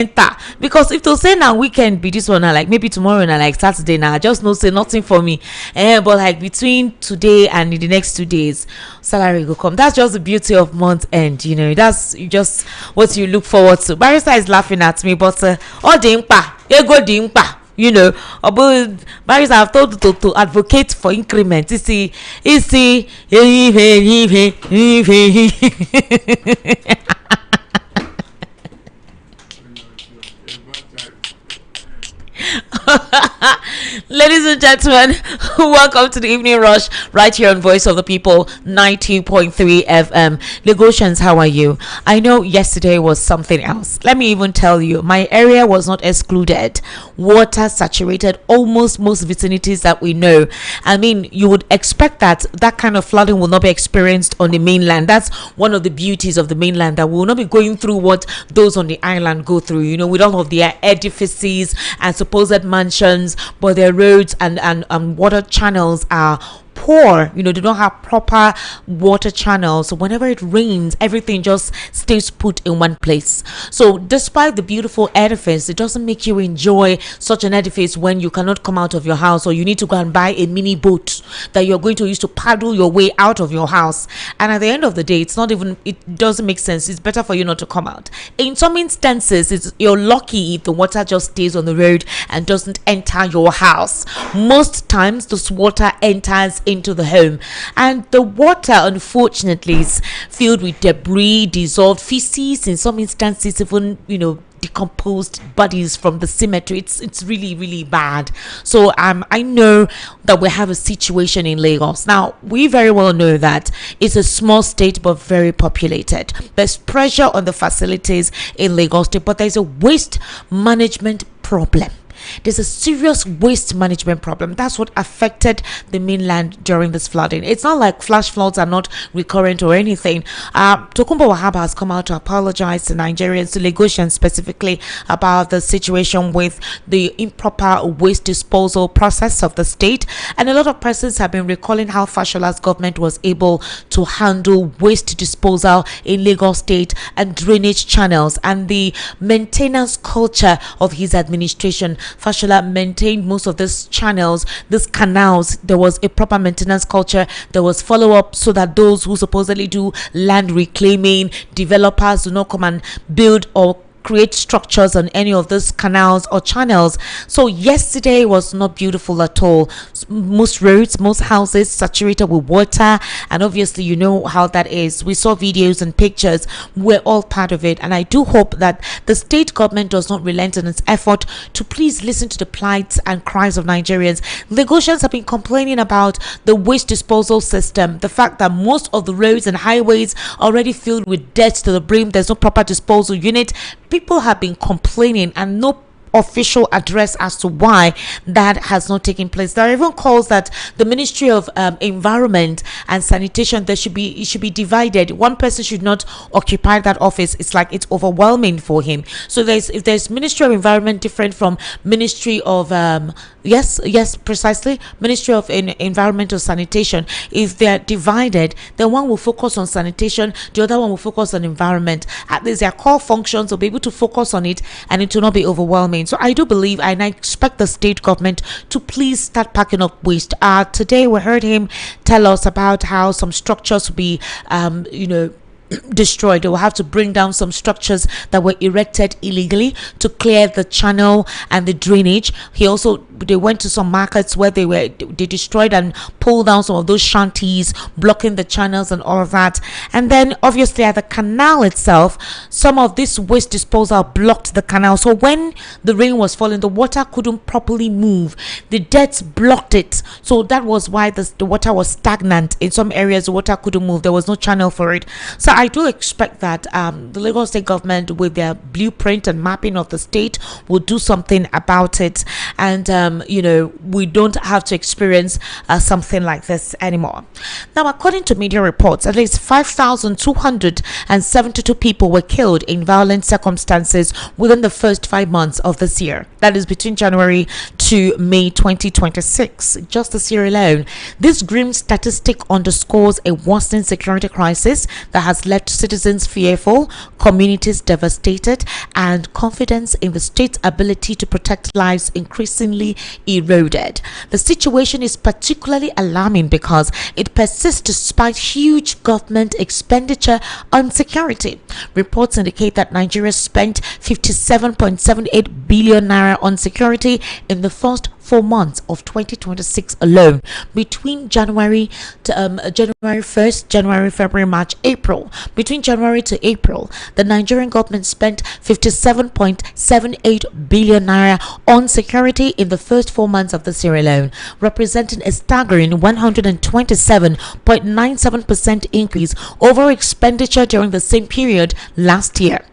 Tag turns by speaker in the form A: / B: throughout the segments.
A: enter, because if to say now weekend be this one now, like maybe tomorrow now, like Saturday now, I just know say nothing for me. But like between today and in the next 2 days, salary will come. That's just the beauty of month end, that's just what you look forward to. Barrister is laughing at me, but all the impa ego the impa, but Barrister, I've told you to advocate for increment. You see ladies and gentlemen, welcome to the evening rush right here on Voice of the People 90.3 FM. Lagosians, how are you? I know yesterday was something else. Let me even tell you, my area was not excluded. Water saturated almost most vicinities that we know. I mean, you would expect that kind of flooding will not be experienced on the mainland. That's one of the beauties of the mainland, that we will not be going through what those on the island go through, with all of their edifices and supposed mansions, but their roads and water channels are poor. They don't have proper water channels, so whenever it rains, everything just stays put in one place. So despite the beautiful edifice, it doesn't make you enjoy such an edifice when you cannot come out of your house, or you need to go and buy a mini boat that you're going to use to paddle your way out of your house. And at the end of the day, it doesn't make sense. It's better for you not to come out. In some instances, you're lucky if the water just stays on the road and doesn't enter your house. Most times this water enters into the home, and the water unfortunately is filled with debris, dissolved feces, in some instances even decomposed bodies from the cemetery. It's really, really bad. So I know that we have a situation in Lagos. Now, we very well know that it's a small state but very populated. There's pressure on the facilities in Lagos State, but there's a waste management problem. There's a serious waste management problem. That's what affected the mainland during this flooding. It's not like flash floods are not recurrent or anything. Tokunbo Wahaba has come out to apologize to Nigerians, to Lagosians specifically, about the situation with the improper waste disposal process of the state. And a lot of persons have been recalling how Fashola's government was able to handle waste disposal in Lagos State and drainage channels and the maintenance culture of his administration. Fashola maintained most of these channels, these canals. There was a proper maintenance culture. There was follow-up so that those who supposedly do land reclaiming, developers do not come and build or create structures on any of those canals or channels. So yesterday was not beautiful at all. Most roads, most houses saturated with water, and obviously you know how that is. We saw videos and pictures. We're all part of it, and I do hope that the state government does not relent in its effort to please listen to the plights and cries of Nigerians. Lagosians have been complaining about the waste disposal system, the fact that most of the roads and highways are already filled with dirt to the brim. There's no proper disposal unit. People have been complaining, and no official address as to why that has not taken place. There are even calls that the Ministry of Environment and Sanitation, it should be divided. One person should not occupy that office. It's like it's overwhelming for him. So if there's Ministry of Environment different from Ministry of yes, precisely, Ministry of Environmental Sanitation. If they're divided, then one will focus on sanitation, the other one will focus on environment. At least their core functions will be able to focus on it, and it will not be overwhelming. So I do believe, and I expect the state government to please start packing up waste. Today we heard him tell us about how some structures will be destroyed. They will have to bring down some structures that were erected illegally to clear the channel and the drainage. They went to some markets where they destroyed and pulled down some of those shanties, blocking the channels and all of that. And then obviously at the canal itself, some of this waste disposal blocked the canal. So when the rain was falling, the water couldn't properly move. The dirt blocked it. So that was why the water was stagnant. In some areas, the water couldn't move. There was no channel for it. So I do expect that the Lagos State government, with their blueprint and mapping of the state, will do something about it. And we don't have to experience something like this anymore. Now, according to media reports, at least 5,272 people were killed in violent circumstances within the first 5 months of this year. That is between January to May 2026. Just this year alone. This grim statistic underscores a worsening security crisis that has left citizens fearful, communities devastated, and confidence in the state's ability to protect lives increasingly eroded. The situation is particularly alarming because it persists despite huge government expenditure on security. Reports indicate that Nigeria spent 57.78 billion naira on security in the first 4 months of 2026 alone, between January to January 1st, January, February, March, April. Between January to April, the Nigerian government spent 57.78 billion naira on security in the first 4 months of this year alone, representing a staggering 127.97% increase over expenditure during the same period last year.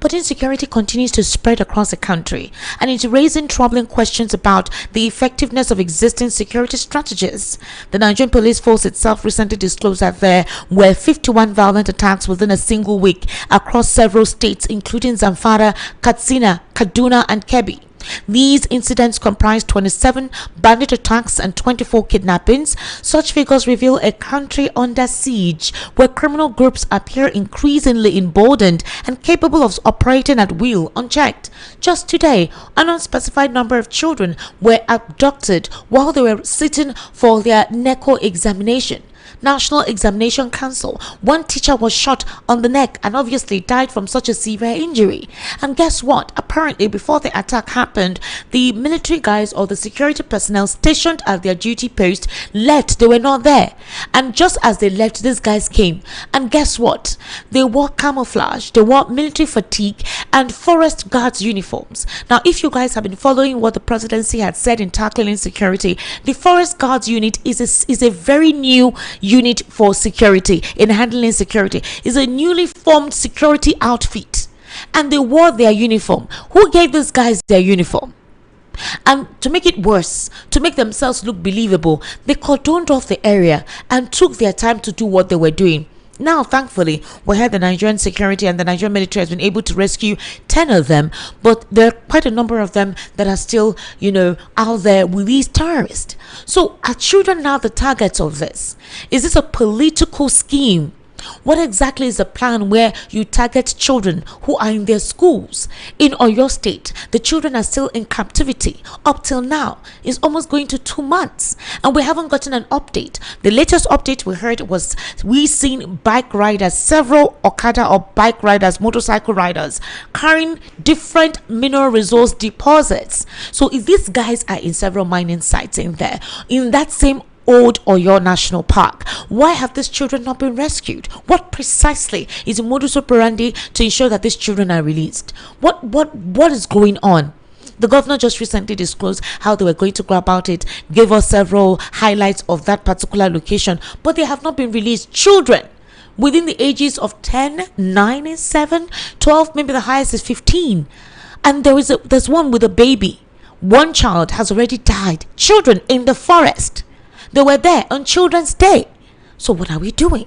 A: But insecurity continues to spread across the country, and it's raising troubling questions about the effectiveness of existing security strategies. The Nigerian police force itself recently disclosed that there were 51 violent attacks within a single week across several states, including Zamfara, Katsina, Kaduna, and Kebbi. These incidents comprised 27 bandit attacks and 24 kidnappings. Such figures reveal a country under siege, where criminal groups appear increasingly emboldened and capable of operating at will unchecked. Just today, an unspecified number of children were abducted while they were sitting for their NECO examination. National Examination Council. One teacher was shot on the neck and obviously died from such a severe injury. And guess what? Apparently, before the attack happened, the military guys or the security personnel stationed at their duty post left. They were not there. And just as they left, these guys came. And guess what? They wore camouflage, they wore military fatigue and forest guards uniforms. Now, if you guys have been following what the presidency had said in tackling insecurity, the forest guards unit is a very new unit for security in handling security. Is a newly formed security outfit, and they wore their uniform. Who gave these guys their uniform? And to make it worse, to make themselves look believable, they cordoned off the area and took their time to do what they were doing. Now, thankfully, we heard the Nigerian security and the Nigerian military has been able to rescue 10 of them, but there are quite a number of them that are still, out there with these terrorists. So, are children now the targets of this? Is this a political scheme? What exactly is the plan where you target children who are in their schools? In Oyo State, the children are still in captivity. Up till now, it's almost going to 2 months, and we haven't gotten an update. The latest update we heard was we seen bike riders, several Okada or bike riders, motorcycle riders, carrying different mineral resource deposits. So if these guys are in several mining sites in there, in that same Old Oyo National Park, why have these children not been rescued? What precisely is the modus operandi to ensure that these children are released? What is going on? The governor just recently disclosed how they were going to go about it, gave us several highlights of that particular location, but they have not been released. Children within the ages of 10, 9 and 7, 12, maybe the highest is 15. And there's one with a baby. One child has already died. Children in the forest. They were there on Children's Day. So what are we doing?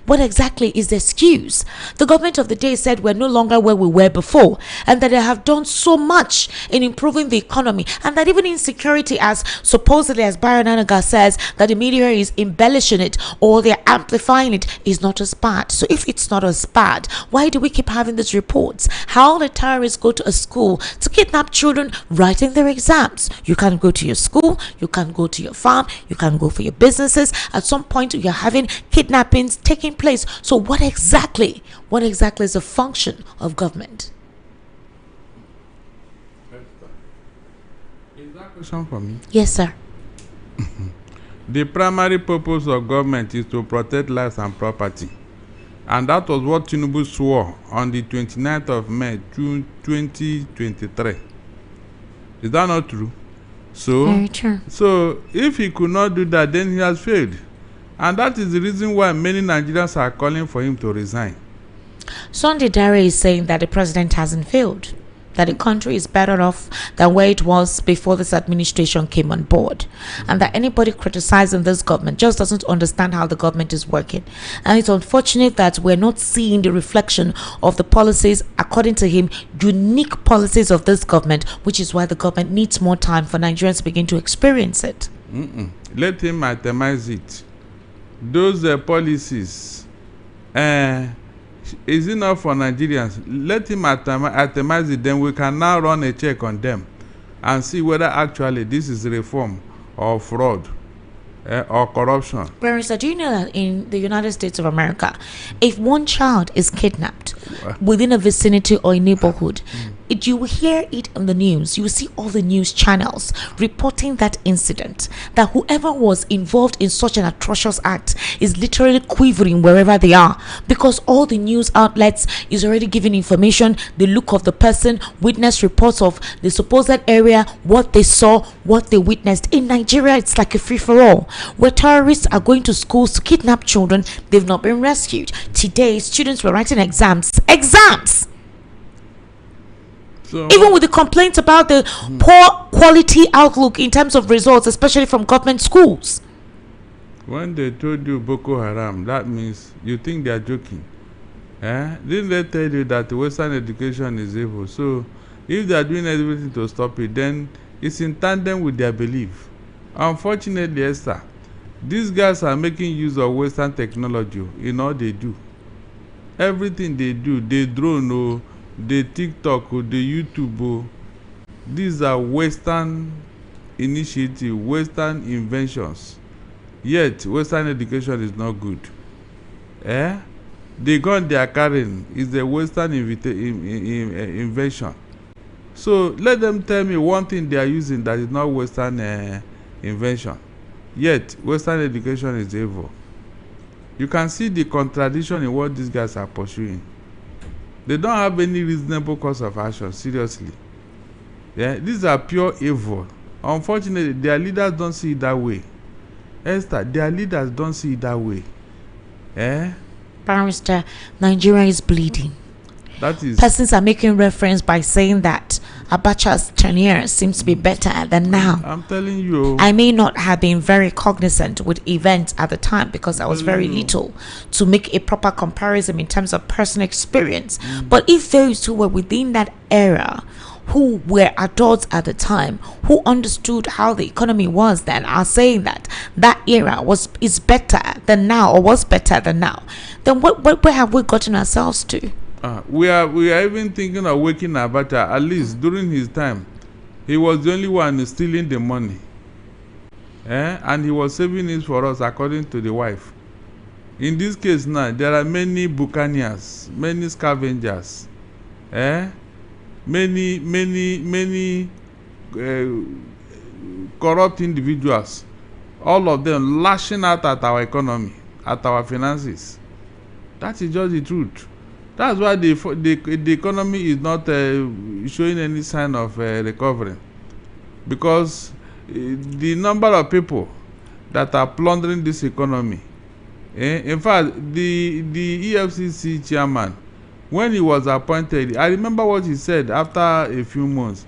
A: What exactly is the excuse? The government of the day said we're no longer where we were before, and that they have done so much in improving the economy, and that even insecurity, as supposedly as Byron Anaga says, that the media is embellishing it or they're amplifying it, is not as bad. So if it's not as bad, why do we keep having these reports? How the terrorists go to a school to kidnap children writing their exams. You can't go to your school, you can't go to your farm, you can't go for your businesses. At some point you're having kidnappings taking place. So what exactly is the function of government?
B: Is that question for me?
A: Yes, sir.
B: The primary purpose of government is to protect lives and property, and that was what Tinubu swore on the 29th of May 2023. Is that not true?
A: Very true.
B: So if he could not do that, then he has failed. And that is the reason why many Nigerians are calling for him to resign.
A: Sunday Dare is saying that the president hasn't failed. that the country is better off than where it was before this administration came on board, and that anybody criticizing this government just doesn't understand how the government is working. And it's unfortunate that we're not seeing the reflection of the policies, according to him, unique policies of this government, which is why the government needs more time for Nigerians to begin to experience it.
B: Let him itemize it. Those policies, is enough for Nigerians. Let him itemize it, then we can now run a check on them and see whether actually this is reform or fraud or corruption.
A: Barrister, do you know that in the United States of America, if one child is kidnapped within a vicinity or a neighborhood, you will hear it on the news. You will see all the news channels reporting that incident, that whoever was involved in such an atrocious act is literally quivering wherever they are, because all the news outlets is already giving information, the look of the person, witness reports of the supposed area, what they saw, what they witnessed. In Nigeria, it's like a free-for-all, where terrorists are going to schools to kidnap children. They've not been rescued. Today, students were writing exams. So, even with the complaints about the poor quality outlook in terms of results, especially from government schools.
B: When they told you Boko Haram, that means you think they are joking. Didn't they tell you that Western education is evil? So if they are doing everything to stop it, then it's in tandem with their belief. Unfortunately, Esther, these guys are making use of Western technology in all they do. Everything they do, they drone, the TikTok, the YouTube, these are Western initiatives, Western inventions. Yet Western education is not good. The gun they are carrying is a Western invention. So let them tell me one thing they are using that is not Western invention. Yet Western education is evil. You can see the contradiction in what these guys are pursuing. They don't have any reasonable cause of action, seriously. These are pure evil. Unfortunately, their leaders don't see it that way. Esther, their leaders don't see it that way.
A: Barrister, Nigeria is bleeding.
B: That is.
A: Persons are making reference by saying that Abacha's tenure seems to be better than now.
B: I'm telling you.
A: I may not have been very cognizant with events at the time because I was very little to make a proper comparison in terms of personal experience. But if those who were within that era, who were adults at the time, who understood how the economy was then, are saying that that era is better than now, or was better than now, then where have we gotten ourselves to?
B: We are even thinking of waking Abacha. At least during his time, he was the only one stealing the money, and he was saving it for us, according to the wife. In this case now, there are many buccaneers, many scavengers, many corrupt individuals, all of them lashing out at our economy, at our finances. That is just the truth. That's why the economy is not showing any sign of recovery, because the number of people that are plundering this economy. In fact, the EFCC chairman, when he was appointed, I remember what he said after a few months.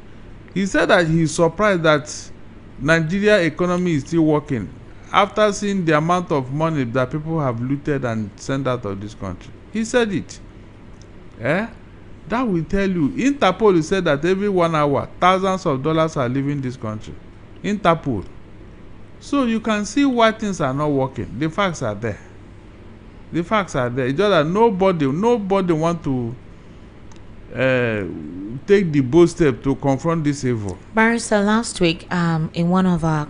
B: He said that he's surprised that Nigeria economy is still working after seeing the amount of money that people have looted and sent out of this country. He said it. That will tell you. Interpol said that every 1 hour, thousands of dollars are leaving this country. Interpol. So you can see why things are not working. The facts are there. The facts are there. It's just that nobody want to take the bold step to confront this evil.
A: Barrister, last week, in one of our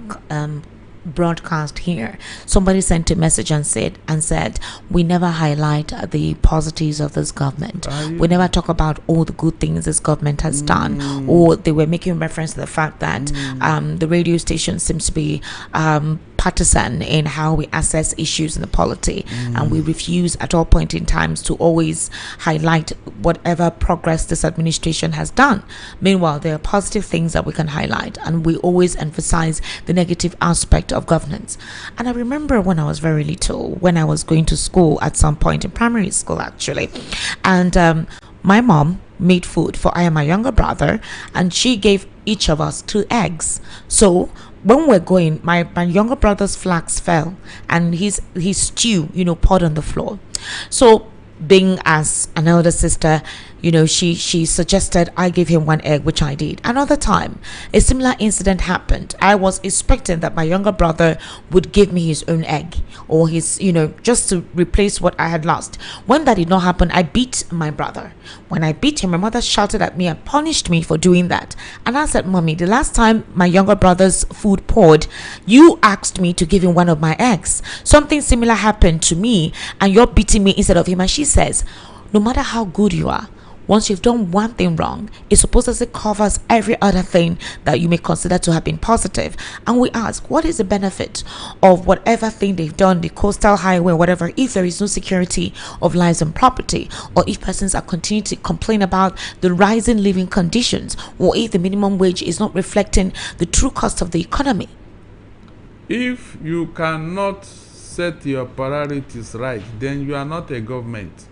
A: broadcast here, somebody sent a message and said we never highlight the positives of this government. We never talk about all the good things this government has done. Or they were making reference to the fact that the radio station seems to be partisan in how we assess issues in the polity, and we refuse at all point in times to always highlight whatever progress this administration has done. Meanwhile, there are positive things that we can highlight, and we always emphasize the negative aspect of governance. And I remember when I was very little, when I was going to school at some point in primary school actually, and my mom made food for I and my younger brother, and she gave each of us 2 eggs. So when we're going, my younger brother's flax fell and his stew, poured on the floor. So being as an elder sister, she suggested I give him 1 egg, which I did. Another time, a similar incident happened. I was expecting that my younger brother would give me his own egg, or his, just to replace what I had lost. When that did not happen, I beat my brother. When I beat him, my mother shouted at me and punished me for doing that. And I said, Mommy, the last time my younger brother's food poured, you asked me to give him 1 of my eggs. Something similar happened to me, and you're beating me instead of him. And she says, no matter how good you are, once you've done one thing wrong, it supposedly covers every other thing that you may consider to have been positive. And we ask, what is the benefit of whatever thing they've done, the coastal highway, whatever, if there is no security of lives and property, or if persons are continuing to complain about the rising living conditions, or if the minimum wage is not reflecting the true cost of the economy?
B: If you cannot set your priorities right, then you are not a government.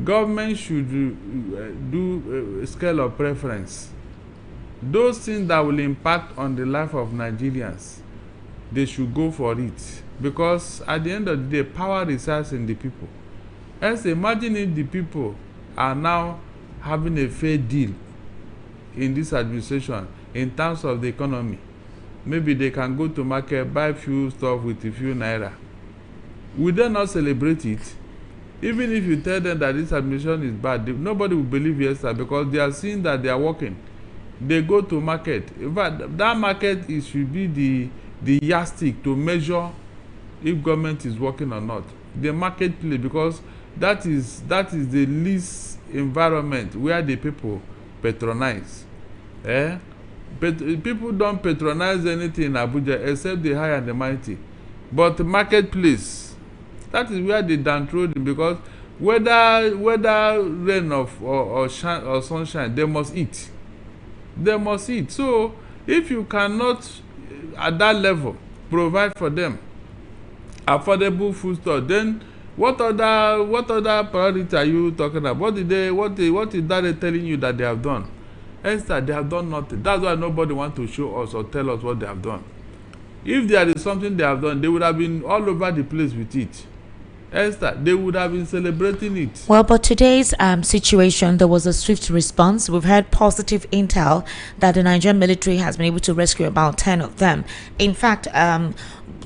B: Government should do a scale of preference. Those things that will impact on the life of Nigerians, they should go for it, because at the end of the day, power resides in the people. Else, imagine if the people are now having a fair deal in this administration in terms of the economy. Maybe they can go to market, buy few stuff with a few naira. Will they not celebrate it? Even if you tell them that this administration is bad, nobody will believe yes, sir, because they are seeing that they are working. They go to market. In fact, that market should be the yardstick to measure if government is working or not. The marketplace, because that is the least environment where the people patronize. People don't patronize anything in Abuja except the high and the mighty. But the marketplace, that is where they downtrodden, because whether rain or sunshine, they must eat. They must eat. So if you cannot at that level provide for them affordable food store, then what other priority are you talking about? What is that telling you that they have done? Esther, they have done nothing. That's why nobody wants to show us or tell us what they have done. If there is something they have done, they would have been all over the place with it. Esther, they would have been celebrating it.
A: Well, but today's situation, there was a swift response. We've heard positive intel that the Nigerian military has been able to rescue about 10 of them. In fact,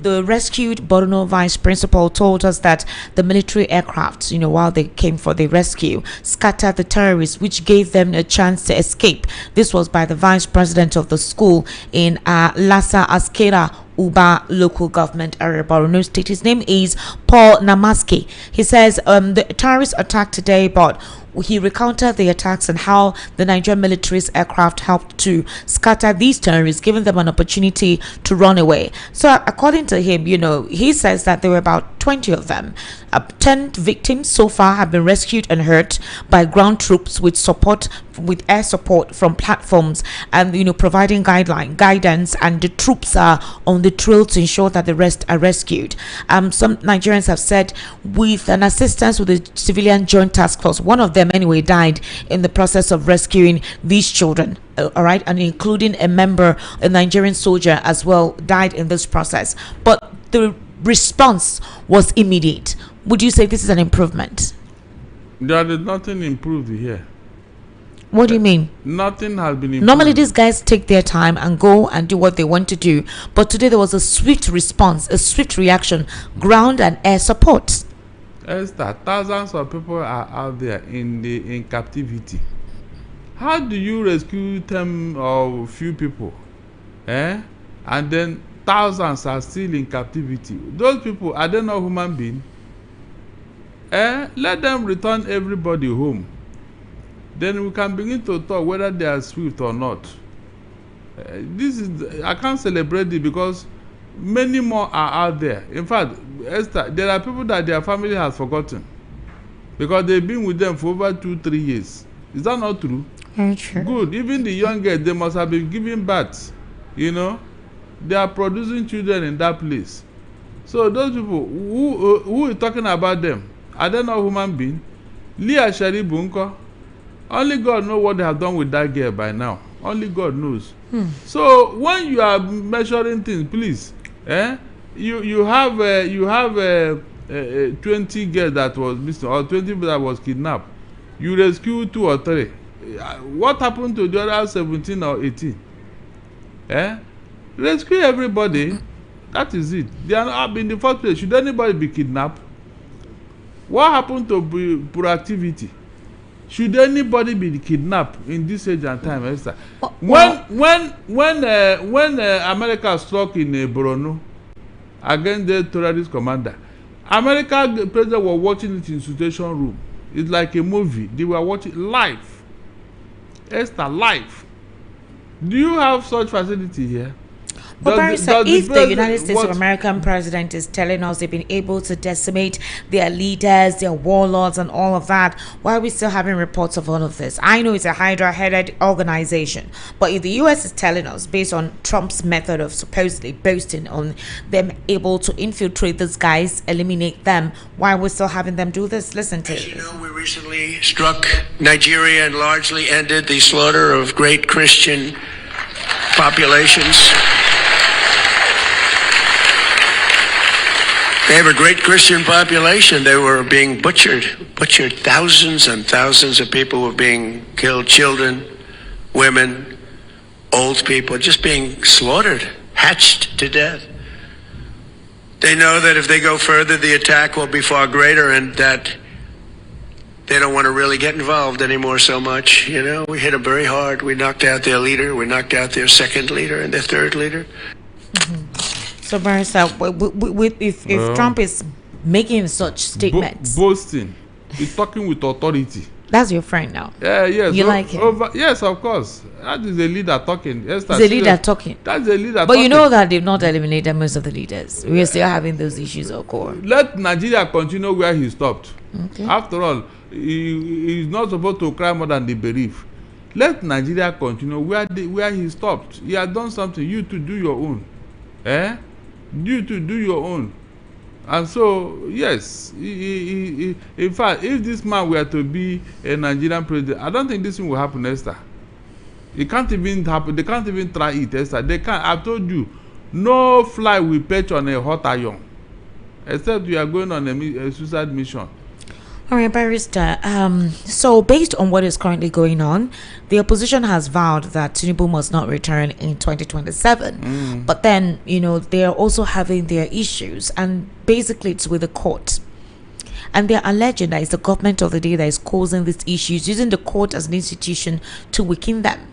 A: the rescued Borno vice principal told us that the military aircraft, while they came for the rescue, scattered the terrorists, which gave them a chance to escape. This was by the vice president of the school in Lassa Askera Uba local government area, Borno State. His name is Paul Namaske. He says the terrorists attacked today, but he recounted the attacks and how the Nigerian military's aircraft helped to scatter these terrorists, giving them an opportunity to run away. So according to him, he says that there were about 20 of them. 10 victims so far have been rescued and hurt by ground troops with air support from platforms, and providing guidance, and the troops are on the trail to ensure that the rest are rescued. Some Nigerians have said, with an assistance with the civilian joint task force, one of them anyway died in the process of rescuing these children. All right, and including a Nigerian soldier as well, died in this process. But the response was immediate. Would you say this is an improvement?
B: There is nothing improved here.
A: What do you mean?
B: Nothing has been improved.
A: Normally these guys take their time and go and do what they want to do, but today there was a swift response, a swift reaction, ground and air support.
B: Esther, thousands of people are out there in captivity. How do you rescue 10 or few people, and then thousands are still in captivity? Those people, are they not human beings? Let them return everybody home. Then we can begin to talk whether they are swift or not. I can't celebrate it because many more are out there. In fact, Esther, there are people that their family has forgotten because they've been with them for over 2-3 years. Is that not true?
A: Very true.
B: Good. Even the youngest, they must have been giving birth. They are producing children in that place. So those people, who is talking about them? Are they not human beings? Leah Sharibu Nko, Only God knows what they have done with that girl by now. Only God knows. So when you are measuring things, please, you have 20 girls that was missing or 20 people that was kidnapped. You rescue 2 or 3. What happened to the other 17 or 18? Rescue everybody. That is it. They are not in the first place. Should anybody be kidnapped? What happened to proactivity? Should anybody be kidnapped in this age and time, Esther? When America struck in Borno against the terrorist commander, America president was watching it in situation room. It's like a movie. They were watching live. Esther, live. Do you have such facility here?
A: But Barrister, if the United States of American president is telling us they've been able to decimate their leaders, their warlords, and all of that, why are we still having reports of all of this? I know it's a Hydra-headed organization, but if the U.S. is telling us, based on Trump's method of supposedly boasting on them able to infiltrate these guys, eliminate them, why are we still having them do this? Listen to it.
C: As you know, we recently struck Nigeria and largely ended the slaughter of great Christian populations. They have a great Christian population. They were being butchered. Thousands and thousands of people were being killed. Children, women, old people, just being slaughtered, hatched to death. They know that if they go further, the attack will be far greater, and that they don't want to really get involved anymore so much. You know, we hit them very hard. We knocked out their leader. We knocked out their second leader and their third leader.
A: So, Barrister, if Trump is making such statements,
B: boasting, he's talking with authority.
A: That's your friend now.
B: Yes.
A: You like him?
B: Yes, of course. That is a leader talking. Yes,
A: that's a leader talking.
B: That's a leader.
A: But you know that they've not eliminated most of the leaders. We are still having those issues, of course.
B: Let Nigeria continue where he stopped.
A: Okay.
B: After all, he's not supposed to cry more than the bereaved. Let Nigeria continue where he stopped. He has done something. You to do your own. You to do your own. And so, yes, in fact, if this man were to be a Nigerian president, I don't think this thing will happen, Esther. It can't even happen. They can't even try it, Esther. They can't. I've told you, no fly will perch on a hot iron, except you are going on a suicide mission.
A: All right, Barrister. So based on what is currently going on, the opposition has vowed that Tinubu must not return in 2027. But then, they are also having their issues, and basically it's with the court. And they're alleging that it's the government of the day that is causing these issues, using the court as an institution to weaken them.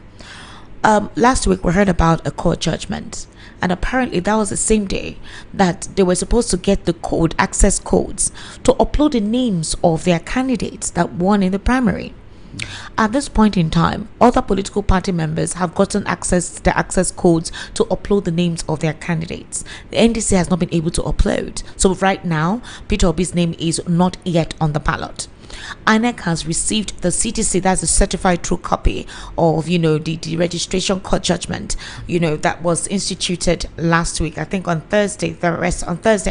A: Last week, we heard about a court judgment. And apparently that was the same day that they were supposed to get the access codes to upload the names of their candidates that won in the primary. At this point in time, other political party members have gotten access to the access codes to upload the names of their candidates. The NDC has not been able to upload. So right now, Peter Obi's name is not yet on the ballot. INEC has received the CTC, that's a certified true copy of, the registration court judgment, that was instituted last week. I think on Thursday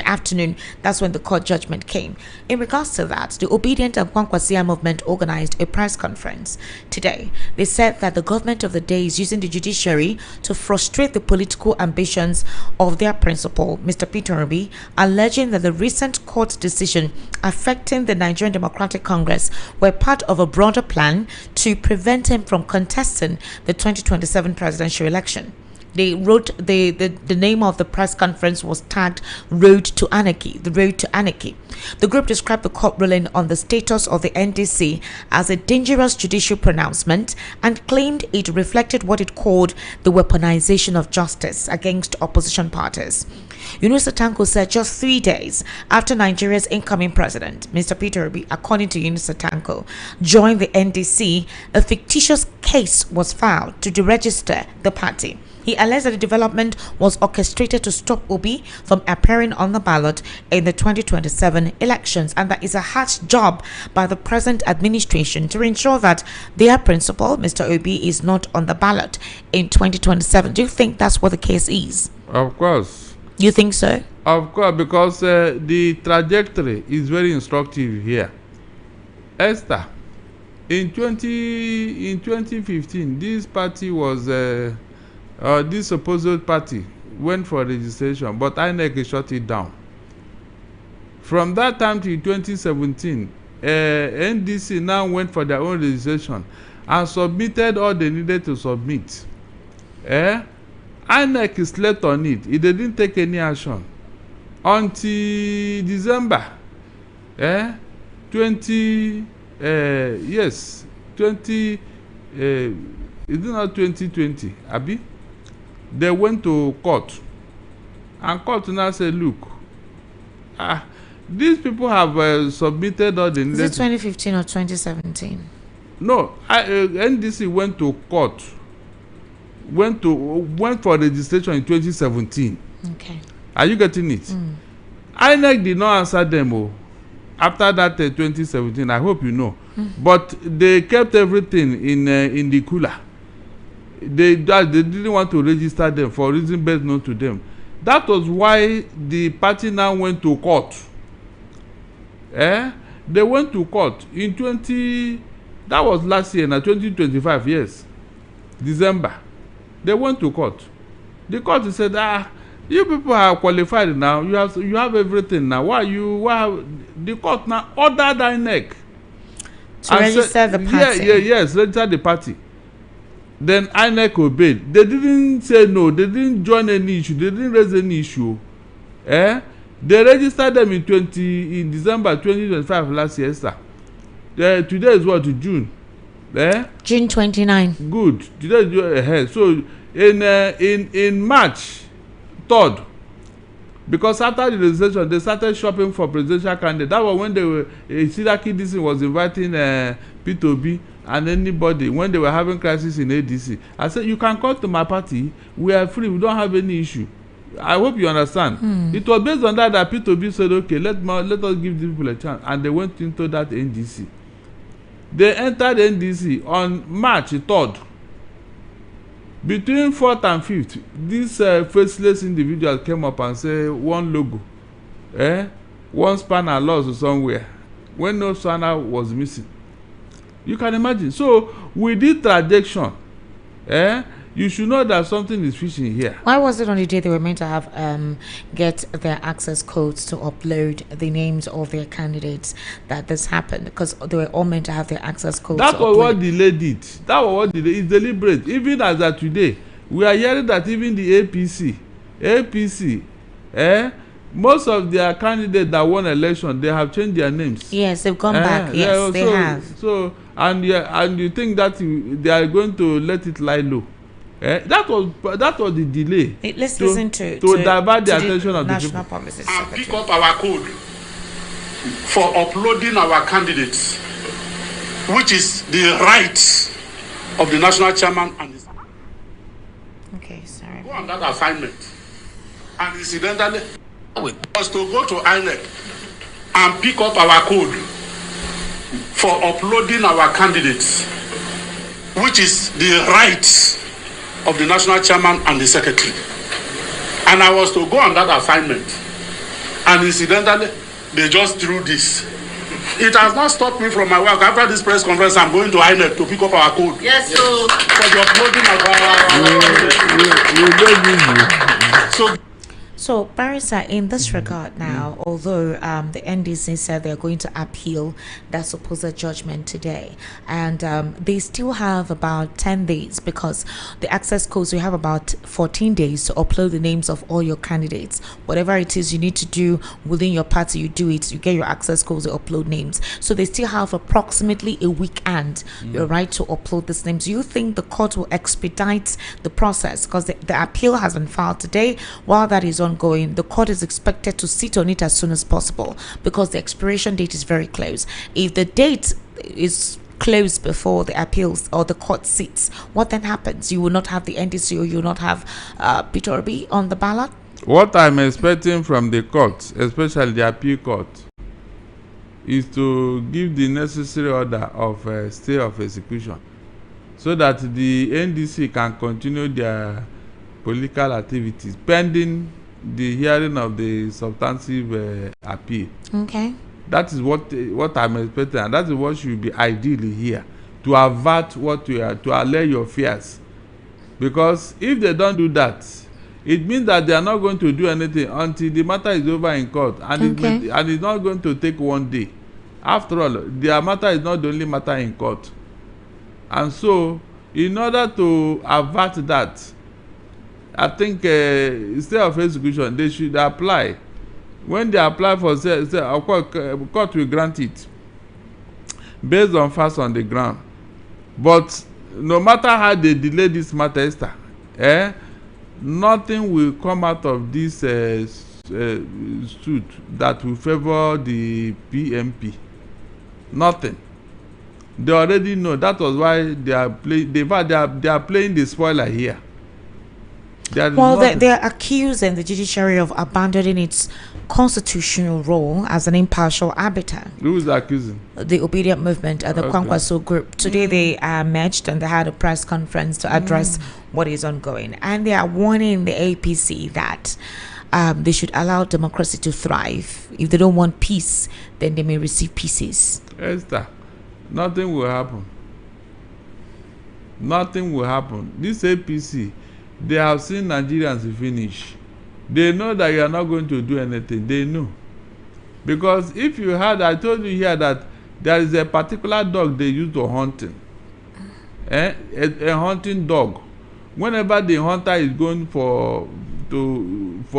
A: afternoon, that's when the court judgment came. In regards to that, the Obedient and Kwankwasia movement organized a press conference today. They said that the government of the day is using the judiciary to frustrate the political ambitions of their principal, Mr. Peter Obi, alleging that the recent court decision affecting the Nigerian Democratic Congress were part of a broader plan to prevent him from contesting the 2027 presidential election. They wrote the name of the press conference was tagged Road to Anarchy, the Road to Anarchy. The group described the court ruling on the status of the NDC as a dangerous judicial pronouncement and claimed it reflected what it called the weaponization of justice against opposition parties. Yunus Tanko said just 3 days after Nigeria's incoming president, Mr. Peter Obi, according to Yunus Tanko, joined the NDC, a fictitious case was filed to deregister the party. He alleged that the development was orchestrated to stop Obi from appearing on the ballot in the 2027 elections, and that is a harsh job by the present administration to ensure that their principal, Mr. Obi, is not on the ballot in 2027. Do you think that's what the case is?
B: Of course.
A: You think so?
B: Of course, because the trajectory is very instructive here. Esther, In 2015, this party was this supposed party went for registration, but INEC shut it down. From that time to 2017, NDC now went for their own registration and submitted all they needed to submit. INEC slept on it. It didn't take any action until December 20 yes 20 is it not 2020 abi they went to court and court now say look these people have submitted all the
A: needed. Is it 2015 or 2017?
B: No, NDC went to court, went for registration in 2017.
A: Okay.
B: Are you getting it? INEC did not answer them after that 2017. I hope you know. But they kept everything in the cooler. They didn't want to register them for reason best known to them. That was why the party now went to court. They went to court in that was last year, now 2025, yes, December. They went to court. The court said, you people are qualified now. You have everything now. The court now ordered INEC
A: to register the party.
B: Yes, register the party. Then INEC obeyed. They didn't say no. They didn't join any issue. They didn't raise any issue. They registered them in December 2025 last year, sir. Today is what, June?
A: June 29.
B: Good. Today is ahead. So in March 3rd, because after the registration they started shopping for presidential candidate. That was when they were Sidaki DC was inviting P2B and anybody when they were having crisis in ADC. I said, you can come to my party. We are free. We don't have any issue. I hope you understand. It was based on that P2B said, okay, let us give these people a chance, and they went into that NDC. They entered NDC on March 3rd. Between 4th and 5th, this faceless individual came up and said one logo, one spanner lost somewhere, when no spanner was missing. You can imagine. So with this transaction, you should know that something is fishy here.
A: Why was it on the day they were meant to have get their access codes to upload the names of their candidates that this happened? Because they were all meant to have their access codes.
B: That was what delayed it. That was what delayed. It's deliberate. Even as of today, we are hearing that even the APC, most of their candidates that won election, they have changed their names.
A: Yes, they've gone back. Yes, they have.
B: So and you think that they are going to let it lie low? That was the delay.
A: Let's listen to
B: divert the attention of the
D: National Policy Secretary. And pick up our code for uploading our candidates, which is the right of the national chairman and his.
A: Okay, sorry.
D: Go on that assignment, and incidentally, was to go to INEC and pick up our code for uploading our candidates, which is the right of the national chairman and the secretary. And I was to go on that assignment, and incidentally they just threw this. It has not stopped me from my work. After this press conference, I'm going to INEC to pick up our code.
A: Yes, so
D: for the uploading of our
A: So, Barrister, in this regard now, although the NDC said they're going to appeal that supposed judgment today, and they still have about 10 days, because the access codes, you have about 14 days to upload the names of all your candidates. Whatever it is you need to do within your party, you do it. You get your access codes, you upload names. So they still have approximately a week and your right to upload these names. Do you think the court will expedite the process? Because the appeal has been filed today. While that is ongoing, the court is expected to sit on it as soon as possible, because the expiration date is very close. If the date is closed before the appeals or the court sits, what then happens? You will not have the NDC, or you will not have P2B on the ballot?
B: What I'm expecting from the court, especially the appeal court, is to give the necessary order of stay of execution, so that the NDC can continue their political activities pending the hearing of the substantive appeal.
A: Okay.
B: That is what I'm expecting, and that is what should be ideally here. to avert what you are, to allay your fears. Because if they don't do that, it means that they are not going to do anything until the matter is over in court, and it's not going to take one day. After all, their matter is not the only matter in court. And so, in order to avert that, I think instead of execution, they should apply. When they apply for court will grant it based on facts on the ground. But no matter how they delay this matter, Esther, nothing will come out of this suit that will favor the PMP. Nothing. They already know. That was why they are playing. They are playing the spoiler here.
A: Well, they're accusing the judiciary of abandoning its constitutional role as an impartial arbiter.
B: Who is accusing?
A: The Obedient Movement and the Kwankwaso group. Today they merged and they had a press conference to address what is ongoing. And they are warning the APC that they should allow democracy to thrive. If they don't want peace, then they may receive pieces.
B: Esther, nothing will happen. Nothing will happen. This APC, they have seen Nigerians finish. They know that you are not going to do anything. They know. Because if you had, I told you here that there is a particular dog they use to hunting. A hunting dog. Whenever the hunter is going for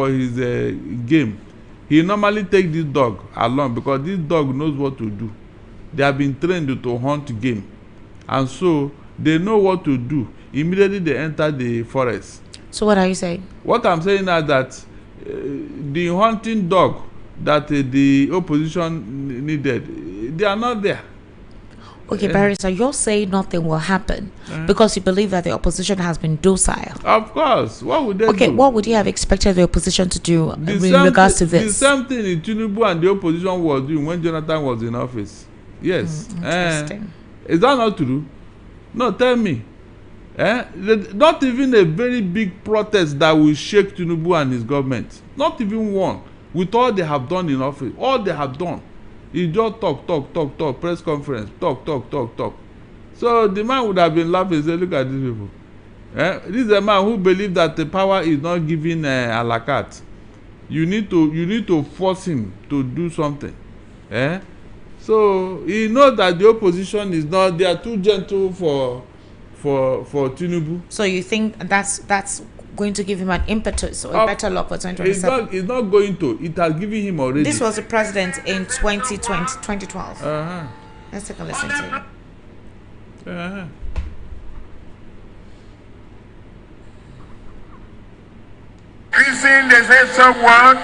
B: his game, he normally takes this dog along because this dog knows what to do. They have been trained to hunt game. And so they know what to do. Immediately they enter the forest.
A: So what are you saying? What
B: I'm saying is that the hunting dog that the opposition needed, they are not there.
A: Okay, Barrister, you're saying nothing will happen because you believe that the opposition has been docile.
B: Of course. What would they do?
A: Okay, what would you have expected the opposition to do in regards to this?
B: The same thing Tinubu and the opposition was doing when Jonathan was in office. Yes.
A: Interesting.
B: Is that not true? No, tell me. Not even a very big protest that will shake Tinubu and his government. Not even one. With all they have done in office, all they have done is just talk, press conference, talk. So the man would have been laughing and say, look at these people. This is a man who believes that the power is not given a la carte. You need to force him to do something. So he knows that the opposition is not, they are too gentle for Tinubu.
A: So you think that's going to give him an impetus or a better luck for 2027?
B: It's not going to. It has given him already.
A: This was the president in 2012. Let's take a listen to it.
E: Increasing, they say, so what?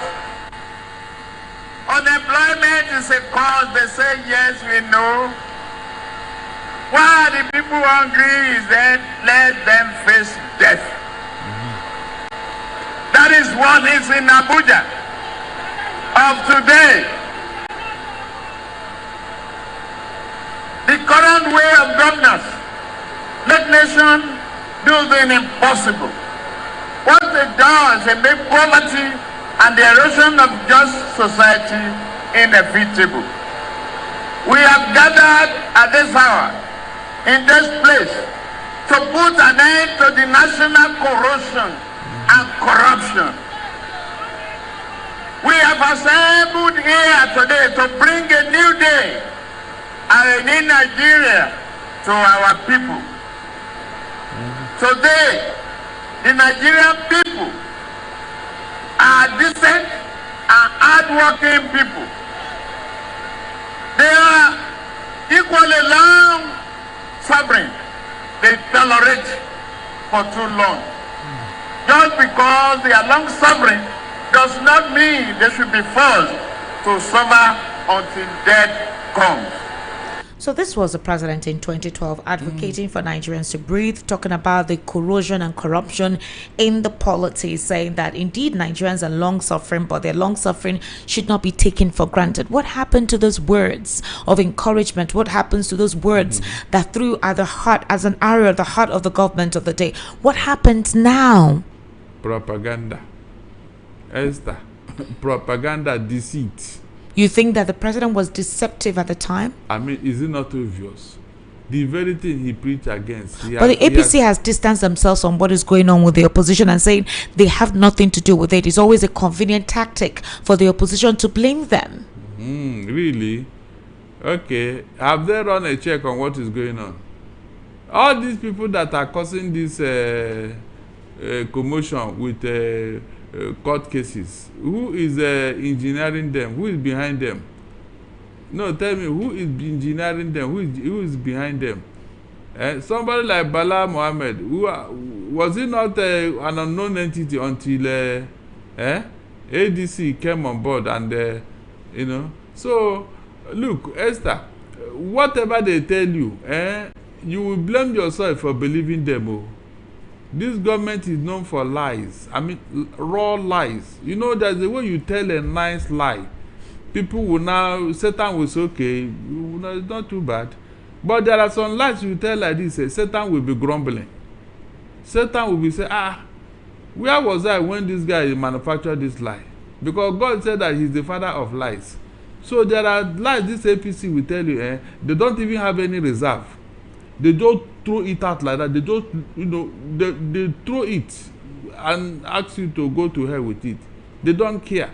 E: Unemployment is a cause. They say, yes, we know. Why are the people hungry? Is that let them face death. That is what is in Abuja of today. The current way of governance make nation do the impossible. What it does, it makes poverty and the erosion of just society inevitable. We have gathered at this hour in this place to put an end to the national corruption and corruption. We have assembled here today to bring a new day and a new Nigeria to our people. Today, the Nigerian people are decent and hardworking people. They are equally long suffering. They tolerate for too long. Just because they are long suffering does not mean they should be forced to suffer until death comes.
A: So this was the president in 2012 advocating for Nigerians to breathe, talking about the corrosion and corruption in the polities, saying that indeed Nigerians are long suffering, but their long suffering should not be taken for granted. What happened to those words of encouragement? What happens to those words that threw at the heart, as an arrow at the heart of the government of the day? What happens now?
B: Propaganda. Esther. Propaganda, deceit.
A: You think that the president was deceptive at the time?
B: I mean, is it not obvious? the very thing he preached against.
A: But the APC has distanced themselves from what is going on with the opposition and saying they have nothing to do with it. It's always a convenient tactic for the opposition to blame them.
B: Really? Okay. Have they run a check on what is going on? All these people that are causing this commotion with court cases, who is engineering them? Who is behind them? No, tell me, who is engineering them? Who is behind them? Somebody like Bala Mohammed, was he not an unknown entity until ADC came on board and So, look, Esther, whatever they tell you, you will blame yourself for believing them. Oh. This government is known for lies. I mean, raw lies. You know, there's a way you tell a nice lie. People will now, Satan will say, okay, it's not too bad. But there are some lies you tell like this, Satan will be grumbling. Satan will be saying, where was I when this guy manufactured this lie? Because God said that he's the father of lies. So there are lies this APC will tell you, they don't even have any reserve. They don't throw it out like that. They just, they throw it and ask you to go to hell with it. They don't care.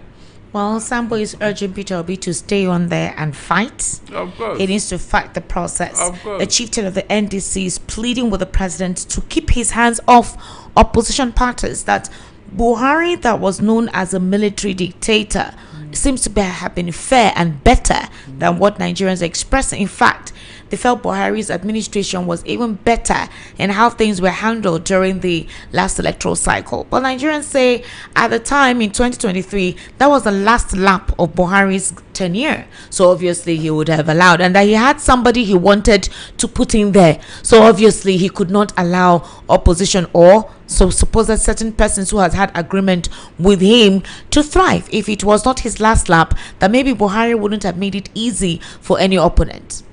A: Well, Sambo is urging Peter Obi to stay on there and fight.
B: Of course.
A: He needs to fight the process.
B: Of course.
A: The chieftain of the NDC is pleading with the president to keep his hands off opposition parties. That Buhari, that was known as a military dictator, seems to have been fair and better than what Nigerians are expressing. In fact, they felt Buhari's administration was even better in how things were handled during the last electoral cycle. But Nigerians say at the time in 2023, that was the last lap of Buhari's tenure. So obviously he would have allowed, and that he had somebody he wanted to put in there. So obviously he could not allow opposition, or so suppose that certain persons who has had agreement with him to thrive. If it was not his last lap, that maybe Buhari wouldn't have made it easy for any opponent.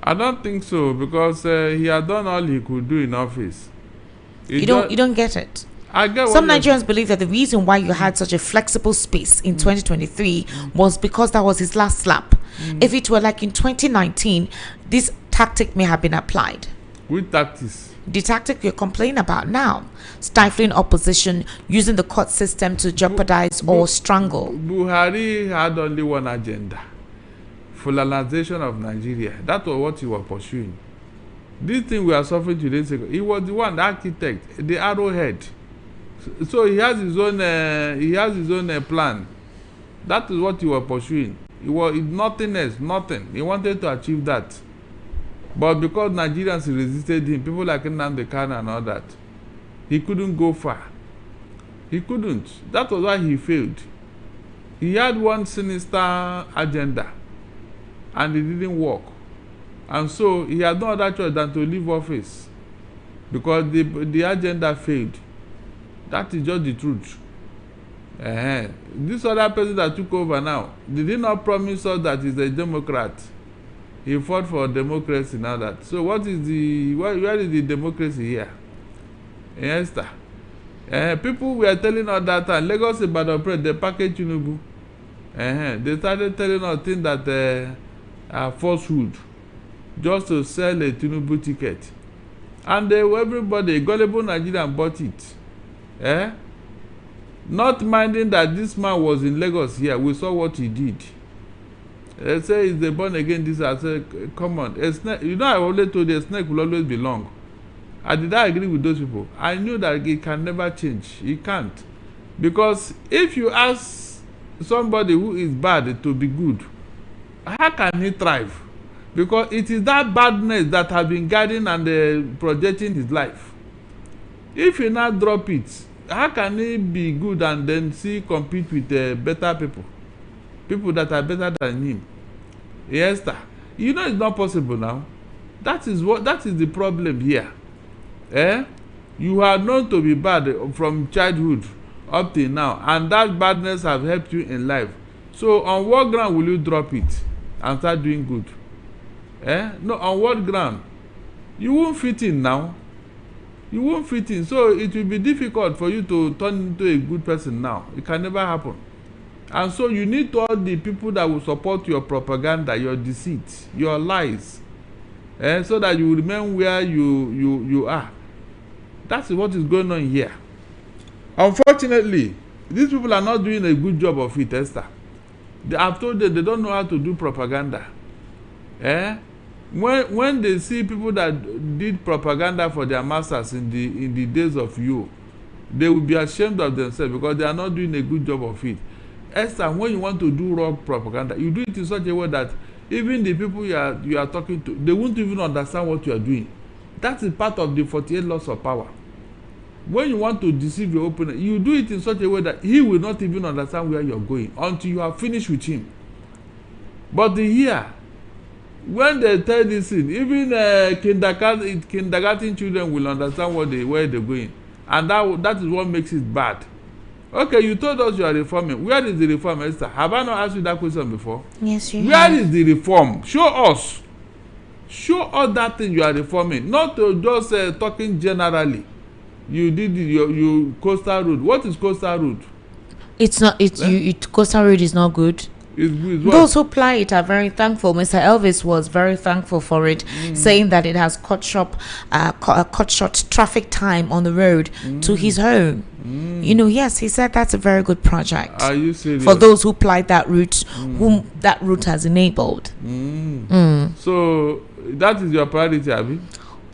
B: I don't think so, because he had done all he could do in office.
A: You don't get it.
B: I get
A: Some Nigerians believe that the reason why you had such a flexible space in 2023 was because that was his last lap. If it were like in 2019, this tactic may have been applied.
B: Which tactics?
A: The tactic you're complaining about now, stifling opposition, using the court system to jeopardize or strangle.
B: Buhari had only one agenda: Fulanization of Nigeria. That was what he was pursuing. This thing we are suffering today, he was the one, the architect, the arrowhead. So he has his own plan. That is what he was pursuing. It was nothing else, nothing. He wanted to achieve that. But because Nigerians resisted him, people like Nnamdi Kanu and all that, he couldn't go far. He couldn't. That was why he failed. He had one sinister agenda, and it didn't work. And so he had no other choice than to leave office, because the agenda failed. That is just the truth. This other person that took over now, did he not promise us that he's a Democrat? He fought for democracy now that. So where is the democracy here? Yes, sir. People were telling us that time, Lagos Ibadan Press, they packaged Tinubu. They started telling us things that are falsehood, just to sell a Tinubu ticket. And everybody, gullible Nigerian, bought it. Not minding that this man was in Lagos here. We saw what he did. They say he's a born again. This I said, come on, a snake. You know, I always told you a snake will always be long. Did I agree with those people? I knew that it can never change. It can't, because if you ask somebody who is bad to be good, how can he thrive? Because it is that badness that has been guiding and projecting his life. If he now drop it, how can he be good and then compete with better people that are better than him? Yes, sir. You know it's not possible now. That is the problem here. You are known to be bad from childhood up till now, and that badness have helped you in life. So on what ground will you drop it and start doing good? No, on what ground? You won't fit in now. You won't fit in. So it will be difficult for you to turn into a good person now. It can never happen. And so you need all the people that will support your propaganda, your deceit, your lies. so that you remain where you are. That's what is going on here. Unfortunately, these people are not doing a good job of it, Esther. I've told them they don't know how to do propaganda. When they see people that did propaganda for their masters in the days of you, they will be ashamed of themselves because they are not doing a good job of it. Esther, when you want to do wrong propaganda, you do it in such a way that even the people you are talking to, they won't even understand what you are doing. That is part of the 48 laws of power. When you want to deceive your opponent, you do it in such a way that he will not even understand where you're going until you are finished with him. But here, when they tell this thing, even kindergarten children will understand where they're going, and that is what makes it bad. Okay, you told us you are reforming. Where is the reform, Esther? Have I not asked you that question before?
A: Yes, you
B: have. Where is the reform? Show us that thing you are reforming, not to just talking generally. You did your coastal road. What is coastal road?
A: It's not. Coastal road is not good. Those who ply it are very thankful. Mr. Elvis was very thankful for it, saying that it has cut short traffic time on the road to his home. Yes, he said that's a very good project.
B: Are you serious?
A: For those who ply that route, whom that route has enabled.
B: So that is your priority, Abby?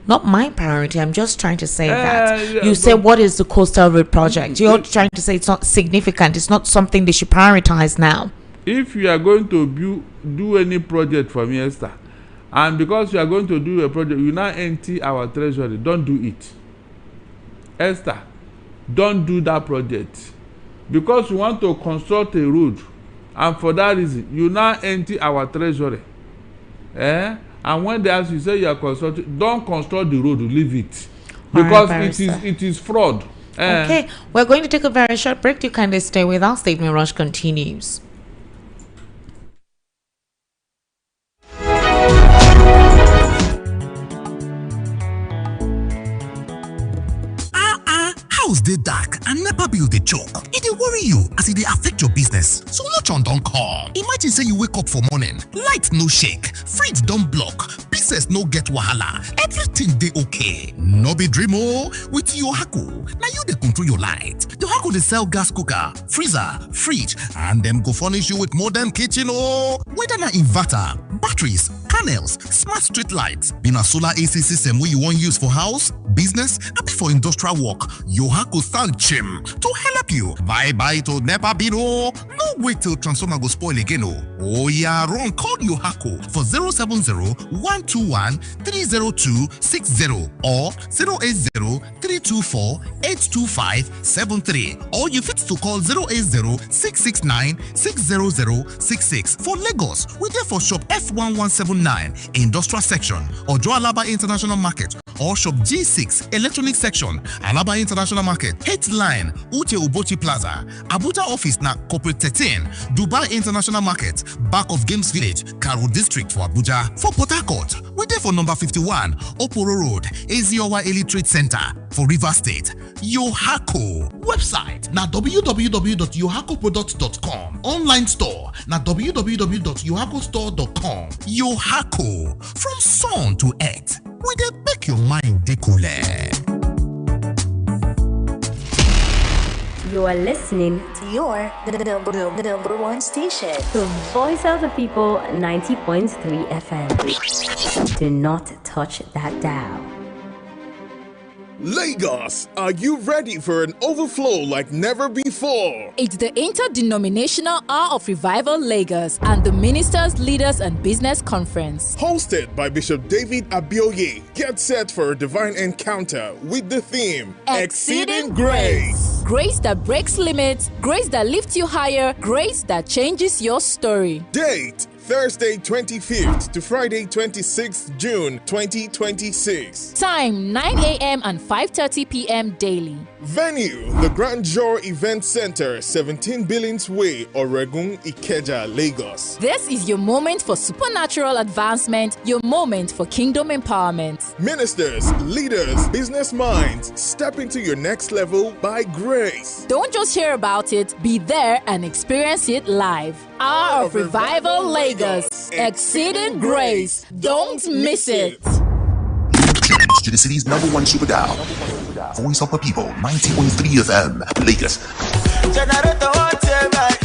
A: Not my priority. I'm just trying to say that. You say, what is the coastal road project? You're trying to say it's not significant. It's not something they should prioritize now.
B: If you are going to do any project for me, Esther, and because you are going to do a project, you now empty our treasury, don't do it. Esther, don't do that project. Because you want to construct a road, and for that reason, you now empty our treasury. And when they ask you, say you are constructing, don't construct the road, leave it. Because it is fraud.
A: Okay, we're going to take a very short break. You kindly stay with us. The Evening Rush continues.
F: House dey dark and NEPA bill dey choke. E dey worry you as e dey affect your business. So Solution don come. Imagine say you wake up for morning, light no shake, fridge don block, business no get wahala, everything dey okay. No be dream o. With Yohaku, na you dey control your light. Yohaku dey sell gas cooker, freezer, fridge, and dem go furnish you with modern kitchen o. Whether na inverter, batteries, panels, smart street lights, be na solar AC system wey you wan use for house, business, abi for industrial work, Yohaku stand chim to help you. Bye to NEPA bill o. No wait till transformer go spoil again o. Oh yeah, run call Yohaku for 070-121-30260 or 080-324-82573, or you fit to call 080-669-60066. For Lagos, we there for shop F1179 Industrial Section, or Alaba International Market, or shop G6 Electronic Section, Alaba International Market, Headline, Ute Ubochi Plaza, Abuja office na Corporate 13, Dubai International Market, back of Games Village, Karo District for Abuja. For Port Harcourt, we there for number 51, Oporo Road, Eziowa Elite Trade Center for Rivers State. Yohaku website na www.yohakuproducts.com. Online store na www.yohakustore.com. Yohaku, from sun to earth, we dey make your mind dey cool.
G: You are listening to the number one station, the Voice of the People, 90.3 FM. Do not touch that dial.
H: Lagos, are you ready for an overflow like never before?
I: It's the Interdenominational Hour of Revival Lagos and the Ministers, Leaders and Business Conference.
H: Hosted by Bishop David Abioye. Get set for a divine encounter with the theme Exceeding Grace.
I: Grace that breaks limits, grace that lifts you higher, grace that changes your story.
H: Date Thursday 25th to Friday 26th June 2026.
I: Time 9 a.m. and 5:30 p.m. daily.
H: Venue the Grand Jour Event Center, 17 Billings Way, Oregun, Ikeja, Lagos.
I: This is your moment for supernatural advancement, your moment for kingdom empowerment.
H: Ministers, leaders, business minds, step into your next level by grace.
I: Don't just hear about it, be there and experience it live. hour of revival Lagos. Exceeding grace. Don't miss it.
F: To the city's #1 super dial. Voice of the people, 90.3 FM, Lagos.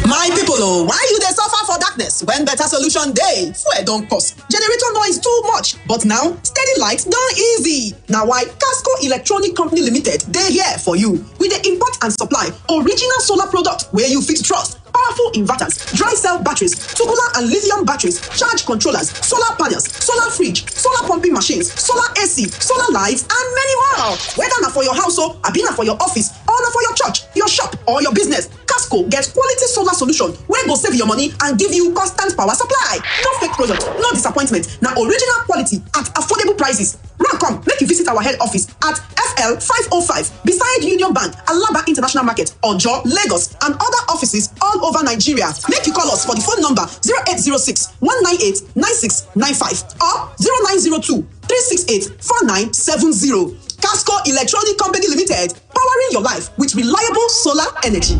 J: My people, why you dey suffer for darkness when better solution dey? Fuel don cost, generator noise too much, but now steady light don easy. Na why Casco Electronic Company Limited dey here for you. We dey import and supply original solar product wey you fit trust. Powerful inverters, dry cell batteries, tubular and lithium batteries, charge controllers, solar panels, solar fridge, solar pumping machines, solar AC, solar lights, and many more. Whether na for your house or abi na for your office or na for your church, your shop or your business, Casco get quality solar solution wey go save your money and give you constant power supply. No fake product, no disappointment. Na original quality at affordable prices. Run come, make you visit our head office at FL 505 beside Union Bank, Alaba International Market, Ojo, Lagos, and other offices all over Nigeria. Make you call us for the phone number 0806 198 9695 or 0902 368 4970. Casco Electronic Company Limited, powering your life with reliable solar energy.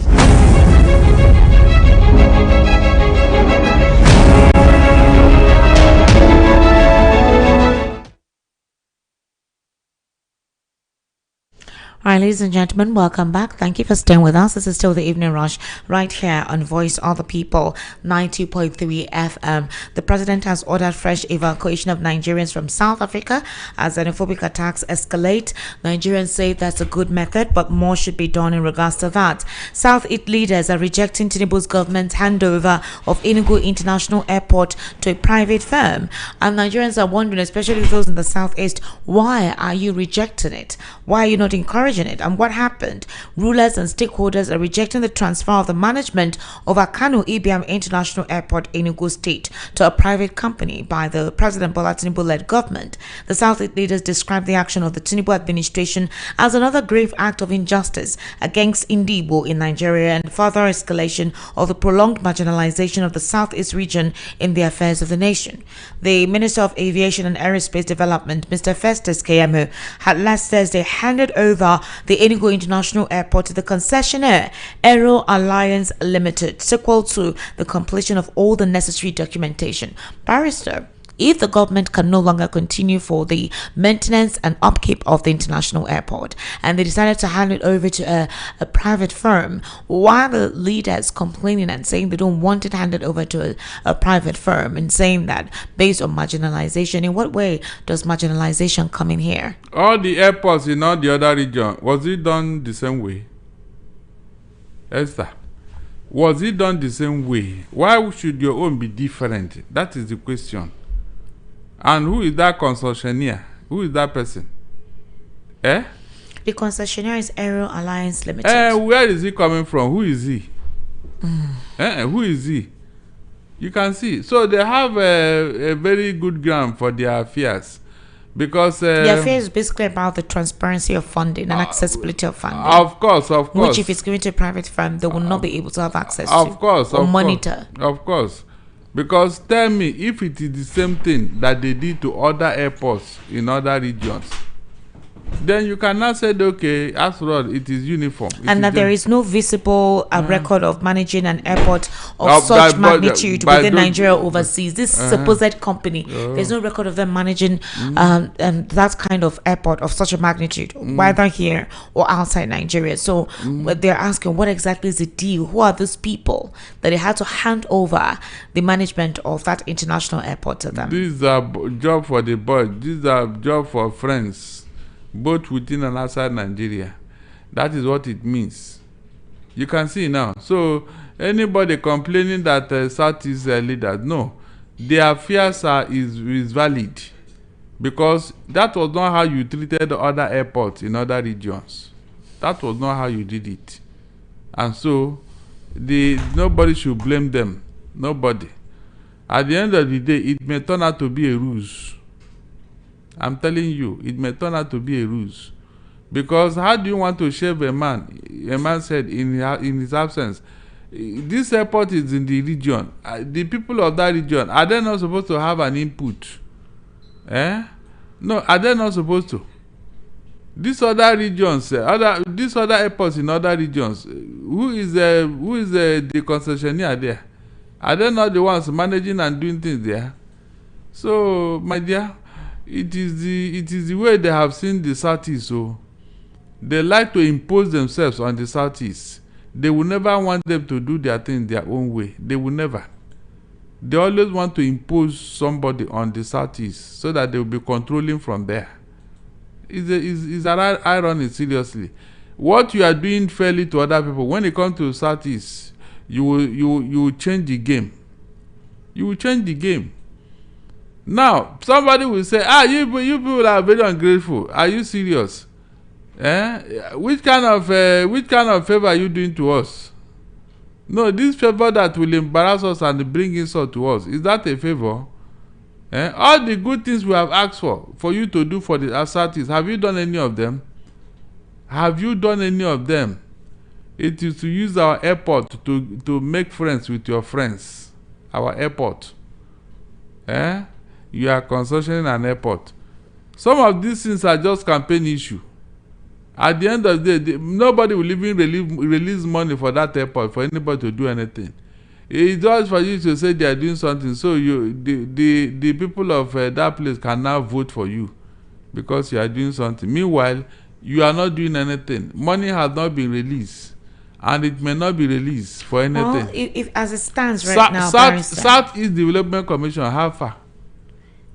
A: All right, ladies and gentlemen, welcome back. Thank you for staying with us. This is still the Evening Rush right here on Voice of the People, 92.3 FM. The president has ordered fresh evacuation of Nigerians from South Africa as xenophobic attacks escalate. Nigerians say that's a good method, but more should be done in regards to that. Southeast leaders are rejecting Tinubu's government's handover of INEC International Airport to a private firm. And Nigerians are wondering, especially those in the Southeast, why are you rejecting it? Why are you not encouraging it? And what happened? Rulers and stakeholders are rejecting the transfer of the management of Akanu Ibiam International Airport in Enugu State to a private company by the President Bola Tinubu-led government. The Southeast leaders described the action of the Tinubu administration as another grave act of injustice against Indibo in Nigeria and further escalation of the prolonged marginalization of the Southeast region in the affairs of the nation. The Minister of Aviation and Aerospace Development, Mr. Festus Keyamo, had last Thursday handed over the Enugu International Airport to the concessionaire Aero Alliance Limited, sequel to the completion of all the necessary documentation. Barrister, if the government can no longer continue for the maintenance and upkeep of the international airport and they decided to hand it over to a private firm, why are the leaders complaining and saying they don't want it handed over to a private firm and saying that based on marginalization? In what way does marginalization come in here?
B: All the airports in all the other region, was it done the same way? Esther, was it done the same way? Why should your own be different? That is the question. And who is that concessionaire? Who is that person? The
A: concessionaire is Aero Alliance Limited.
B: Where is he coming from? Who is he? Who is he? You can see. So they have a very good ground for their affairs. Because
A: the affair is basically about the transparency of funding and accessibility of funding.
B: Of course.
A: Which if it's given to a private firm, they will not be able to have access to.
B: Or
A: monitor.
B: Of course. Because tell me, if it is the same thing that they did to other airports in other regions, then you cannot say, okay, after all, it is uniform.
A: And that there is no visible record of managing an airport of such magnitude within Nigeria overseas. This supposed company, there's no record of them managing that kind of airport of such a magnitude, whether here or outside Nigeria. So they're asking, what exactly is the deal? Who are those people that they had to hand over the management of that international airport to them?
B: These are job for the boys. These are job for friends, both within and outside Nigeria. That is what it means. You can see now. So anybody complaining that Southeast leaders, no, their fears is valid, because that was not how you treated other airports in other regions. That was not how you did it, and so nobody should blame them. Nobody. At the end of the day, it may turn out to be a ruse. I'm telling you, it may turn out to be a ruse. Because how do you want to shave a man said in his absence? This airport is in the region. The people of that region, are they not supposed to have an input? No, are they not supposed to? These other regions, these other airports in other regions, who is the concessionaire there? Are they not the ones managing and doing things there? So, my dear, it is the way they have seen the Southeast. So they like to impose themselves on the Southeast. They will never want them to do their thing their own way. They will never. They always want to impose somebody on the Southeast so that they will be controlling from there. It's an irony, seriously. What you are doing fairly to other people, when it comes to Southeast, you will change the game. You will change the game. Now, somebody will say, you people are very ungrateful. Are you serious? Which kind of favor are you doing to us? No, this favor that will embarrass us and bring insult to us, is that a favor? All the good things we have asked for you to do for the Southeast, have you done any of them? Have you done any of them? It is to use our airport to make friends with your friends. Our airport. You are constructing an airport. Some of these things are just campaign issue. At the end of the day, nobody will even release money for that airport for anybody to do anything. It's just for you to say they are doing something, so the people of that place can now vote for you because you are doing something. Meanwhile, you are not doing anything. Money has not been released, and it may not be released for anything.
A: Well, if as it stands right now,
B: Southeast Development Commission, how far?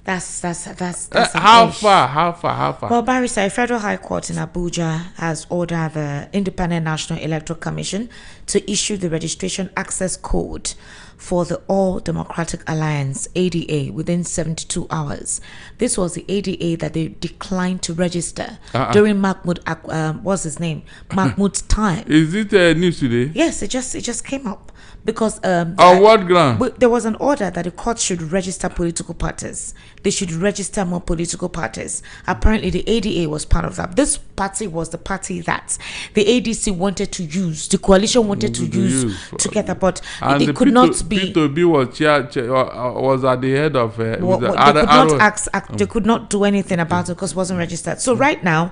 A: That's
B: how far?
A: Well, Barrister, a federal high court in Abuja has ordered the Independent National Electoral Commission to issue the registration access code for the All Democratic Alliance (ADA) within 72 hours. This was the ADA that they declined to register during Mahmoud's time.
B: Is it news today?
A: Yes, it just came up. Because
B: on what ground?
A: There was an order that the court should register political parties. They should register more political parties. Apparently, the ADA was part of that. This party was the party that the ADC wanted to use. The coalition wanted to use together, but it could not be.
B: P2B was at the head of.
A: They could not do anything about it because it wasn't registered. So right now,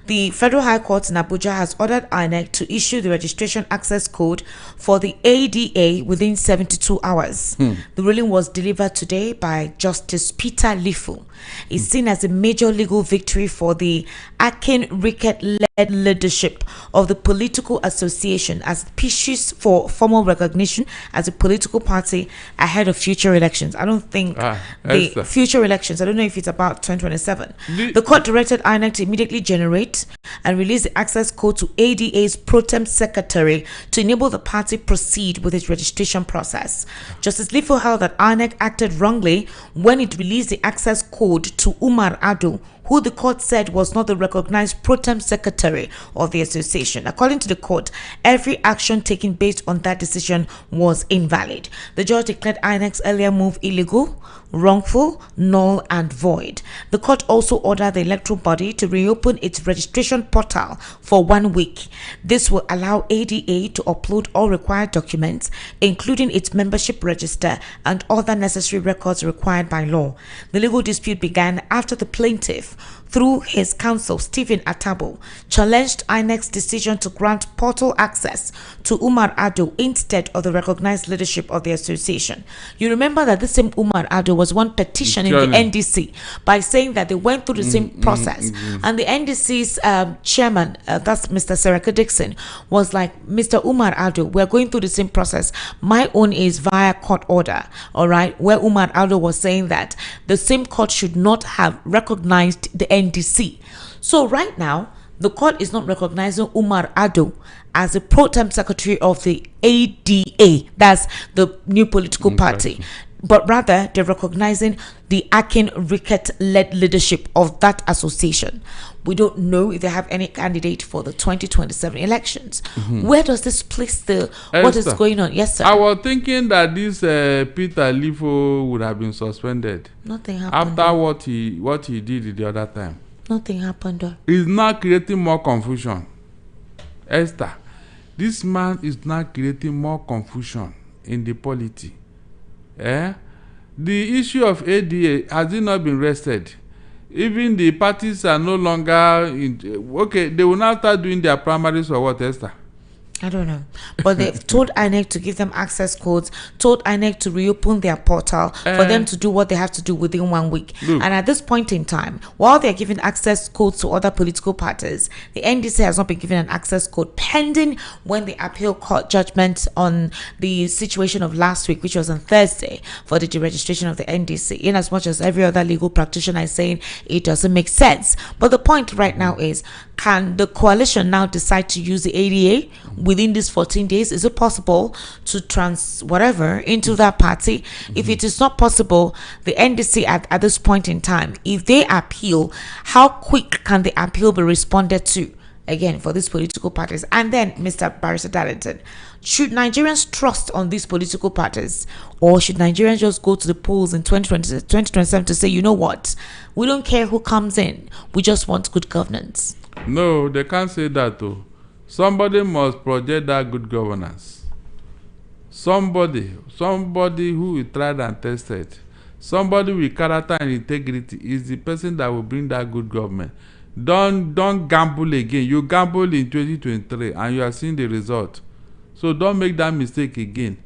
A: the Federal High Court in Abuja has ordered INEC to issue the registration access code for the ADA within 72 hours. The ruling was delivered today by Justice Peter Lifu. It's seen as a major legal victory for the Akin Rickett-led leadership of the political association as it pushes for formal recognition as a political party ahead of future elections. I don't think the future elections, I don't know if it's about 2027. The court directed INEC to immediately generate and release the access code to ADA's pro tem secretary to enable the party proceed with its registration process. Justice Lifu held that INEC acted wrongly when it released the access code to Umar Ado, who the court said was not the recognized pro tem secretary of the association. According to the court, every action taken based on that decision was invalid. The judge declared INEC's earlier move illegal, wrongful, null and void. The court also ordered the electoral body to reopen its registration portal for 1 week. This will allow ADA to upload all required documents, including its membership register and other necessary records required by law. The legal dispute began after the plaintiff, through his counsel Stephen Atabo, challenged INEC's decision to grant portal access to Umar Ado instead of the recognized leadership of the association. You remember that this same Umar Ado was one petition in the NDC by saying that they went through the same process, and the NDC's chairman, that's Mr. Sereka Dixon, was like, Mr. Umar Ado, we're going through the same process. My own is via court order, all right, where Umar Ado was saying that the same court should not have recognized the NDC. So right now, the court is not recognizing Umar Ado as the pro tem secretary of the ADA, that's the new political party, but rather they're recognizing the Akin Rickett-led leadership of that association. We don't know if they have any candidate for the 2027 elections. Where does this place what is going on? Yes, sir.
B: I was thinking that this Peter Lifu would have been suspended.
A: Nothing happened.
B: After what he did the other time.
A: Nothing happened. Though.
B: He's now creating more confusion. Esther, this man is now creating more confusion in the polity. The issue of ADA has it not been rested? Even the parties are no longer they will now start doing their primaries or what, Esther?
A: I don't know. But they've told INEC to give them access codes, told INEC to reopen their portal for them to do what they have to do within 1 week.
B: Look.
A: And at this point in time, while they're giving access codes to other political parties, the NDC has not been given an access code pending when the appeal court judgment on the situation of last week, which was on Thursday, for the deregistration of the NDC. In as much as every other legal practitioner is saying it doesn't make sense. But the point right now is, can the coalition now decide to use the ADA within these 14 days? Is it possible to whatever into that party? If it is not possible, the NDC at this point in time, if they appeal, how quick can the appeal be responded to? Again, for these political parties. And then, Mr. Barrister Darlington, should Nigerians trust on these political parties, or should Nigerians just go to the polls in 2027 to say, you know what, we don't care who comes in, we just want good governance?
B: No, they can't say that though. Somebody must project that good governance. Somebody who is tried and tested, somebody with character and integrity is the person that will bring that good government. Don't gamble again. You gambled in 2023 and you are seeing the result. So don't make that mistake again.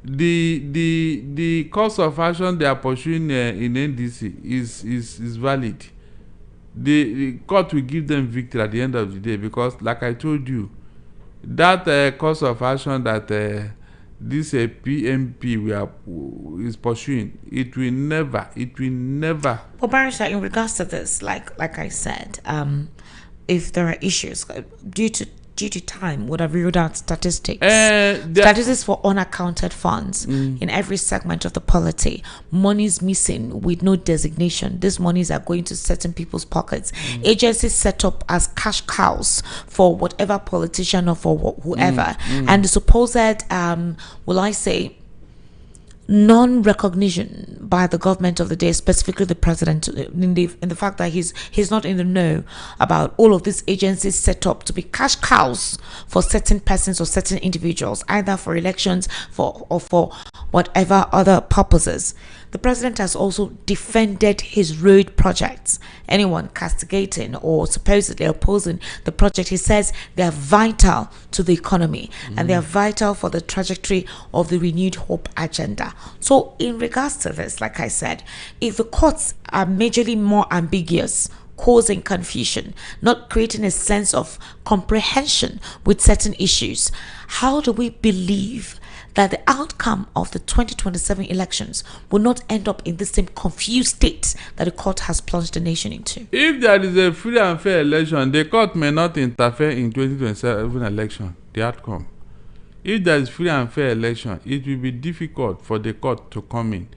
B: The course of action they are pursuing in NDC is valid. The court will give them victory at the end of the day, because like I told you, that course of action that this PMP is pursuing, it will never.
A: Well, Barrister, in regards to this, like I said, if there are issues due to time, would have ruled out statistics. Statistics for unaccounted funds in every segment of the polity. Monies missing with no designation. These monies are going to certain people's pockets. Agencies set up as cash cows for whatever politician or for whoever. And the supposed, will I say, non-recognition by the government of the day, specifically the president, in the fact that he's not in the know about all of these agencies set up to be cash cows for certain persons or certain individuals, either for elections or for whatever other purposes. The president has also defended his road projects. Anyone castigating or supposedly opposing the project, he says they are vital to the economy and they are vital for the trajectory of the renewed hope agenda. So in regards to this, like I said, if the courts are majorly more ambiguous, causing confusion, not creating a sense of comprehension with certain issues, how do we believe that the outcome of the 2027 elections will not end up in the same confused state that the court has plunged the nation into?
B: If there is a free and fair election, the court may not interfere in 2027 election, the outcome. If there is free and fair election, it will be difficult for the court to come in.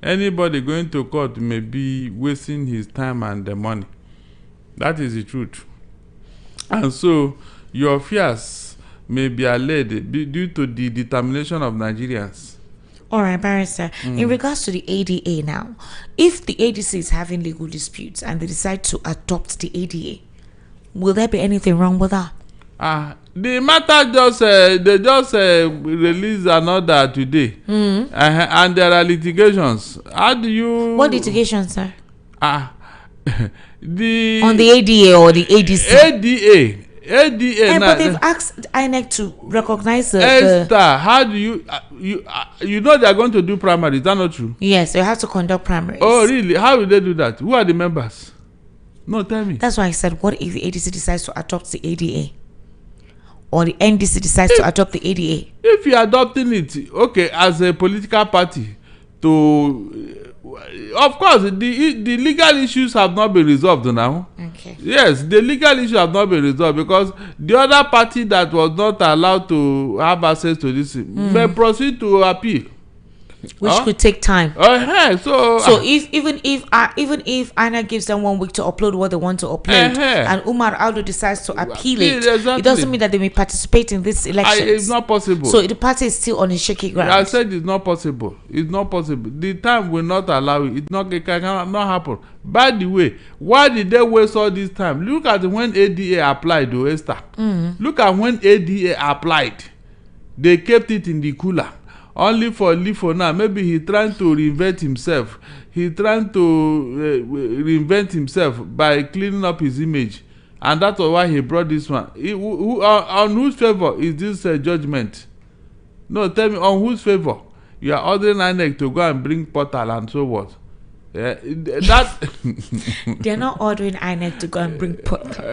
B: Anybody going to court may be wasting his time and the money. That is the truth. And so your fears may be allayed due to the determination of Nigerians.
A: All right, Barrister. In regards to the ADA now, if the ADC is having legal disputes and they decide to adopt the ADA, will there be anything wrong with that?
B: The matter they just released an order today, and there are litigations. How do you?
A: What litigations, sir?
B: On
A: the ADA or the ADC?
B: ADA.
A: But they've asked INEC to recognize
B: how do you know they are going to do primaries? Is that not true?
A: Yes, they have to conduct primaries.
B: Oh, really? How will they do that? Who are the members? No, tell me.
A: That's why I said, what if the ADC decides to adopt the ADA? Or the NDC decides to adopt the ADA?
B: If you're adopting it, okay, as a political party, of course, the legal issues have not been resolved now.
A: Okay.
B: Yes, the legal issues have not been resolved because the other party that was not allowed to have access to this may proceed to appeal.
A: Which could take time.
B: So
A: even if INEC gives them 1 week to upload what they want to upload, and Umar Aldo decides to appeal it, it doesn't mean that they may participate in this election.
B: It's not possible.
A: So the party is still on a shaky ground.
B: I said it's not possible. It's not possible. The time will not allow it. It cannot happen. By the way, why did they waste all this time? Look at when ADA applied, though, Esther. Look at when ADA applied. They kept it in the cooler. Only for now. Maybe he trying to reinvent himself. He trying to reinvent himself by cleaning up his image. And that's why he brought this one. On whose favor is this judgment? No, tell me, on whose favor? You are ordering INEC to go and bring portal and so what? Yeah,
A: they're not ordering INEC to go and bring portal.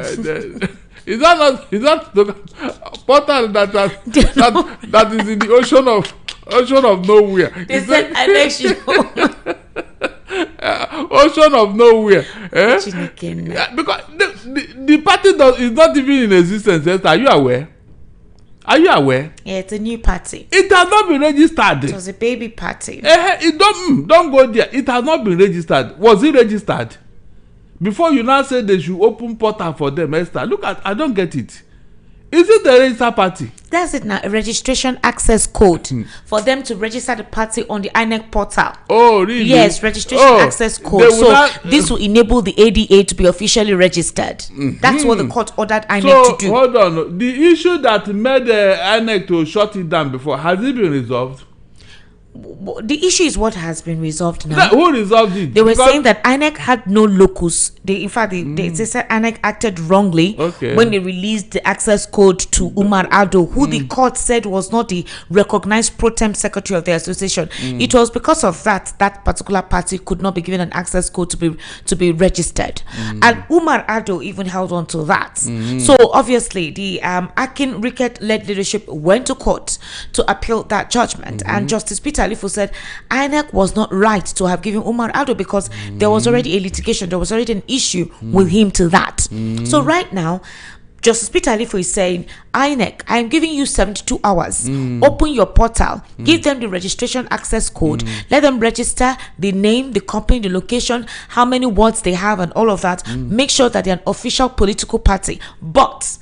B: Is that the portal that is in the ocean of nowhere?
A: They said INEC should
B: ocean of nowhere. Because the party is not even in existence. Are you aware? Yeah,
A: it's a new party.
B: It has not been registered.
A: It was a baby party.
B: It don't go there. It has not been registered. Was it registered? Before you now say they should open portal for them, Esther. Look at, I don't get it. Is it the register party?
A: That's it now, a registration access code for them to register the party on the INEC portal.
B: Oh, really?
A: Yes, registration access code. So this will enable the ADA to be officially registered. That's what the court ordered INEC to do.
B: Hold on. The issue that made INEC to shut it down before, has it been resolved?
A: The issue is what has been resolved now.
B: Who resolved it?
A: They were saying that INEC had no locus. They said INEC acted wrongly when they released the access code to Umar Ado, who the court said was not the recognized pro tem secretary of the association. It was because of that particular party could not be given an access code to be registered. And Umar Ado even held on to that. So obviously the Akin Ricket-led leadership went to court to appeal that judgment, and Justice Peter Alifo said INEC was not right to have given Umar Ado because there was already a litigation, there was already an issue with him to that. So right now, Justice Peter Alifo is saying, INEC, I am giving you 72 hours. Open your portal, give them the registration access code, let them register the name, the company, the location, how many wards they have, and all of that. Make sure that they're an official political party. But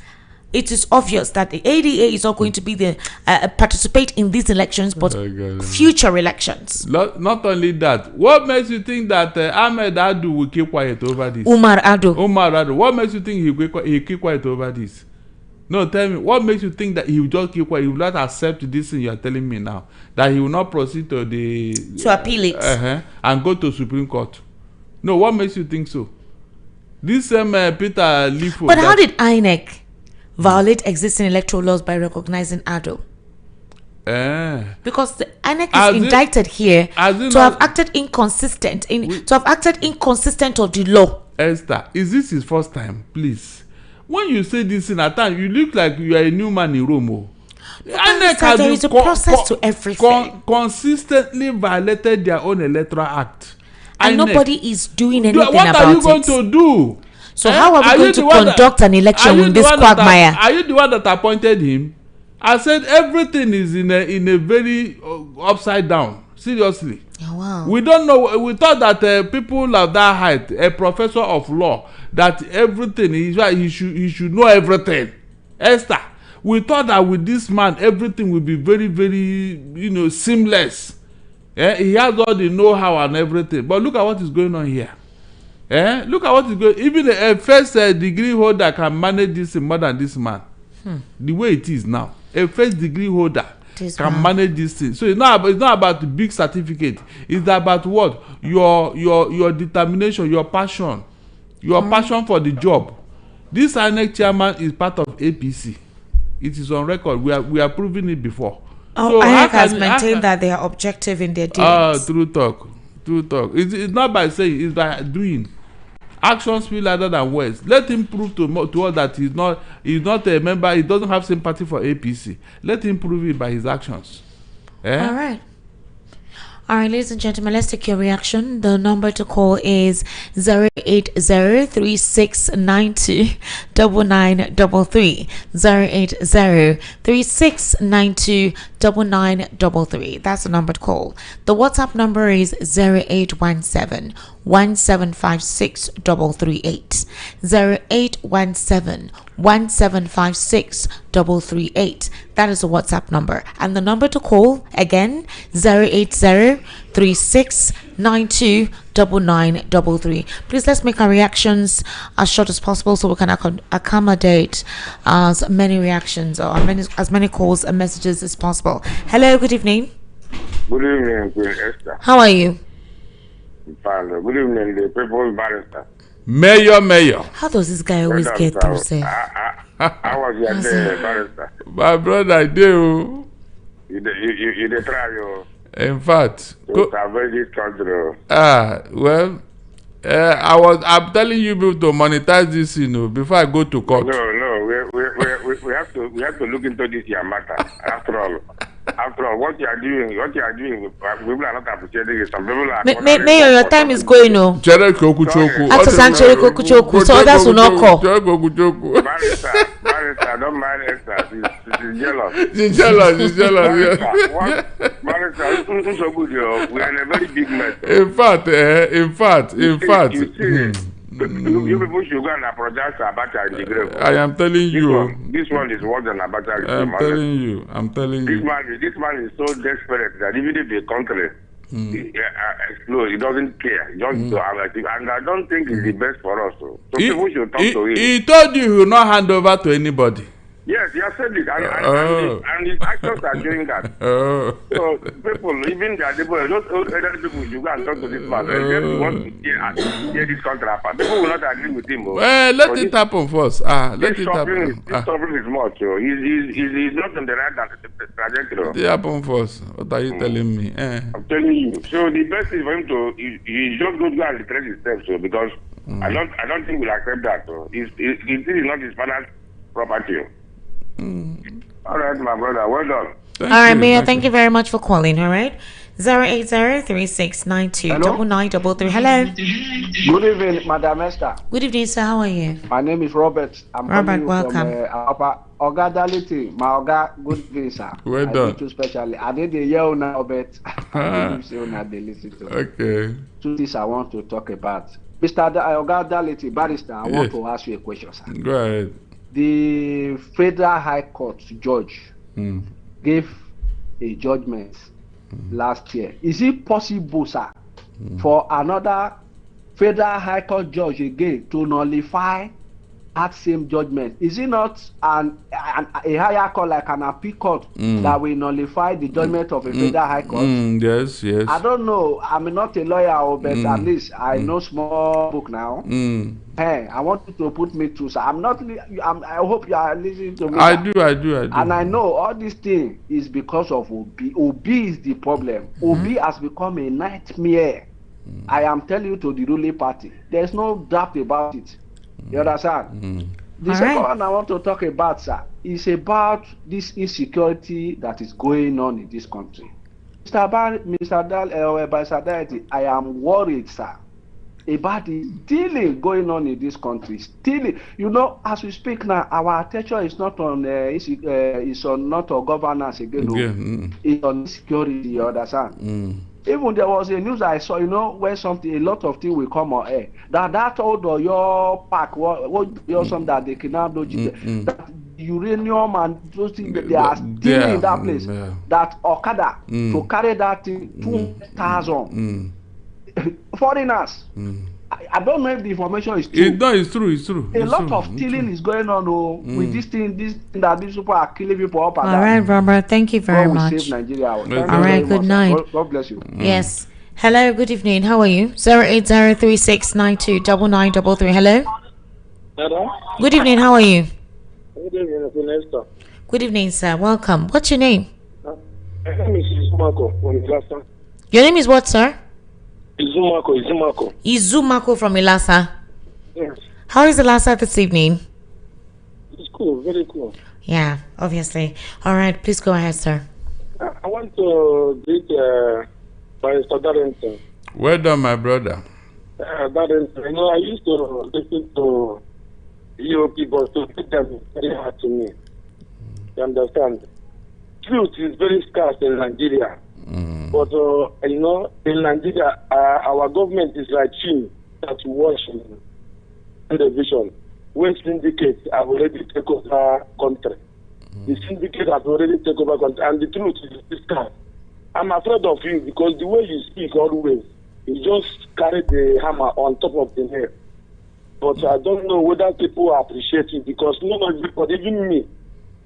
A: it is obvious that the ADA is not going to be the participate in these elections, but future elections.
B: Not only that, what makes you think that Ahmed Adu will keep quiet over this?
A: Umar Ado.
B: What makes you think he keep quiet over this? No, tell me, what makes you think that he will just keep quiet? He will not accept this thing you are telling me now, that he will not proceed to
A: appeal it
B: and go to Supreme Court? No, what makes you think so? This Peter Lifo.
A: But how did INEC violate existing electoral laws by recognizing Ado? Because the INEC is indicted here to have acted inconsistent of the law.
B: Esther, is this his first time? Please, when you say this in a time, you look like you are a new man in Rome.
A: INEC has there is a process to everything.
B: Consistently violated their own electoral act,
A: and INEC, nobody is doing anything about it.
B: What are you going to do?
A: So how are we going to conduct an election with this quagmire?
B: Are you the one that appointed him? I said everything is in a very upside down. Seriously.
A: Oh, wow.
B: We don't know. We thought that people of that height, a professor of law, that everything he should know everything. Esther, we thought that with this man everything will be very, very seamless. He has all the know-how and everything. But look at what is going on here. Look at what is going. Even a first degree holder can manage this more than this man. The way it is now, a first degree holder can manage this thing. So it's not about the big certificate. It's about what your determination, your passion for the job. This INEC chairman is part of APC. It is on record. We are proving it before.
A: So INEC has maintained that they are objective in their dealings.
B: True talk. It's not by saying, it's by doing. Actions speak louder than words. Let him prove to us that he's not a member. He doesn't have sympathy for APC. Let him prove it by his actions.
A: All right, ladies and gentlemen, let's take your reaction. The number to call is 08036929933. 08036929933. That's the number to call. The WhatsApp number is 0817 1756 338. 0817 1756 338. That is the WhatsApp number. And the number to call again, 08036929933. Please, let's make our reactions as short as possible so we can accommodate as many reactions or as many calls and messages as possible. Hello, good evening.
K: Good evening, Queen Esther.
A: How are you?
K: Fine. Good evening, the people's barrister.
B: Mayor.
A: How does this guy always get through, say?
E: I was your barrister.
B: My brother, I do.
E: You try your.
B: In fact,
E: to avoid this country.
B: Well, I'm telling you people to monetize this, before I go to court.
E: No, we have to look into this your matter. After all, what you are doing, people are not appreciating it. Some people are.
A: Mayor, your time is going, no. So others will not call.
E: Barrister, don't mind Esther. She's jealous.
B: She's jealous.
E: Barrister, it's so good, yo. We are in a very big mess.
B: In fact.
E: You people should go and apologize to Abacha in the grave.
B: I am telling you.
E: This one is worse than Abacha.
B: I'm telling you.
E: This man is so desperate that even if the country explodes, he doesn't care. And I don't think it's the best for us. So people should talk to him.
B: He told you he will not hand over to anybody.
E: Yes, he has said it, and his actions are doing that. So people, even the people, those elderly people should go and talk to this man. They want to hear this contract. People will not agree with him.
B: Well, let it happen first. Let it happen.
E: This suffering is much. He's not on the right trajectory.
B: Let it happen first. What are you telling me?
E: I'm telling you. So the best is for him to he just go and retrace his steps. Because I don't think we'll accept that. It is not his father's property. All right, my brother, well done.
A: All right, Mayor, thank you very much for calling. All right, 080-3692-9933. Hello.
K: Good evening, Madam Esther.
A: Good evening, sir. How are you?
K: My name is Robert.
A: Robert, welcome.
K: Oga Daliti, my Oga, good evening, sir.
B: Well done.
K: I do especially. I did the year now, Robert. I say they listen to.
B: Okay.
K: Two things I want to talk about. Mr. Oga Daliti, barrister, I want to ask you a question, sir.
B: Go ahead.
K: The Federal High Court judge gave a judgment last year. Is it possible, sir, for another Federal High Court judge again to nullify that same judgment? Is it not a higher court like an appeal court that will nullify the judgment of a Federal High Court?
B: Yes.
K: I don't know. I'm not a lawyer, but at least I know small book now. Hey, I want you to put me through, sir. I hope you are listening to me.
B: I do.
K: And I know all this thing is because of Obi. Obi is the problem. Obi has become a nightmare. I am telling you, to the ruling party. There's no doubt about it. You understand? The second one I want to talk about, sir, is about this insecurity that is going on in this country. Mr. Daliti, I am worried, sir, about the stealing going on in this country. Stealing. You know, as we speak now, our attention is not on not on governance again. It's on security. You understand? Even there was a news I saw, where a lot of things will come on air. That old your park, what some that they cannot do, that uranium and those things that they are stealing in that place. That Okada to carry that thing 2,000 foreigners. I don't know if the information is true.
B: It's true.
K: A lot of stealing is going on with this thing that these people are killing people up and down.
A: All right, Robert, thank you very much.
K: Save Nigeria.
A: All right, good night.
K: God bless you.
A: Yes. Hello, good evening. How are you? 080-3692-9933. Hello.
L: Hello.
A: Good evening. How are you?
L: Good evening, Minister.
A: Good evening, sir. Welcome. What's your name?
L: My name is Izumako from Ilasa.
A: Your name is what, sir?
L: Izumako.
A: Izumako from Ilasa.
L: Yes.
A: How is Ilasa this evening?
L: It's cool, very cool.
A: Yeah, obviously. All right, please go ahead, sir.
L: I want to greet Mr. Darrington.
B: Well done, my brother.
L: Darrington, I used to listen to you people to put them very hard to me. You understand? Truth is very scarce in Nigeria. But, in Nigeria, our government is like Chin that you watch in television. When syndicates have already taken over country. The syndicate has already taken over country. And the truth is this guy. I'm afraid of you because the way you speak always, you just carry the hammer on top of the nail. But I don't know whether people appreciate it because even me,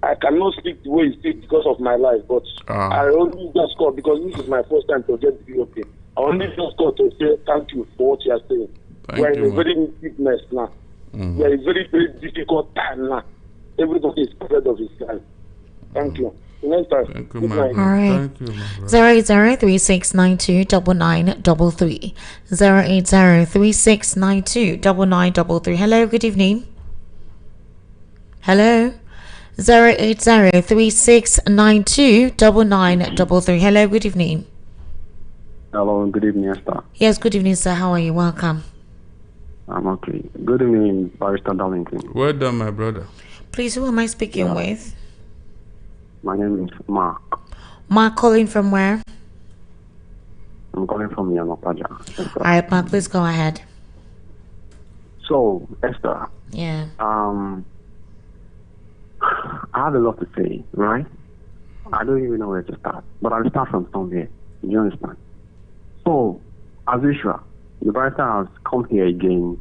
L: I cannot speak the way you speak because of my life, but I only just call because this is my first time to get the European. I only just call to say thank you for what you are saying. We are in a very deep mess now. We are in a very, very difficult time now. Everybody is scared of his life. Thank you. Next time.
B: Thank you,
L: Good
B: my
L: night.
B: brother.
A: All right.
B: Thank you, my brother.
A: 08036929933. 08036929933. Hello, good evening. Hello. 08036929933. Hello, good evening.
M: Hello, good evening, Esther.
A: Yes, good evening, sir. How are you? Welcome.
M: I'm okay. Good evening, Barrister Darlington.
B: Well done, my brother.
A: Please, who am I speaking with?
M: My name is Mark.
A: Mark, calling from where?
M: I'm calling from Yanopaja.
A: All right, Mark, please go ahead.
M: So, Esther.
A: Yeah.
M: I have a lot to say, right? I don't even know where to start, but I'll start from somewhere. You understand? So, as usual, the barrister has come here again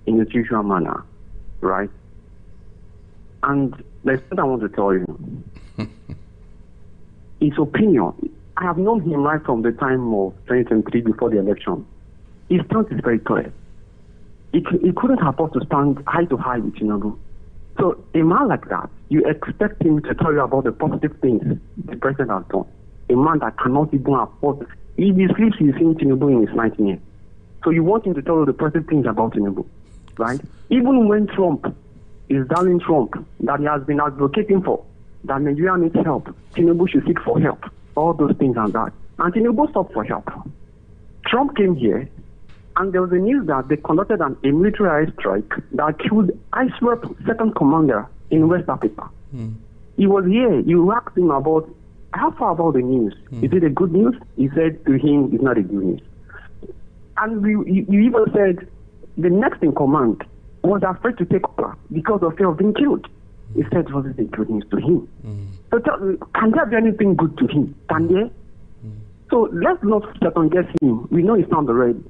M: in a usual manner, right? And there's something I want to tell you. His opinion, I have known him right from the time of 2023 before the election. His stance is very clear. He couldn't afford to stand eye to eye with Tinubu. So a man like that, you expect him to tell you about the positive things the president has done. A man that cannot even afford, he sleeps, he's seen Tinubu in his 19 years. So you want him to tell you the positive things about Tinubu, right? Even when Trump is darling Trump, that he has been advocating for, that Nigeria needs help, Tinubu should seek for help, all those things and that. And Tinubu stopped for help. Trump came here, and there was a news that they conducted a military airstrike that killed ISWAP second commander in West Africa. He was here. You asked him about, how far about the news? Is it a good news? He said to him, it's not a good news. And you even said the next in command was afraid to take over because of fear of being killed. He said it wasn't a good news to him. So can there be anything good to him? Can there? So let's not second guess him. We know he's not the red.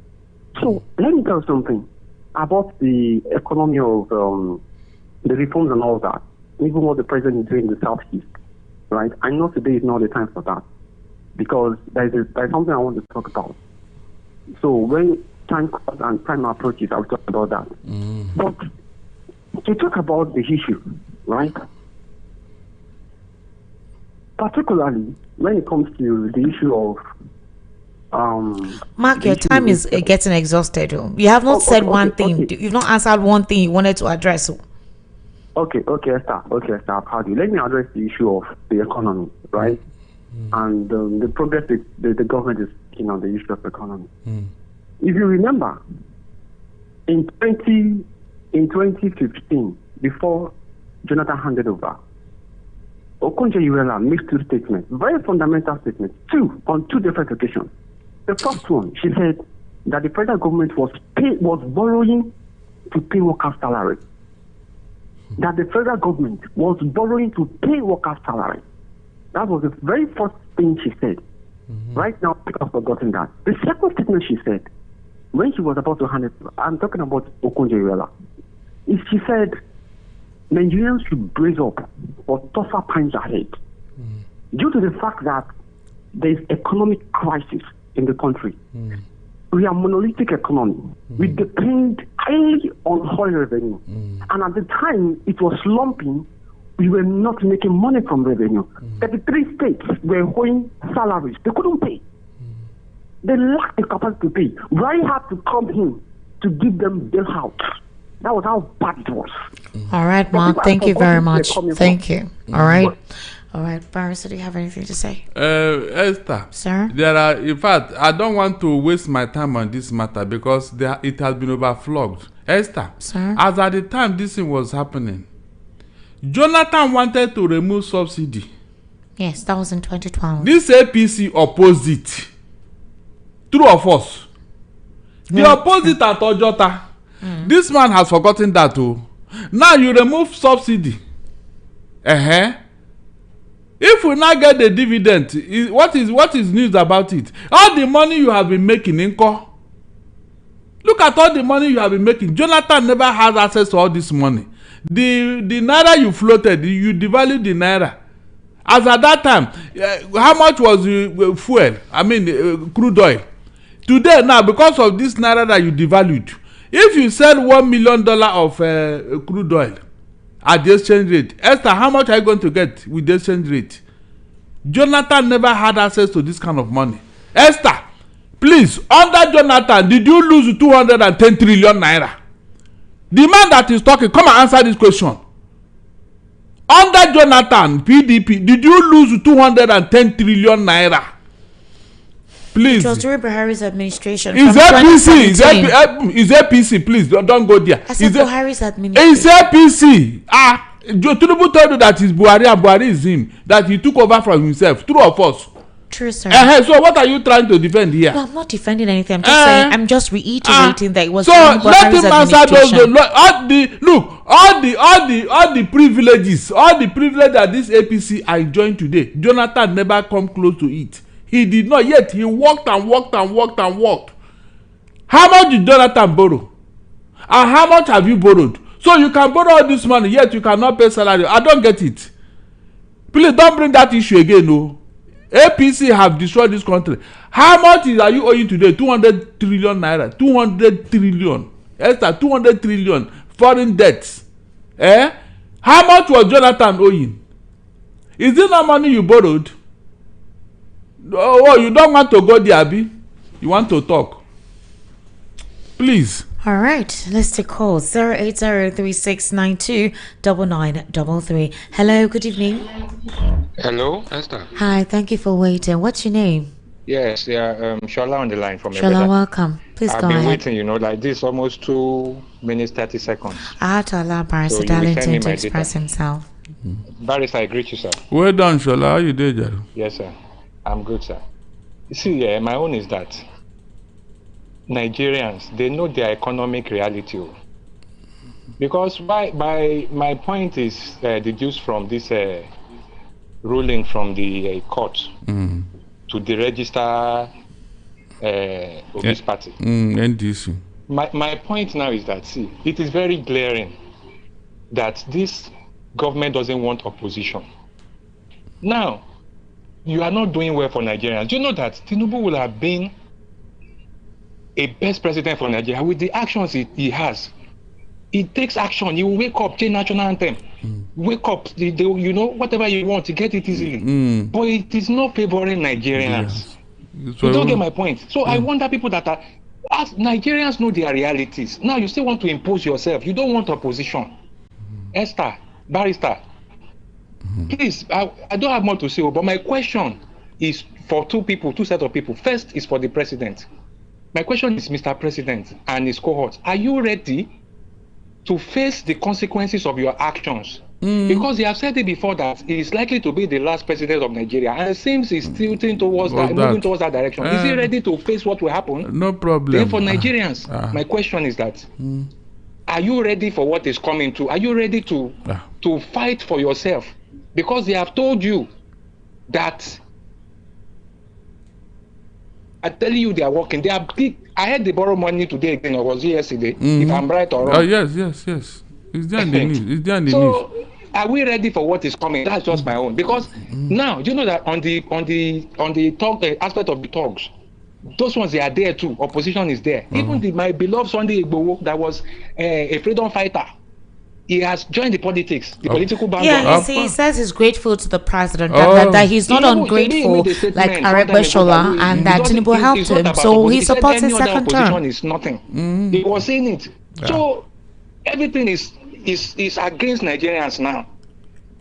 M: So let me tell you something about the economy of the reforms and all that. Even what the president is doing in the Southeast, right? I know today is not the time for that because there's something I want to talk about. So when time comes and time approaches, I'll talk about that. But to talk about the issue, right? Particularly when it comes to the issue of
A: Mark, your time is getting exhausted. You have not said one thing. Okay. You've not answered one thing you wanted to address.
M: Okay, Esther, I've heard you. Let me address the issue of the economy, right? And the progress the government is making on the issue of economy. If you remember, in 2015, before Jonathan handed over, Okonjo-Iweala makes two statements, very fundamental statements, on two different occasions. The first one, she said that the federal government was borrowing to pay workers' salary. That the federal government was borrowing to pay workers' salary. That was the very first thing she said. Right now, people have forgotten that. The second statement she said, when she was about to hand it, I'm talking about Okonjo-Iweala, is she said Nigerians should brace up for tougher times ahead due to the fact that there is economic crisis in the country. We are a monolithic economy. We depend highly on oil revenue. And at the time it was slumping, we were not making money from revenue. 33 states were owing salaries. They couldn't pay. They lacked the capacity to pay. We had to come in to give them bailout. That was how bad it was.
A: All right, Mark. Thank you very much. Thank you. All right. All right, Barrister, do you have anything to say?
B: Esther.
A: Sir?
B: In fact, I don't want to waste my time on this matter because it has been overflogged. Esther.
A: Sir?
B: As at the time this thing was happening, Jonathan wanted to remove subsidy.
A: Yes, that was in 2012.
B: This APC opposed it. True or false? The opposite at Ojota. This man has forgotten that too. Now you remove subsidy. If we now get the dividend, what is news about it? All the money you have been making, Inko. Look at all the money you have been making. Jonathan never has access to all this money. The naira you floated, you devalued the naira. As at that time, how much was fuel? I mean, crude oil. Today now, because of this naira that you devalued, If you sell $1 million of crude oil at the exchange rate, Esther, how much are you going to get with the exchange rate? Jonathan never had access to this kind of money. Esther, please, under Jonathan, did you lose 210 trillion naira? The man that is talking, come and answer this question. Under Jonathan, PDP, did you lose 210 trillion naira? Please.
A: It was during Buhari's administration.
B: Is APC? Is APC? Please don't go there.
A: I said Buhari's administration.
B: Is APC? Tinubu told you that is Buhari and Buhari is him. That he took over from himself. True or false?
A: True, sir.
B: So what are you trying to defend here?
A: No, I'm not defending anything. I'm just saying. I'm just reiterating that it was.
B: So let him answer those. All the privileges, that this APC are enjoying today. Jonathan never come close to it. He did not yet. He worked and worked and worked and worked. How much did Jonathan borrow? And how much have you borrowed? So you can borrow all this money, yet you cannot pay salary. I don't get it. Please don't bring that issue again, no. APC have destroyed this country. How much are you owing today? 200 trillion naira. 200 trillion. Esther, 200 trillion foreign debts. How much was Jonathan owing? Is it not money you borrowed? Oh, you don't want to go there, Abi? You want to talk? Please.
A: All right, let's take calls. 08036929933. Hello, good evening.
N: Hello, Esther.
A: Hi, thank you for waiting. What's your name?
N: Yes, Shola on the line from
A: Shola, welcome. Please go ahead.
N: I've been waiting, like this, almost 2 minutes, 30 seconds.
A: I had to allow Barrister Darlington to express himself.
N: Barrister, I greet you, sir.
B: Well done, Shola. How you doing, Jaro?
N: Yes, sir. I'm good, sir. You see, my own is that Nigerians, they know their economic reality. Because my point is deduced from this ruling from the court to deregister this party.
B: NDC.
N: My point now is that, see, it is very glaring that this government doesn't want opposition. Now, you are not doing well for Nigerians. Do you know that Tinubu will have been a best president for Nigeria with the actions he has? He takes action. He will wake up, change national anthem, wake up, whatever you want to get it easily. But it is not favoring Nigerians. You don't get my point. So I wonder people that are, as Nigerians know their realities. Now you still want to impose yourself. You don't want opposition. Esther, Barrister, please, I don't have more to say, but my question is for two sets of people. First is for the president. My question is, Mr. President and his cohorts, are you ready to face the consequences of your actions? Because they have said it before that he is likely to be the last president of Nigeria, and it seems he's tilting towards moving towards that direction. Is he ready to face what will happen?
B: No problem.
N: Then for Nigerians, my question is that, are you ready for what is coming to? Are you ready to fight for yourself? Because they have told you that, I tell you, they are working. They are big. I had they borrow money today again, or was it yesterday? If I'm right or wrong.
B: Oh yes. It's there in the news.
N: So, are we ready for what is coming? That's just my own. Because now, you know that on the talk aspect of the talks, those ones, they are there too. Opposition is there. Even my beloved Sunday Igboho, that was a freedom fighter, he has joined the politics, the political bandwagon.
A: Yeah, he says he's grateful to the president, that he's not ungrateful like Aregbesola, and that Tinubu helped him, so he supports his second term.
N: Opposition is nothing. He was saying it. So everything is against Nigerians now.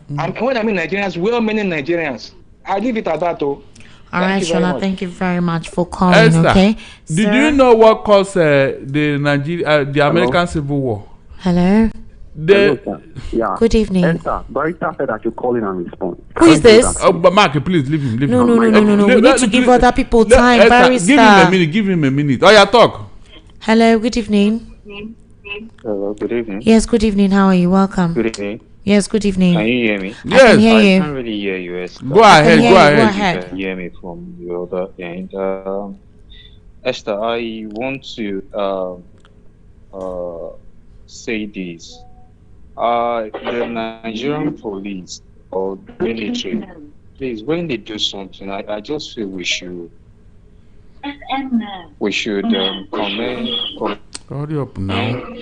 N: And when I mean Nigerians, well-meaning Nigerians. I leave it at that, though.
A: All right, Shola, thank you very much for calling.
B: Esther,
A: okay,
B: did you know what caused the American Civil War?
A: Hello.
M: Yeah.
A: Good evening.
M: Esther, Barrister said I should call in and respond.
A: Who is this?
B: But Mark, please leave him.
A: No. We need to give other people time. Barrister,
B: give him a minute. Oh yeah, talk.
A: Hello. Good evening.
O: Hello. Good evening.
A: Yes. Good evening. How are you? Welcome.
O: Good evening.
A: Yes. Good evening.
O: Can you hear me?
A: Yes. I can hear you.
O: I can't really hear you. Esther.
B: Go ahead.
A: Go ahead.
O: You can hear me from the other end. Esther, I want to say this. The Nigerian police or military, please, when they do something, I just feel we should commend.
B: Hurry up now.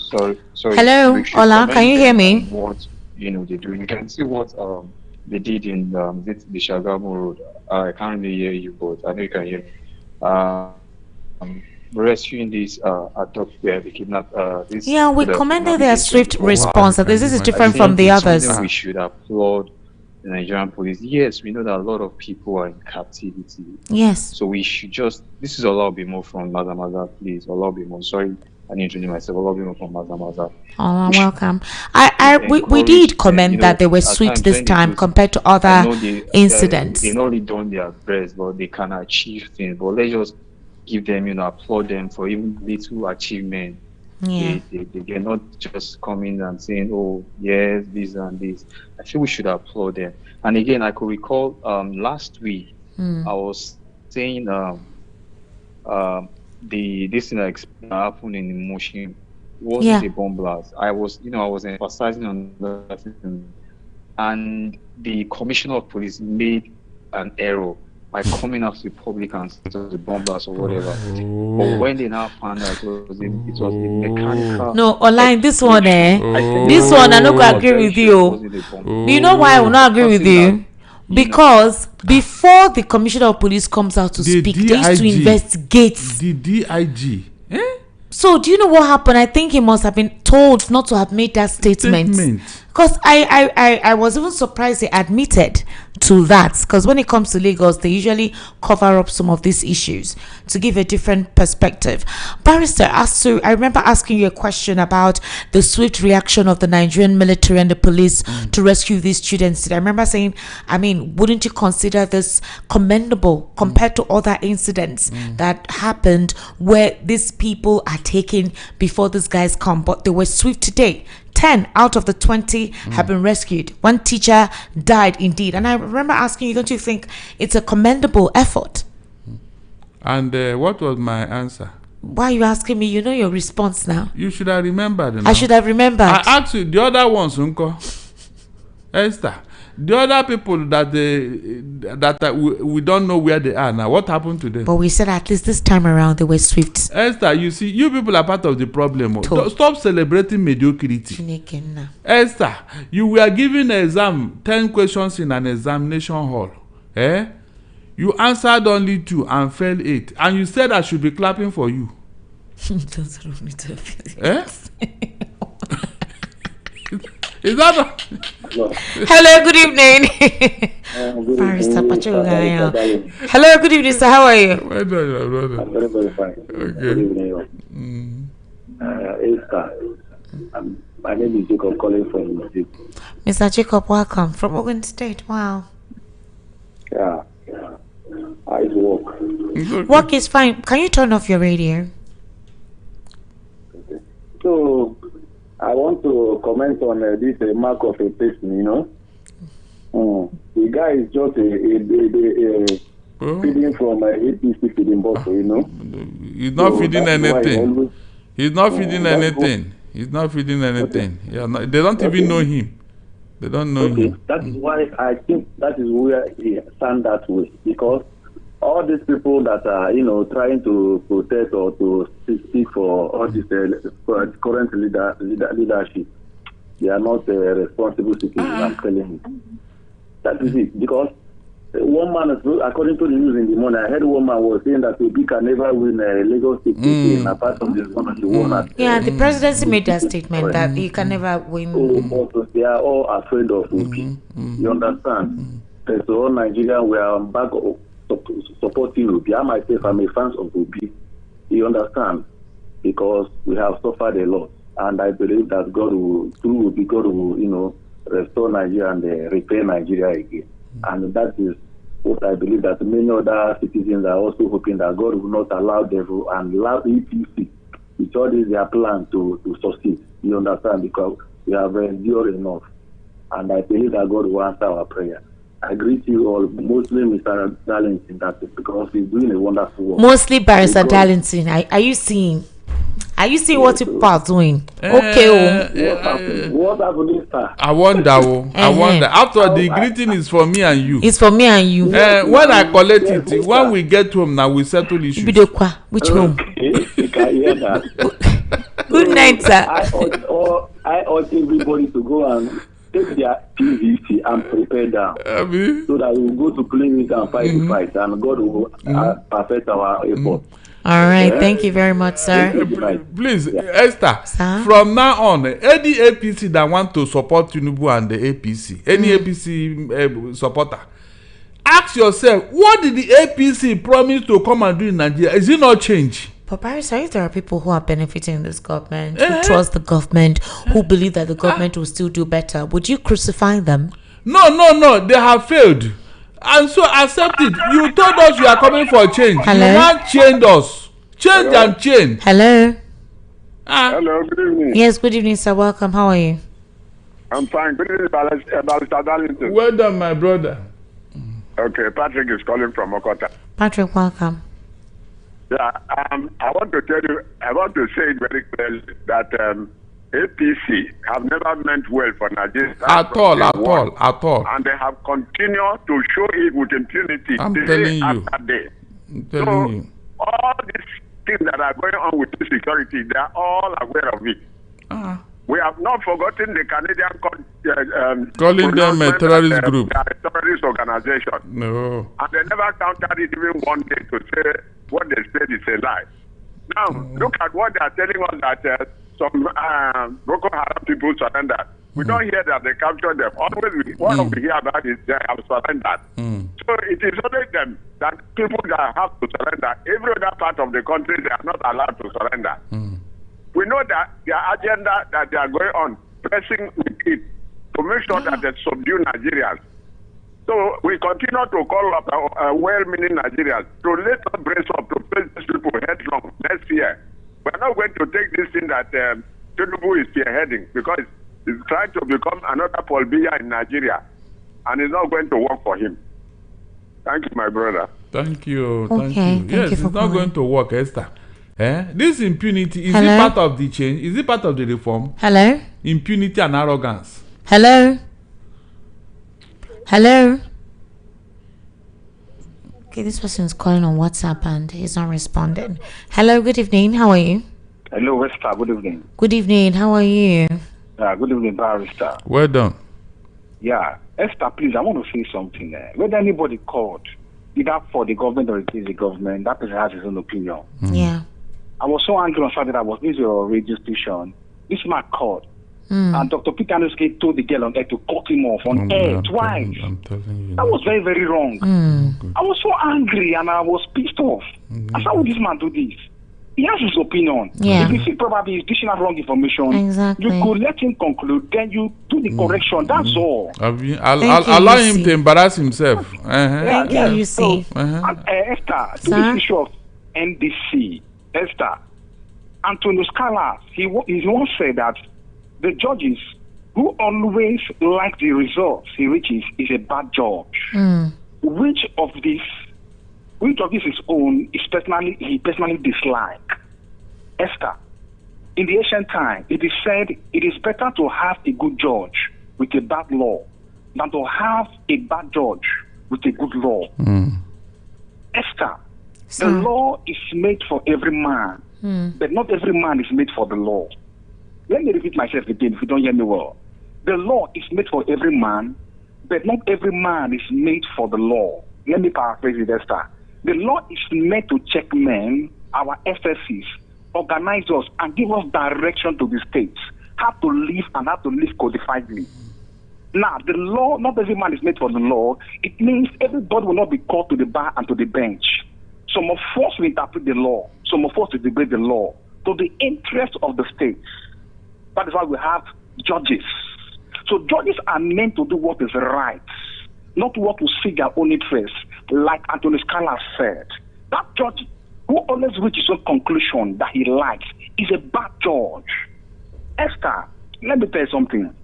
O: Sorry.
A: Hello, Ola, can you hear me?
O: What they do. You can see what they did in the Shagamu Road. I can't really hear you, but I know you can hear me. Rescuing these adults where they kidnapped this.
A: Yeah, we commended their swift response. That this is different from the others.
O: We should applaud the Nigerian police. Yes, we know that a lot of people are in captivity.
A: Yes.
O: So we should just. This is Olabimo from Mazamaza, please. Olabimo. Sorry, I need to introduce myself. Olabimo from Mazamaza.
A: Oh, welcome. We did comment that they were swift this time compared to other incidents.
O: They not only done their best, but they can achieve things. But let's just give them, applaud them for even little achievement.
A: Yeah.
O: They're not just coming and saying, oh, yes, this and this. I think we should applaud them. And again, I could recall last week, I was saying this thing that happened in Emotion wasn't a bomb blast. I was emphasizing on that thing. And the commissioner of police made an error by coming out to the public and saying it was a bomb blast or whatever. But when they now found out it was a mechanical.
A: No, online this one, this one I don't agree with you. Do you know why I will not agree with you? Because before the commissioner of police comes out to speak, they used to investigate.
B: The DIG.
A: So do you know what happened? I think he must have been told not to have made that statement. Because I was even surprised they admitted to that. Because when it comes to Lagos, they usually cover up some of these issues to give a different perspective. Barrister, I remember asking you a question about the swift reaction of the Nigerian military and the police to rescue these students. I remember saying, wouldn't you consider this commendable compared to other incidents that happened where these people are taken before these guys come? But they were swift today. 10 out of the 20 have been rescued. One teacher died indeed. And I remember asking you, don't you think it's a commendable effort?
B: And what was my answer?
A: Why are you asking me? You know your response now.
B: You should have remembered.
A: I should have remembered.
B: I asked you, the other ones, Uncle Esther. The other people that we don't know where they are now, what happened to them?
A: But we said at least this time around they were swift.
B: Esther, you see, you people are part of the problem. Stop celebrating mediocrity. Esther, you were given an exam, 10 questions in an examination hall. You answered only 2 and failed 8. And you said I should be clapping for you. Is that
A: Hello, good evening. Hello, good evening, sir. How are you?
P: I'm very, very fine.
B: Okay.
P: Good evening. My name is Jacob, calling from
A: Mr. Jacob, welcome from Ogun State. Wow.
P: Yeah. How is work?
A: Work is fine. Can you turn off your radio?
P: Okay. So, I want to comment on this mark of a person, The guy is just feeding from APC feeding bottle,
B: He's not feeding anything. He's not feeding anything. He's not feeding anything. Yeah, no, they don't even know him. They don't know him.
P: That is why I think that is where he stands that way. Because all these people that are, trying to protest or to speak for all this current leadership, they are not responsible citizens. I'm telling you. That is it. Because one man, according to the news in the morning, I heard one man was saying that Obi can never win a Lagos State apart from this one that he won.
A: Yeah, the presidency made that statement that he can never win.
P: They are all afraid of Obi. You understand? So all Nigerians were back supporting Obi. I myself am a fan of Obi. You understand? Because we have suffered a lot, and I believe that God will, restore Nigeria and repair Nigeria again. And that is what I believe that many other citizens are also hoping that God will not allow devil and allow EPC, which all is their plan to succeed. You understand? Because we have endured enough, and I believe that God will answer our prayer. I greet you all, mostly Mr. Darlington, because he's doing a wonderful work.
A: Mostly Barrister Darlington. Are you seeing? Are you seeing what people are doing? Okay.
P: What happened, sir?
B: I wonder. After the greeting is for me and you.
A: It's for me and you.
B: When I collect it, when we get home now, we settle issues.
A: Which home?
P: You can hear that.
A: Good night, sir.
P: I urge everybody to go and take their PVC and prepare down, so that we will go to clinic and fight the fight, and God will perfect our effort.
A: All right, thank you very much, sir.
B: Please, Esther, from now on, any APC that want to support Tinubu and the APC, any APC supporter, ask yourself, what did the APC promise to come and do in Nigeria? Is it not change?
A: But Barrister, if there are people who are benefiting this government, who trust the government, who believe that the government will still do better, would you crucify them?
B: No, they have failed. And so accept it. You told us you are coming for change.
A: Hello?
B: You have changed us. Change and change.
A: Hello?
Q: Hello, good evening.
A: Yes, good evening, sir. Welcome. How are you?
Q: I'm fine. Good evening, Barrister Darlington.
B: Well done, my brother.
Q: Okay, Patrick is calling from Okota.
A: Patrick, welcome.
Q: Yeah, I want to say it very clearly that APC have never meant well for Nigeria.
B: At all.
Q: And they have continued to show it with impunity day after day.
B: I'm telling you.
Q: All these things that are going on with the security, they are all aware of it. We have not forgotten the Canadian
B: calling them a terrorist group.
Q: A terrorist organization.
B: No.
Q: And they never counted it even one day to say what they said is a lie. Now, look at what they are telling us that some Boko Haram people surrendered. We don't hear that they captured them. Always, what we hear about is they have surrendered. So it is only them, that people that have to surrender. Every other part of the country, they are not allowed to surrender. We know that their agenda that they are going on, pressing with it to make sure that they subdue Nigerians. So we continue to call up well-meaning Nigerians to let us brace up to face these people headlong next year. We're not going to take this thing that Tinubu is spearheading, because he's trying to become another Paul Biya in Nigeria, and it's not going to work for him. Thank you, my brother.
B: Thank you.
A: Thank you.
B: Yes, it's not going to work, Esther. This impunity, is
A: Hello?
B: it part of the change? Is it part of the reform?
A: Hello?
B: Impunity and arrogance.
A: Hello? Okay, this person is calling on WhatsApp and he's not responding. Hello, good evening. How are you?
R: Hello, Esther. Good evening.
A: Good evening. How are you?
R: Good evening, Barrister.
B: Well done.
R: Yeah, Esther, please, I want to say something. Whether anybody called, either for the government or against the government, that person has his own opinion.
A: Yeah.
R: I was so angry on Saturday. I was listening to your radio station. This man called. And Dr. Peter Anuske told the girl on air to cut him off on air twice.
B: I'm telling you.
R: That was very, very wrong. I was so angry and I was pissed off. I said, how would this man do this? He has his opinion.
A: Yeah.
R: If you see probably he's dishing out wrong information,
A: exactly,
R: you could let him conclude, then you do the correction. That's all.
B: Allow him to embarrass himself.
A: Thank you, you see.
R: Esther, to this issue of NDC, Esther, Antonio Scala, he once said that the judges who always like the results he reaches is a bad judge. Which of this is own he personally dislike? Esther, in the ancient time, it is said it is better to have a good judge with a bad law than to have a bad judge with a good law. Esther, the law is made for every man, but not every man is made for the law. Let me repeat myself again if you don't hear me well. The law is made for every man, but not every man is made for the law. Let me paraphrase it, Esther. The law is meant to check men, our FSCs, organize us, and give us direction to the states, how to live and how to live codifiedly. Now, the law, not every man is made for the law. It means everybody will not be called to the bar and to the bench. Some of us will interpret the law. Some of us will debate the law to the interest of the states. That is why we have judges. So judges are meant to do what is right, not what will seek their own interest, like Antonio Scala said. That judge who always reaches a conclusion that he likes is a bad judge. Esther, let me tell you something.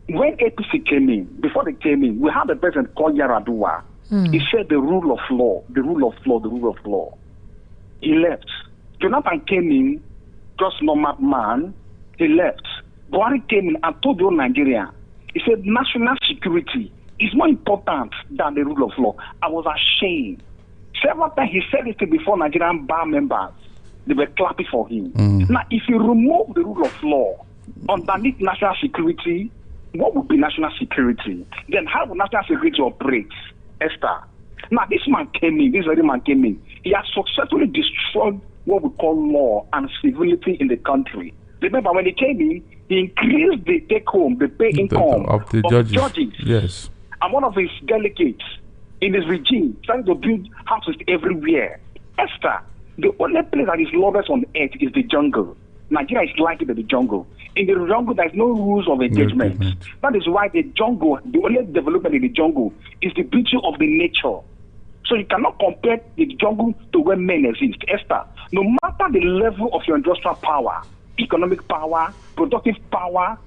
R: When APC came in, before they came in, we had a president called Yaradua. He said the rule of law, the rule of law, the rule of law. He left. Jonathan came in, just normal man. He left. Buhari came in and told the whole Nigeria. He said national security is more important than the rule of law. I was ashamed. Several times he said it before Nigerian bar members. they were clapping for him. Now, if you remove the rule of law underneath national security, what would be national security? Then how would national security operate, Esther? Now, this very man came in. He has successfully destroyed what we call law and civility in the country. Remember, when he came in, he increased the take-home, the pay income
B: of the judges. Yes.
R: And one of his delegates in his regime trying to build houses everywhere. Esther, the only place that is lawless on earth is the jungle. Nigeria is like the jungle. In the jungle, there is no rules of engagement. That is why the jungle, the only development in the jungle is the beauty of the nature. So you cannot compare the jungle to where men exist. Esther, no matter the level of your industrial power, economic power, productive power,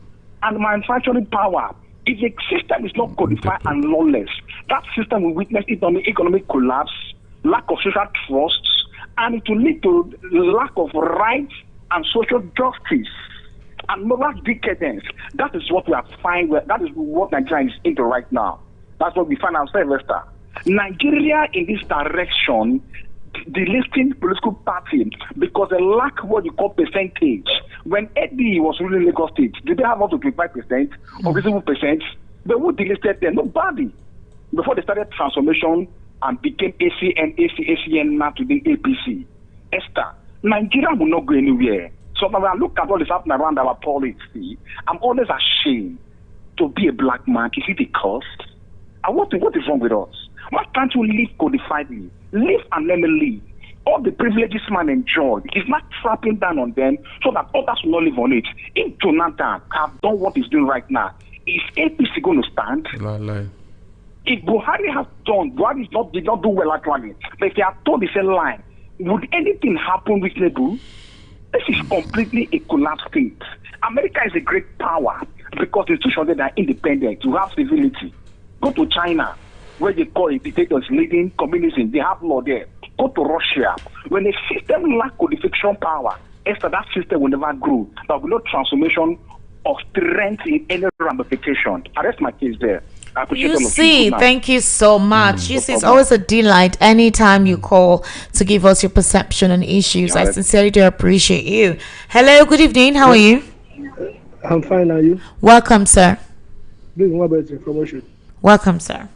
R: and manufacturing power, if the system is not codified and lawless, that system will witness economic collapse, lack of social trust, and it will lead to lack of rights and social justice and moral decadence. That is what we are finding. That is what Nigeria is into right now. That's what we find ourselves, Esther. Nigeria in this direction, the listing political party, because they lack what you call percentage. When Eddie was ruling Lagos State, did they have up to 25% or reasonable percent? They would delisted them. Nobody. Before they started transformation and became ACN, now to the APC. Esther, Nigeria will not go anywhere. So when I look at what is happening around our policy, I'm always ashamed to be a black man. Is it a cost? And what is wrong with us? Why can't you live codifiedly? Live and let me live. All the privileges man enjoyed is not trapping down on them so that others will not live on it. If Jonathan have done what he's doing right now, is APC going to stand? If Buhari has done, Buhari did not do well actually, but if they are told the same line, would anything happen with Tinubu? This is completely a collapsed state. America is a great power because the institutions that are independent, to have civility. Go to China, where they call it dictators leading communism, they have law there. Go to Russia. When a system lacks codification power, that system will never grow. There will be no transformation of strength in any ramification. I rest my case there. I appreciate
A: you see, thank you so much. You see, it's always a delight anytime you call to give us your perception on issues. I sincerely do appreciate you. Hello, good evening. How are you?
S: I'm fine. Are you?
A: Welcome, sir.
S: This is Wabet's information.
A: Welcome, sir.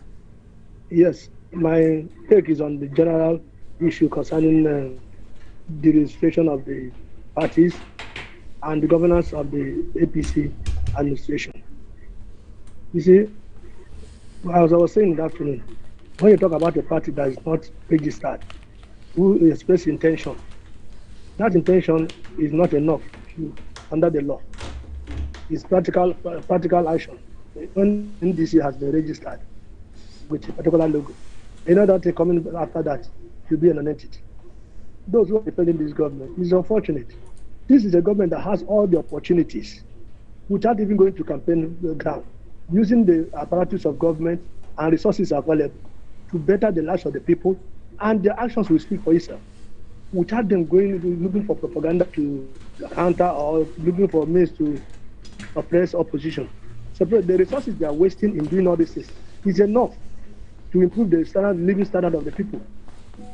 S: Yes, my take is on the general issue concerning the registration of the parties and the governance of the APC administration. You see, as I was saying that afternoon, when you talk about a party that is not registered, who express intention, that intention is not enough under the law. It's practical action. When NDC has been registered with a particular logo, in order to come in after that to be an entity. Those who are defending this government is unfortunate. This is a government that has all the opportunities without even going to campaign ground, using the apparatus of government and resources available to better the lives of the people, and their actions will speak for itself. Without them looking for propaganda to counter or looking for means to oppress opposition. So the resources they are wasting in doing all this is enough to improve the living standard of the people.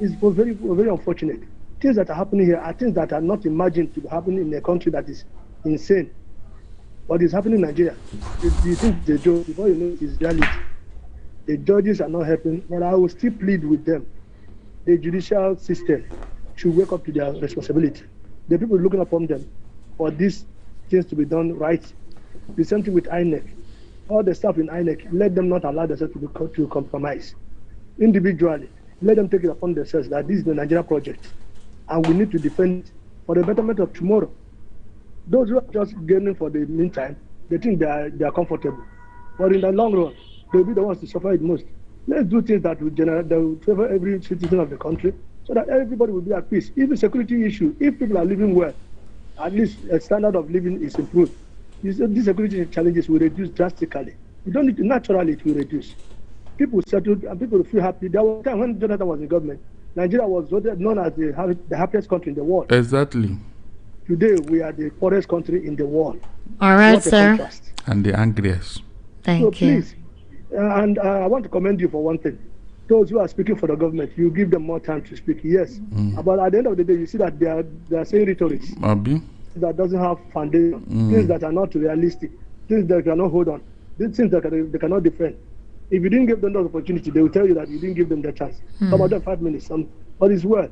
S: It's very, very unfortunate. Things that are happening here are things that are not imagined to happen in a country that is insane. What is happening in Nigeria? You think the joke, before you know it's reality. The judges are not helping, but I will still plead with them. The judicial system should wake up to their responsibility. The people looking upon them for these things to be done right. The same thing with INEC. All the staff in INEC, let them not allow themselves to compromise. Individually, let them take it upon themselves that this is the Nigeria project, and we need to defend it for the betterment of tomorrow. Those who are just gaining for the meantime, they think they are comfortable. But in the long run, they'll be the ones to suffer it most. Let's do things that will favor every citizen of the country so that everybody will be at peace. Even security issue, if people are living well, at least a standard of living is improved. These security challenges will reduce drastically. You don't need to, naturally it will reduce. People settled and people feel happy. There was a time when Jonathan was in government, Nigeria was voted known as the happiest country in the world.
B: Exactly.
S: Today we are the poorest country in the world.
A: All right, sir.
B: And the angriest.
A: Thank
S: you.
A: Please,
S: and I want to commend you for one thing. those who are speaking for the government, you give them more time to speak, yes. But at the end of the day, you see that they are saying rhetoric that doesn't have foundation, things that are not realistic, things that cannot hold on, things that they cannot defend. If you didn't give them the opportunity, they will tell you that you didn't give them the chance. Some of them 5 minutes, but it's well.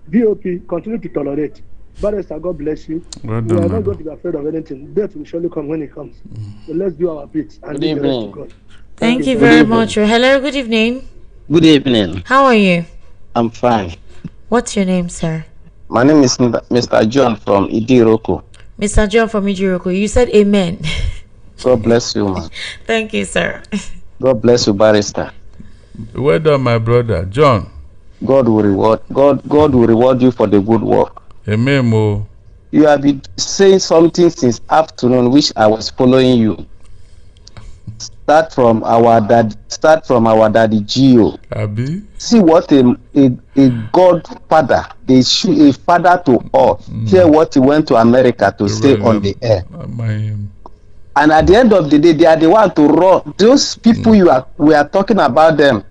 S: VOP, continue to tolerate. Barrister, God bless you.
B: Well
S: we
B: done,
S: are not going to be afraid of anything. Death will surely come when it comes. So let's do our bit and leave the rest to God.
A: Thank you very much. Hello, good evening.
T: Good evening.
A: How are you?
T: I'm fine.
A: What's your name, sir?
T: My name is Mr. John from Idiroko.
A: Mr. John from Idiroko. You said amen.
T: God bless you, man.
A: Thank you, sir.
T: God bless you, Barrister.
B: Well done, my brother. John.
T: God will reward you for the good work.
B: Amen, Mo.
T: You have been saying something since afternoon, which I was following you. Start from our daddy Gio.
B: Abi?
T: See what a godfather, a father to all. Hear what he went to America to say on the air. And at the end of the day, they are the one to run. Those people we are talking about them.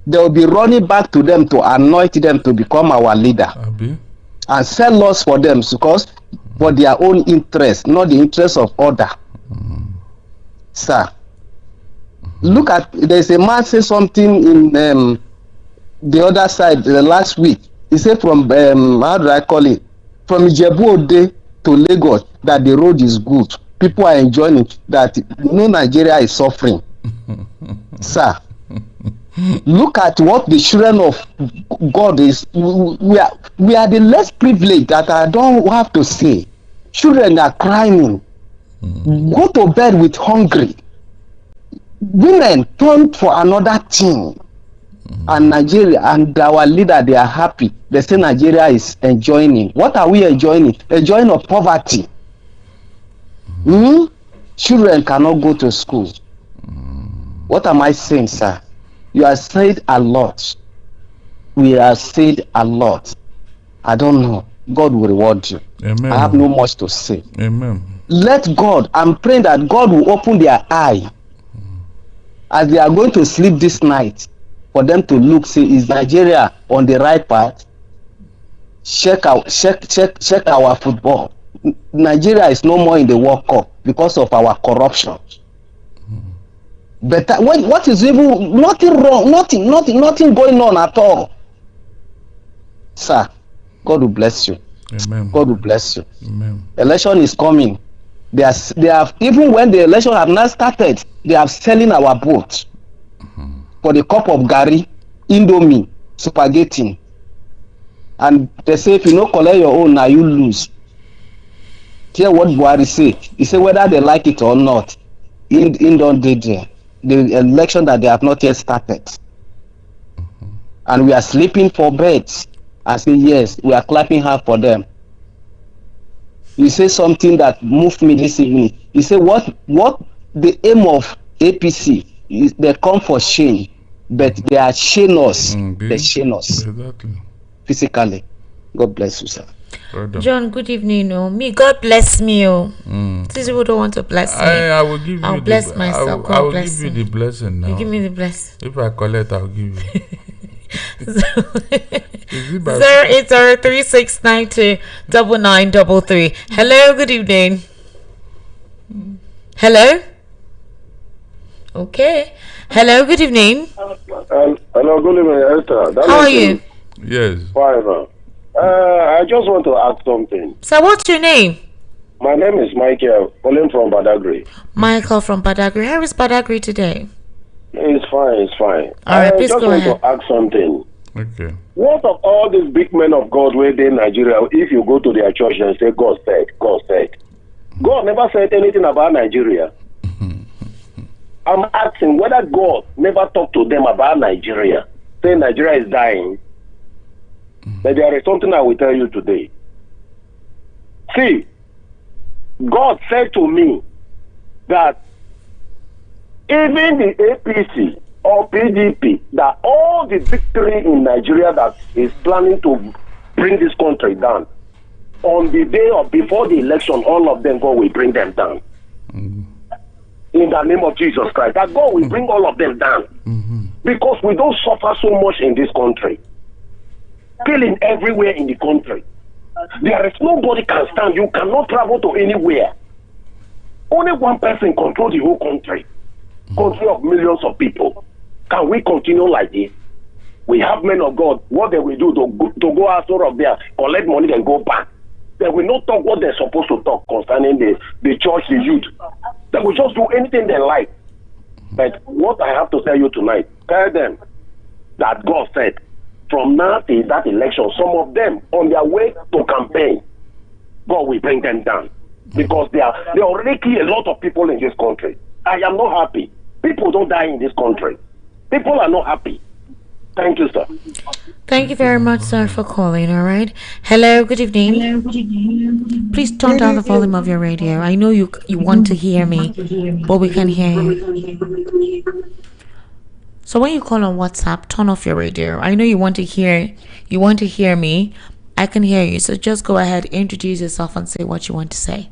T: They will be running back to them to anoint them to become our leader.
B: Abi?
T: And sell laws for them because for their own interest, not the interest of other. Sir, look at, there's a man say something in the other side last week. He said from how do I call it, from Ijebu Ode to Lagos that the road is good, people are enjoying it, that no Nigeria is suffering. Sir, look at what the children of God is. We are the less privileged, that I don't have to say. Children are crying. Go to bed with hungry. Women turn for another thing. And Nigeria and our leader, they are happy. They say Nigeria is enjoying it. What are we enjoying? Enjoying of poverty. Children cannot go to school. What am I saying, sir? You have said a lot. We have said a lot. I don't know. God will reward you.
B: Amen.
T: I have no much to say.
B: Amen.
T: Let God, I'm praying that God will open their eye as they are going to sleep this night, for them to look, say, is Nigeria on the right path? Check our football. Nigeria is no more in the World Cup because of our corruption. But what is even nothing wrong, nothing going on at all. Sir, God will bless you.
B: Amen.
T: God will bless you.
B: Amen.
T: Election is coming. They have even when the election have not started, they are selling our vote for the cup of Gary, Indomie, spaghetti. And they say if you don't collect your own, now you lose. Hear what Buhari say. He say whether they like it or not, in don't dey there. The election that they have not yet started. And we are sleeping for beds. I say yes, we are clapping hard for them. You say something that moved me this evening. You say what the aim of APC is, they come for shame, but they are shame us. They shame us.
B: Exactly.
T: Physically. God bless you, sir.
A: John, good evening. Me, God bless me. These people don't want to bless me.
B: I will give you.
A: I'll bless myself.
B: I will give you the blessing now.
A: You give me the blessing.
B: If I collect, I'll give you.
A: 08036929933. Hello, good evening. Hello. Okay. Hello, good evening.
L: Hello, good evening, Esther.
A: How are you?
B: Yes.
L: Fine. I just want to ask something.
A: So, what's your name?
L: My name is Michael, calling from Badagry.
A: Michael from Badagry. How is Badagry today?
L: It's fine.
A: All right, please
L: just
A: go
L: want
A: ahead.
L: to ask something.
B: Okay.
L: What of all these big men of God where they in Nigeria, if you go to their church and say, God said. God never said anything about Nigeria. I'm asking whether God never talked to them about Nigeria, saying Nigeria is dying. But there is something I will tell you today. See, God said to me that even the APC or PDP, that all the victory in Nigeria that is planning to bring this country down, on the day or before the election, all of them, God will bring them down. In the name of Jesus Christ, that God will bring all of them down.
U: because we don't suffer so much in this country. Killing everywhere in the country. There is nobody can stand. You cannot travel to anywhere. Only one person control the whole country. Country of millions of people. Can we continue like this? We have men of God. What they will do to go out of there, collect money and go back. They will not talk what they're supposed to talk concerning the church, the youth. They will just do anything they like. But what I have to tell you tonight, tell them that God said, from now till that election, some of them on their way to campaign, God will bring them down. Because they already kill a lot of people in this country. I am not happy. People don't die in this country. People are not happy. Thank you, sir.
A: Thank you very much, sir, for calling. All right. Hello. Good evening. Hello, good evening. Please turn down the volume of your radio. I know you want to hear me, but we can hear you. So when you call on WhatsApp, turn off your radio. I know you want to hear me. I can hear you. So just go ahead, introduce yourself, and say what you want to say.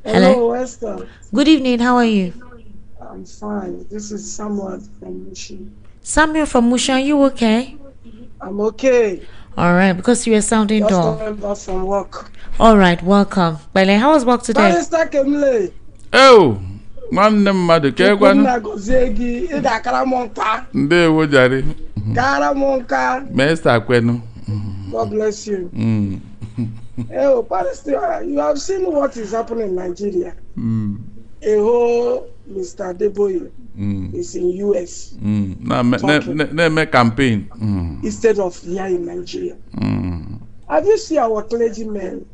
V: Hello, Esther.
A: Good evening. How are you?
V: I'm fine. This is Samuel from Mushin.
A: Samuel from Mushin, are you okay?
V: I'm okay.
A: All right, because you are sounding dull.
V: Just back from work.
A: All right, welcome. Bele, how was work today?
V: Barrister Kemle.
B: Oh, man, mother,
V: Kekwana gozegi ida karamonka.
B: Ndewo jare.
V: Karamonka.
B: Mr. Kwenu.
V: God bless you. Oh, Barrister, you have seen what is happening in Nigeria. A whole Mr. Deboye is in US.
B: Now, make campaign
V: instead of here in Nigeria. Have you seen our clergymen?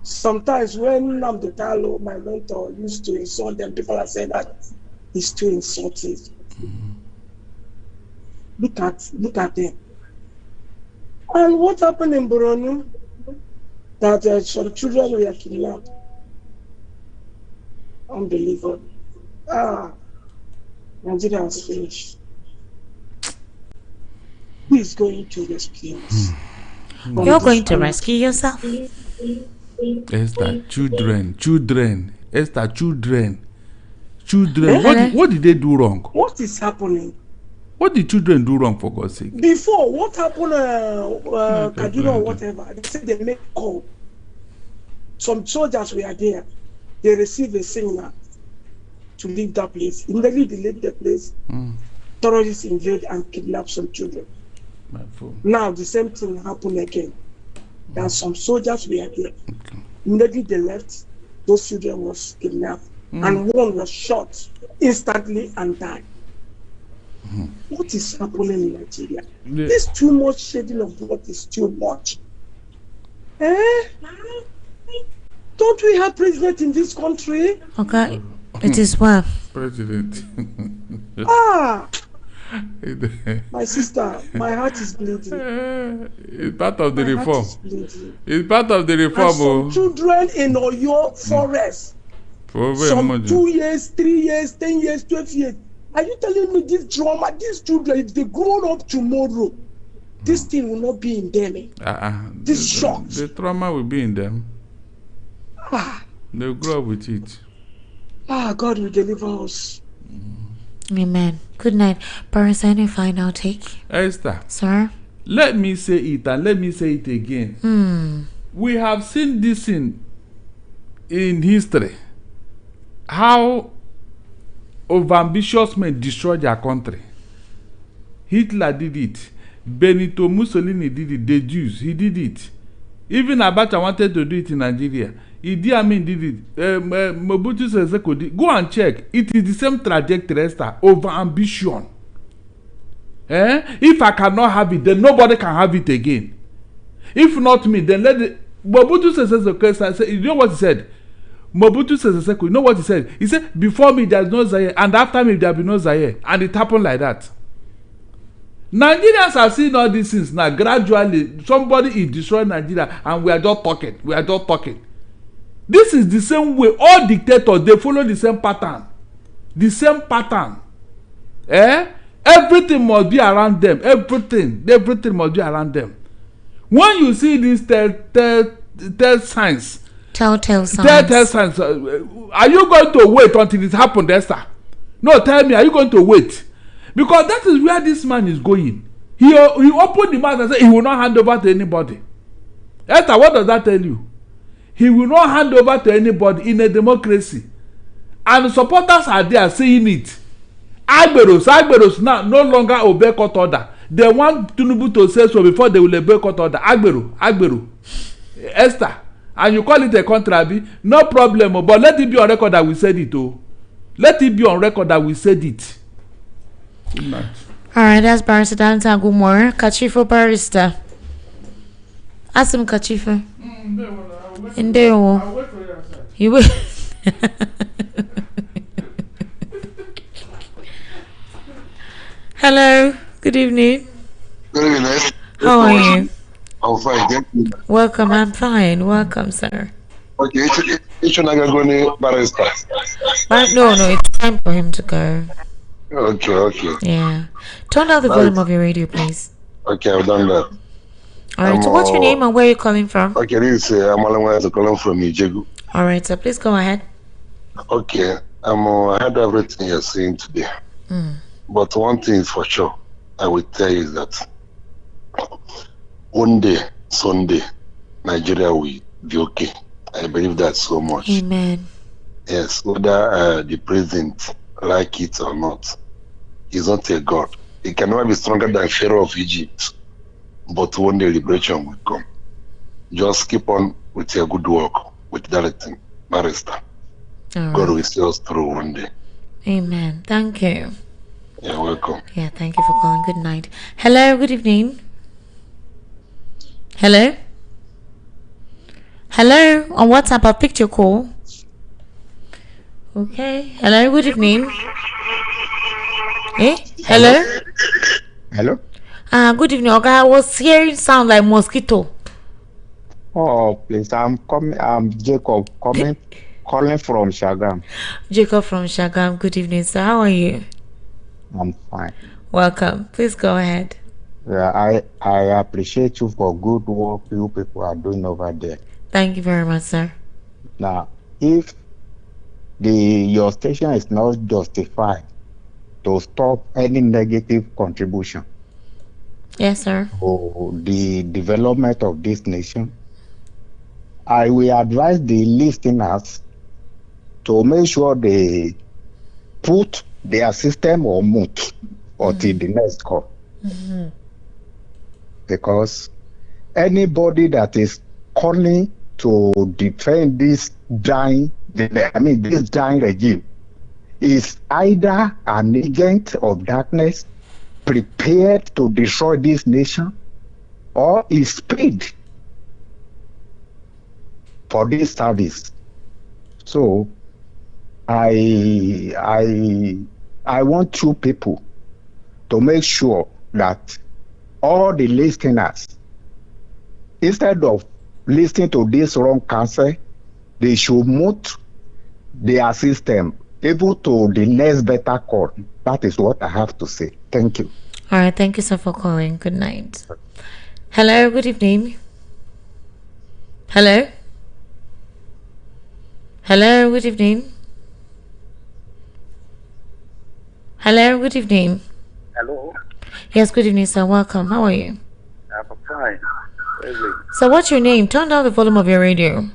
V: Sometimes when Nnamdi Kanu, my mentor, used to insult them, people are saying that he's too insulting. Look at them. And what happened in Borno? That some children were kidnapped. Unbelievable. Nigeria has finished. Who is going to rescue us?
A: You're going to rescue yourself?
B: Esther, children. Esther, children. What did they do wrong?
V: What is happening?
B: What did children do wrong, for God's sake?
V: Before, what happened, Kaduna or whatever, they said they make call. Some soldiers were there. They received a signal to leave that place. Immediately they left the place. Terrorists invade and kidnap some children. Now the same thing happened again. That some soldiers were there. Immediately they left. Those children was kidnapped, and one was shot instantly and died. What is happening in Nigeria? This too much shedding of blood is too much. Don't we have president in this country?
A: Okay, it is well.
B: President.
V: My sister, my heart is bleeding.
B: It's part of the reform. It's part of the reform.
V: And some children in Oyo forest. Some 2 years, 3 years, 10 years, 12 years. Are you telling me this drama, these children, if they grow up tomorrow, this thing will not be in them? This shocks.
B: The trauma will be in them. They'll grow up with it.
V: God will deliver us.
A: Amen. Good night. Parents, any final take?
B: Esther.
A: Sir?
B: Let me say it and let me say it again. We have seen this in history. How overambitious men destroy their country. Hitler did it. Benito Mussolini did it. The Jews, he did it. Even Abacha wanted to do it in Nigeria. Idi Amin did it. Mobutu Sese Seko did. Go and check. It is the same trajectory, Esther. Over ambition. If I cannot have it, then nobody can have it again. If not me, then let it. Mobutu Sese Seko say, you know what he said? Mobutu Sese Seko, you know what he said? He said, before me there is no Zaire, and after me there will be no Zaire. And it happened like that. Nigerians are seeing all these things now. Gradually, somebody is destroying Nigeria, and we are just talking. This is the same way. All dictators, they follow the same pattern. Everything must be around them. Everything must be around them. When you see these telltale signs, are you going to wait until it happens, Esther? No, tell me, are you going to wait? Because that is where this man is going. He opened the mouth and said he will not hand over to anybody. Esther, what does that tell you? He will not hand over to anybody in a democracy. And supporters are there saying it. Agberos now no longer obey court order. They want Tinubu to say so before they will obey court order. Agbero. Esther. And you call it a contrabi? No problem. But let it be on record that we said it. Let it be on record that we said it. Good night.
A: Alright, that's Barrister Dantan Gumor. Kachifo Barrister. Ask him Kachifo. Indewo. You will. Hello. Good evening.
C: Good evening.
A: How are you?
C: I'm fine. Thank you.
A: Welcome. I'm fine. Welcome, sir.
C: Okay. It's going Barrister.
A: No. It's time for him to go.
C: Okay.
A: Yeah. Turn down the volume of your radio, please.
C: Okay, I've done that.
A: Alright, so what's your name and where are you calling from?
C: Okay, this is Amalanwa calling from Ijegu.
A: Alright, so please go ahead.
C: Okay, I heard everything you're saying today. But one thing is for sure, I will tell you is that one day, Sunday, Nigeria will be okay. I believe that so much.
A: Amen.
C: Yes, whether the president like it or not, he's not a god. He can never be stronger than Pharaoh of Egypt. But one day liberation will come. Just keep on with your good work, with that thing, Barrister.
A: Right.
C: God will see us through one day.
A: Amen. Thank you.
C: You're welcome.
A: Yeah, thank you for calling. Good night. Hello, good evening. Hello? Hello? On WhatsApp, I picked your call. Okay. Hello, good evening. Hello?
D: Hello?
A: Good evening, okay. I was hearing sound like mosquito.
D: Oh, please, I'm Jacob calling from Shagam.
A: Jacob from Shagam. Good evening, sir. How are you?
D: I'm fine.
A: Welcome. Please go ahead.
D: Yeah, I appreciate you for good work you people are doing over there.
A: Thank you very much, sir.
D: Now, if your station is not justified to stop any negative contribution,
A: yes, sir,
D: for the development of this nation, I will advise the listeners to make sure they put their system on mute until the next call. Because anybody that is calling to defend this dying regime is either an agent of darkness prepared to destroy this nation, or is paid for this service. So I want you people to make sure that all the listeners, instead of listening to this wrong counsel, they should mute their system able to the next better call. That is what I have to say. Thank you.
A: All right, thank you, sir, for calling. Good night. Hello, good evening. Hello? Hello, good evening. Hello, good evening.
W: Hello.
A: Yes, good evening, sir. Welcome. How are you?
W: I'm fine.
A: So what's your name? Turn down the volume of your radio.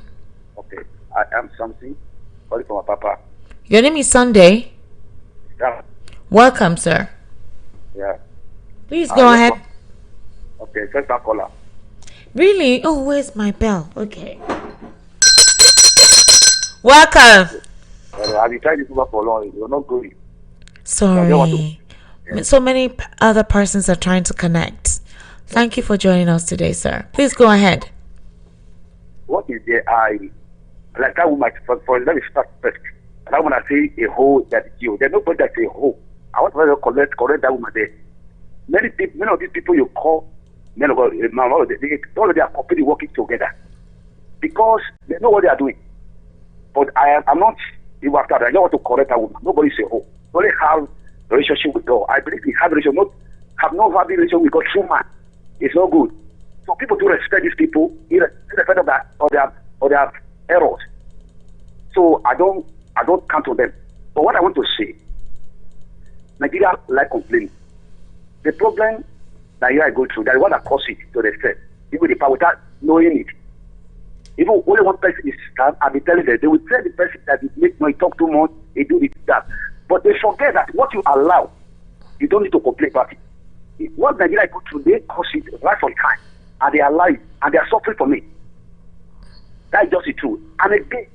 W: Okay. I am something. Calling from my papa.
A: Your name is Sunday?
W: Yeah.
A: Welcome, sir.
W: Yeah.
A: Please go ahead.
W: Okay, first time caller.
A: Really? Oh, where's my bell? Okay. Welcome.
W: I've been trying this number for long. You're not going.
A: Sorry. So many other persons are trying to connect. Thank you for joining us today, sir. Please go ahead.
W: What is there? Like that woman, for let me start first. That woman, I say a hole that is you. There's nobody that's a hole. I want to correct that woman there. Many of these people you call, men of God, all of them are completely working together because they know what they are doing. But I'm not even after that. I don't want to correct that woman. Nobody say hole. Only have relationship with God. I believe we have relationship, have no having relationship with God through man. It's not good. So people do respect these people, irrespective of that or their errors. So I don't count on them. But what I want to say, Nigeria like complaining. The problem that I go through, that is what that causes it to the extent. Even the power without knowing it. Even only one person is scam, I'll be telling them, they will tell the person that he make noise, talk too much, he do this, that. But they forget that what you allow, you don't need to complain about it. What Nigeria go through, they cause it right from time. And they are alive, and they are suffering from it. That is just the truth. And again,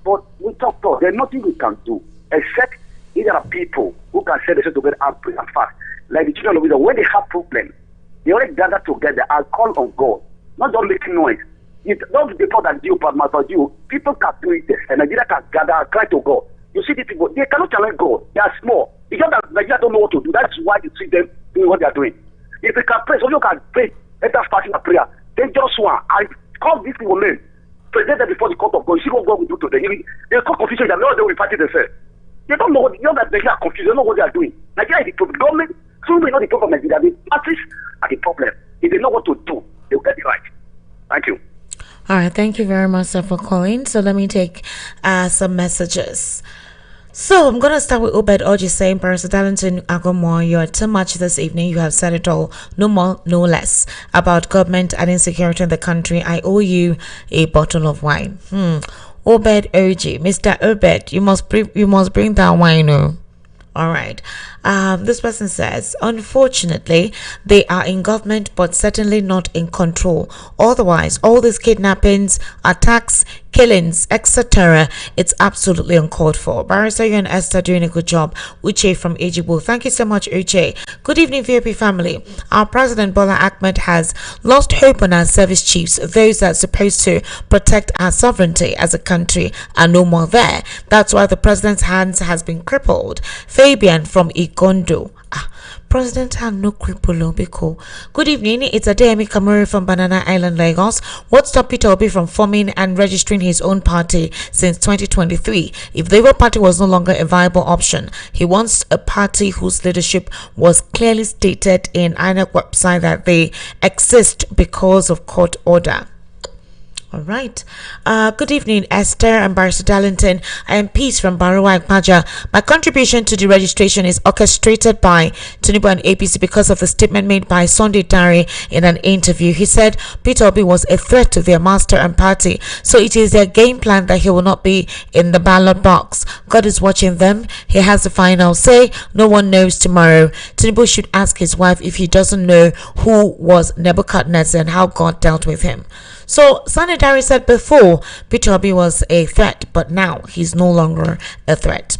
W: but we talk, there's nothing we can do except if there are people who can say themselves together and pray and fast. Like the children of Israel, when they have problems, they already gather together and call on God, not just making noise. If those people that do, but you, people can do it, and Nigeria can gather and cry to God. You see the people, they cannot challenge God. They are small. It's just that Nigeria don't know what to do. That's why you see them doing what they are doing. If they can pray, so you can pray, enter fasting and prayer. Then just one, I call these people men, present them before the court of God. You see what God will do to them. They call confusion, they know they will fight themselves. They don't know what, you know that Nigeria are confused, they don't know what they are doing. Nigeria is the problem. Government, soon we know the problem of Nigeria. The parties are the problem. If they know what to do, they will get it right. Thank you.
A: All right, thank you very much, sir, for calling. So let me take some messages. So I'm going to start with Obed Oji saying, Barrister Darlington Agomor, you're too much this evening. You have said it all, no more, no less, about government and insecurity in the country. I owe you a bottle of wine. Obed Oji, Mr. Obed, you must bring that wine. Oh. All right. This person says, unfortunately, they are in government, but certainly not in control. Otherwise, all these kidnappings, attacks, killings, etc., it's absolutely uncalled for. Barrister, you and Esther doing a good job. Uche from Ejibo. Thank you so much, Uche. Good evening, VOP family. Our President Bola Ahmed has lost hope on our service chiefs. Those that are supposed to protect our sovereignty as a country are no more there. That's why the President's hands has been crippled. Fabian from Ikondo. President had no cripple because. Good evening, it's Adeyemi Kamuri from Banana Island, Lagos. What stopped Peter Obi from forming and registering his own party since 2023? If the Labour Party was no longer a viable option, he wants a party whose leadership was clearly stated in INEC website that they exist because of court order. All right. Good evening, Esther and Barrister Darlington. I am Peace from Baruwa Ekpaja. My contribution to the registration is orchestrated by Tinubu and APC because of the statement made by Sunday Dari in an interview. He said Peter Obi was a threat to their master and party, so it is their game plan that he will not be in the ballot box. God is watching them. He has the final say. No one knows tomorrow. Tinubu should ask his wife if he doesn't know who was Nebuchadnezzar and how God dealt with him. So Sanitary said before Peter Obi was a threat, but now he's no longer a threat.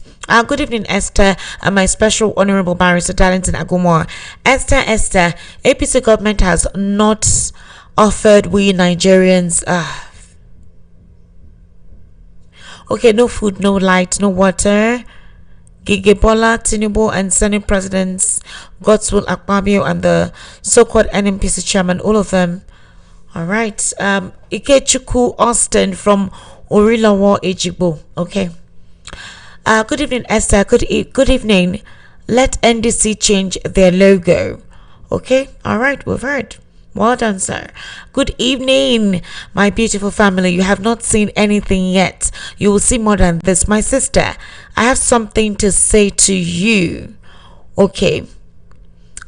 A: Good evening, Esther, and my special honorable Barrister Darlington Agomor. Esther, APC government has not offered we Nigerians no food, no light, no water. Gigebola, Tinubu, and Senate presidents Godswill Akpabio and the so-called NMPC chairman, all of them. All right. Ikechukwu Austin from Orilawo, Ejibo. Okay. Good evening, Esther. Good evening. Let NDC change their logo. Okay. All right. We've heard. Well done, sir. Good evening, my beautiful family. You have not seen anything yet. You will see more than this. My sister, I have something to say to you. Okay.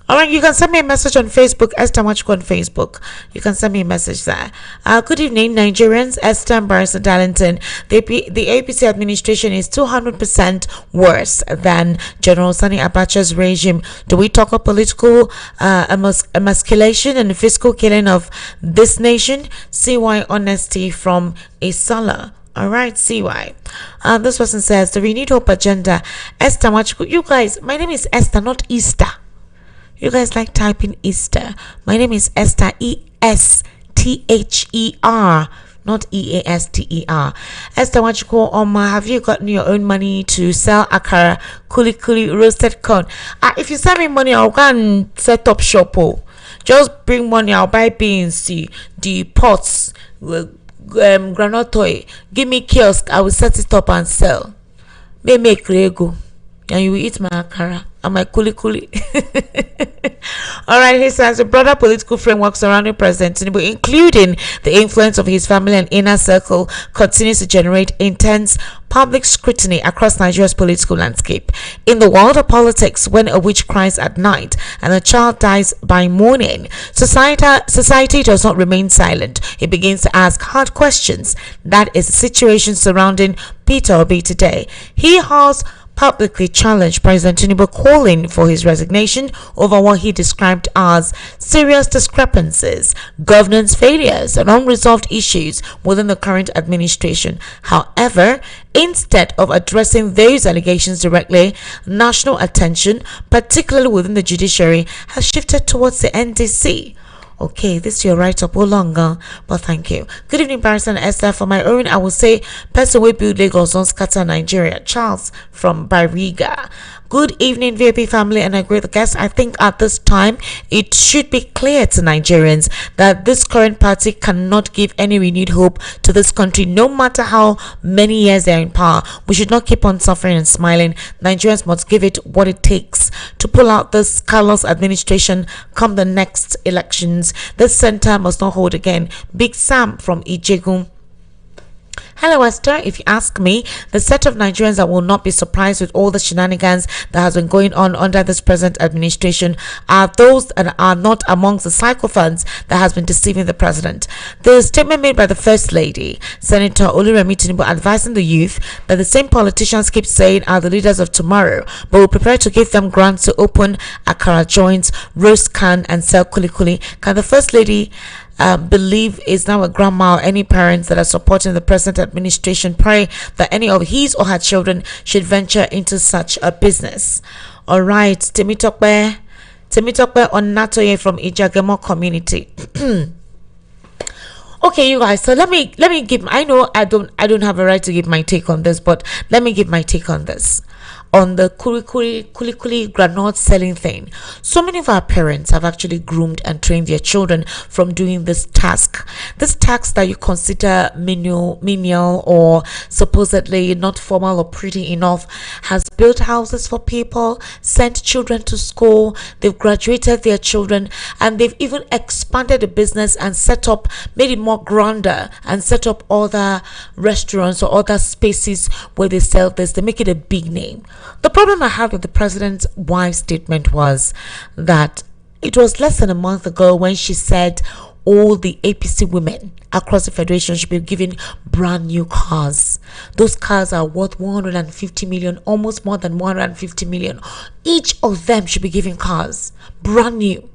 A: All right, you can send me a message on Facebook, Esther Machko on Facebook. You can send me a message there. Good evening, Nigerians. Esther and Barrister Darlington. The APC administration is 200% worse than General Sani Abacha's regime. Do we talk of political emasculation and fiscal killing of this nation? CY Honesty from Isala. All right, CY. This person says the Renewed Hope agenda. Esther Machko. You guys, my name is Esther, not Easter. You guys like typing Easter. My name is Esther, E-S-T-H-E-R, not E-A-S-T-E-R. Esther Wachiko Oma, have you gotten your own money to sell akara, kuli roasted corn? If you send me money, I'll go and set up shop. Just bring money, I'll buy beans, the pots, granite oil. Give me kiosk, I will set it up and sell. May make Lego, and you will eat my akara. and my kuli kuli. All right, he says the broader political framework surrounding President Tinubu, including the influence of his family and inner circle, continues to generate intense public scrutiny across Nigeria's political landscape. In the world of politics, when a witch cries at night and a child dies by morning, society does not remain silent. It begins to ask hard questions. That is the situation surrounding Peter Obi today. He has publicly challenged President Tinubu, calling for his resignation over what he described as serious discrepancies, governance failures, and unresolved issues within the current administration. However, instead of addressing those allegations directly, national attention, particularly within the judiciary, has shifted towards the NDC. Okay, this is your write-up longer, but thank you. Good evening, Barrister and Esther. For my own, I will say, person will build Lagos, don't scatter Nigeria. Charles from Bariga. Good evening, VIP family, and I agree with the guest. I think at this time, it should be clear to Nigerians that this current party cannot give any renewed hope to this country, no matter how many years they're in power. We should not keep on suffering and smiling. Nigerians must give it what it takes to pull out this Carlos administration come the next elections. This center must not hold again. Big Sam from Ijegun. Hello, Esther. If you ask me, the set of Nigerians that will not be surprised with all the shenanigans that has been going on under this present administration are those that are not amongst the sycophants that has been deceiving the president. The statement made by the First Lady, Senator Oluremi Tinubu, advising the youth that the same politicians keep saying are the leaders of tomorrow, but will prepare to give them grants to open akara joints, roast can, and sell kulikuli. Can the First Lady believe is now a grandma or any parents that are supporting the present administration pray that any of his or her children should venture into such a business? All right, Temitope on Natoye from Ijagemo community. Okay, you guys, so let me give, I know I don't have a right to give my take on this, but let me give my take on this. On the kuli granite selling thing, so many of our parents have actually groomed and trained their children from doing this task that you consider menial or supposedly not formal or pretty enough, has built houses for people, sent children to school, they've graduated their children, and they've even expanded the business and made it more grander, and set up other restaurants or other spaces where they sell this. They make it a big name. The problem I had with the president's wife's statement was that it was less than a month ago when she said all the APC women across the federation should be given brand new cars. Those cars are worth 150 million, almost more than 150 million. Each of them should be given cars, brand new.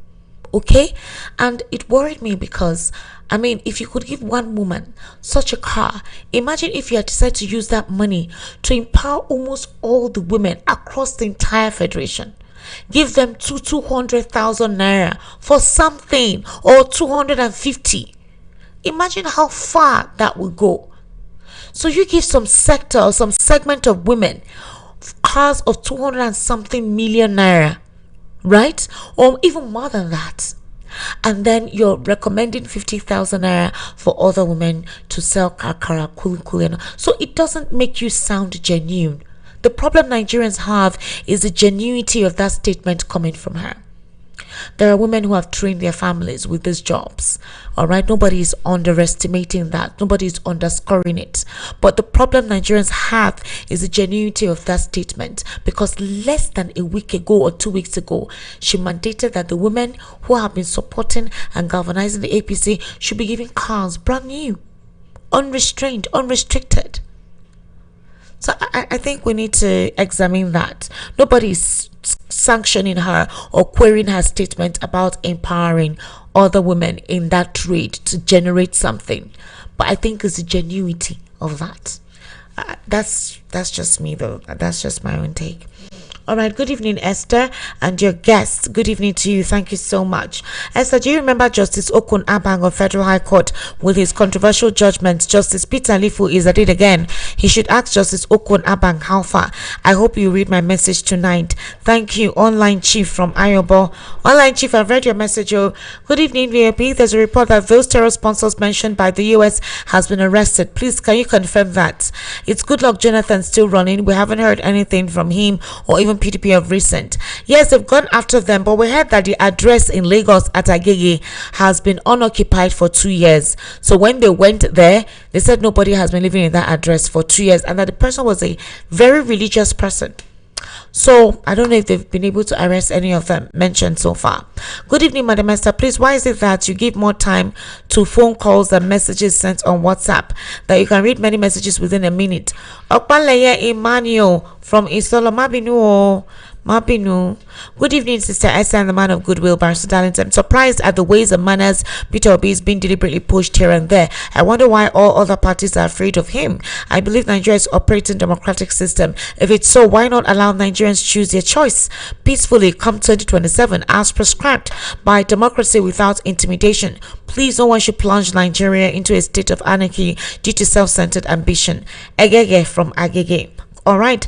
A: Okay? And it worried me because, I mean, if you could give one woman such a car, imagine if you had decided to use that money to empower almost all the women across the entire federation. Give them 200,000 naira for something, or 250. Imagine how far that would go. So you give some sector or some segment of women cars of 200 and something million naira, right? Or even more than that. And then you're recommending 50,000 naira for other women to sell kakara, kuli. So it doesn't make you sound genuine. The problem Nigerians have is the genuinity of that statement coming from her. There are women who have trained their families with these jobs. All right, nobody is underestimating that. Nobody is underscoring it. But the problem Nigerians have is the genuinity of that statement, because less than a week ago or 2 weeks ago, she mandated that the women who have been supporting and galvanizing the APC should be given cars brand new, unrestrained, unrestricted. So I think we need to examine that. Nobody is sanctioning her or querying her statement about empowering other women in that trade to generate something. But I think it's the genuinity of that. That's just me though. That's just my own take. All right, good evening, Esther, and your guest. Good evening to you. Thank you so much. Esther, do you remember Justice Okun Abang of Federal High Court with his controversial judgment? Justice Peter Lifu is at it again. He should ask Justice Okun Abang how far. I hope you read my message tonight. Thank you, Online Chief from Ayobo. Online Chief, I've read your message. Oh, good evening, VIP. There's a report that those terror sponsors mentioned by the US has been arrested. Please, can you confirm that? It's Goodluck Jonathan still running. We haven't heard anything from him or even PDP of recent. Yes, they've gone after them, but we heard that the address in Lagos at Agege has been unoccupied for 2 years. So when they went there, they said nobody has been living in that address for 2 years, and that the person was a very religious person. So I don't know if they've been able to arrest any of them mentioned so far. Good evening, Madam Esther. Please, why is it that you give more time to phone calls and messages sent on WhatsApp, that you can read many messages within a minute? Okpaleye Emmanuel from Isolo Mabinu. Good evening, Sister Esther and the man of goodwill, Barrister Darlington. I'm surprised at the ways and manners Peter Obi is being deliberately pushed here and there. I wonder why all other parties are afraid of him. I believe Nigeria is operating democratic system. If it's so, why not allow Nigerians choose their choice peacefully come 2027 as prescribed by democracy without intimidation? Please, no one should plunge Nigeria into a state of anarchy due to self-centered ambition. Egege from Agege. All right,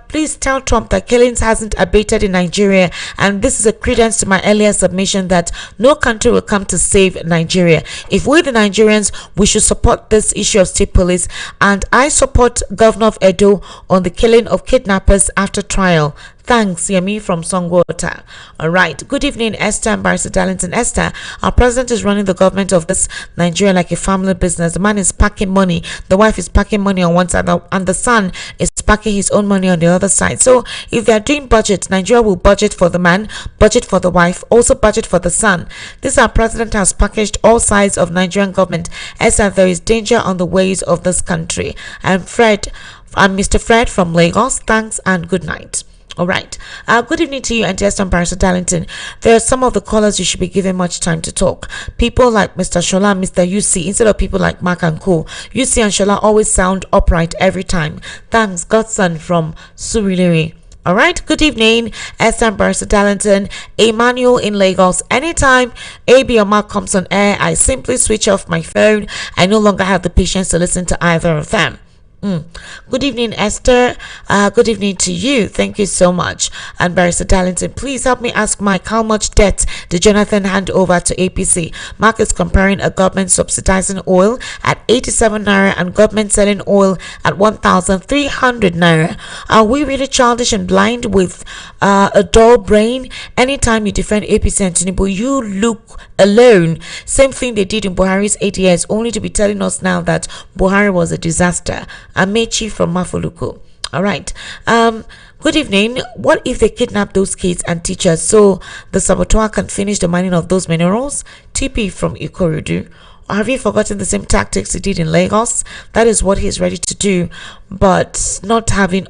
A: please tell Trump that killings hasn't abated in Nigeria, and this is a credence to my earlier submission that no country will come to save Nigeria. If we the Nigerians, we should support this issue of state police, and I support Governor of Edo on the killing of kidnappers after trial. Thanks, Yemi from Songwater. All right. Good evening, Esther and Barrister Darlington. Esther, our president is running the government of this Nigeria like a family business. The man is packing money. The wife is packing money on one side, and the son is packing his own money on the other side. So if they are doing budget, Nigeria will budget for the man, budget for the wife, also budget for the son. This our president has packaged all sides of Nigerian government. Esther, there is danger on the ways of this country. I'm Mr. Fred from Lagos. Thanks and good night. All right. Good evening to you, and Esther and Barrister Darlington. There are some of the callers you should be given much time to talk. People like Mr. Shola and Mr. UC, instead of people like Mark and Co. UC and Shola always sound upright every time. Thanks, Godson from Surulere. All right. Good evening, Esther and Barrister Darlington. Emmanuel in Lagos. Anytime AB or Mark comes on air, I simply switch off my phone. I no longer have the patience to listen to either of them. Good evening, Esther. Good evening to you. Thank you so much. And Barrister Darlington, please help me ask Mike, how much debt did Jonathan hand over to APC? Mark is comparing a government subsidizing oil at 87 naira and government selling oil at 1,300 naira. Are we really childish and blind with a dull brain? Anytime you defend APC and Tinubu, you look alone. Same thing they did in Buhari's 8 years, only to be telling us now that Buhari was a disaster. Amechi from Mafoluku. All right. Good evening. What if they kidnap those kids and teachers so the saboteur can finish the mining of those minerals? TP from Ikorodu. Or have you forgotten the same tactics he did in Lagos? That is what he's ready to do, but not having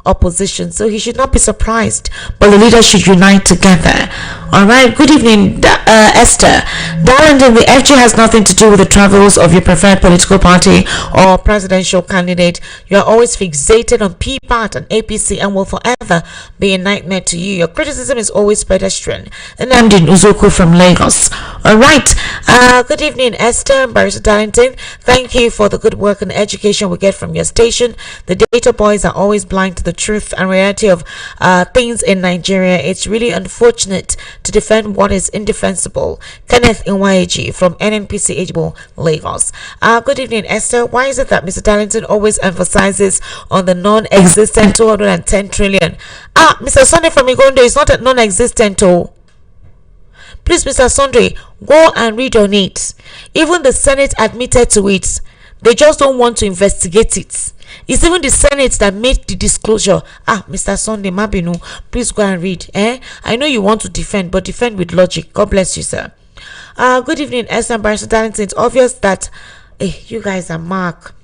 A: opposition. So he should not be surprised. But the leaders should unite together. All right. Good evening, Esther. Darlington, the FG has nothing to do with the travels of your preferred political party or presidential candidate. You are always fixated on PPAT and APC and will forever be a nightmare to you. Your criticism is always pedestrian. And I'm Uzoku from Lagos. All right. Good evening, Esther and Barrister Darlington. Thank you for the good work and education we get from your station. The data boys are always blind to the truth and reality of things in Nigeria. It's really unfortunate to defend what is indefensible. Kenneth Nwaeji from NNPC Ejbo, Lagos. Good evening, Esther. Why is it that Mr. Darlington always emphasizes on the non-existent 210 trillion? Mr. Sunday from Igondo is not a non-existent. Please, Mr. Sunday, go and redonate. Even the Senate admitted to it. They just don't want to investigate it. It's even the Senate that made the disclosure. Mr. Sunday Mabinu, please go and read. I know you want to defend, but defend with logic. God bless you, sir. Good evening, Esther and Barrister Darlington. It's obvious that you guys are Mark.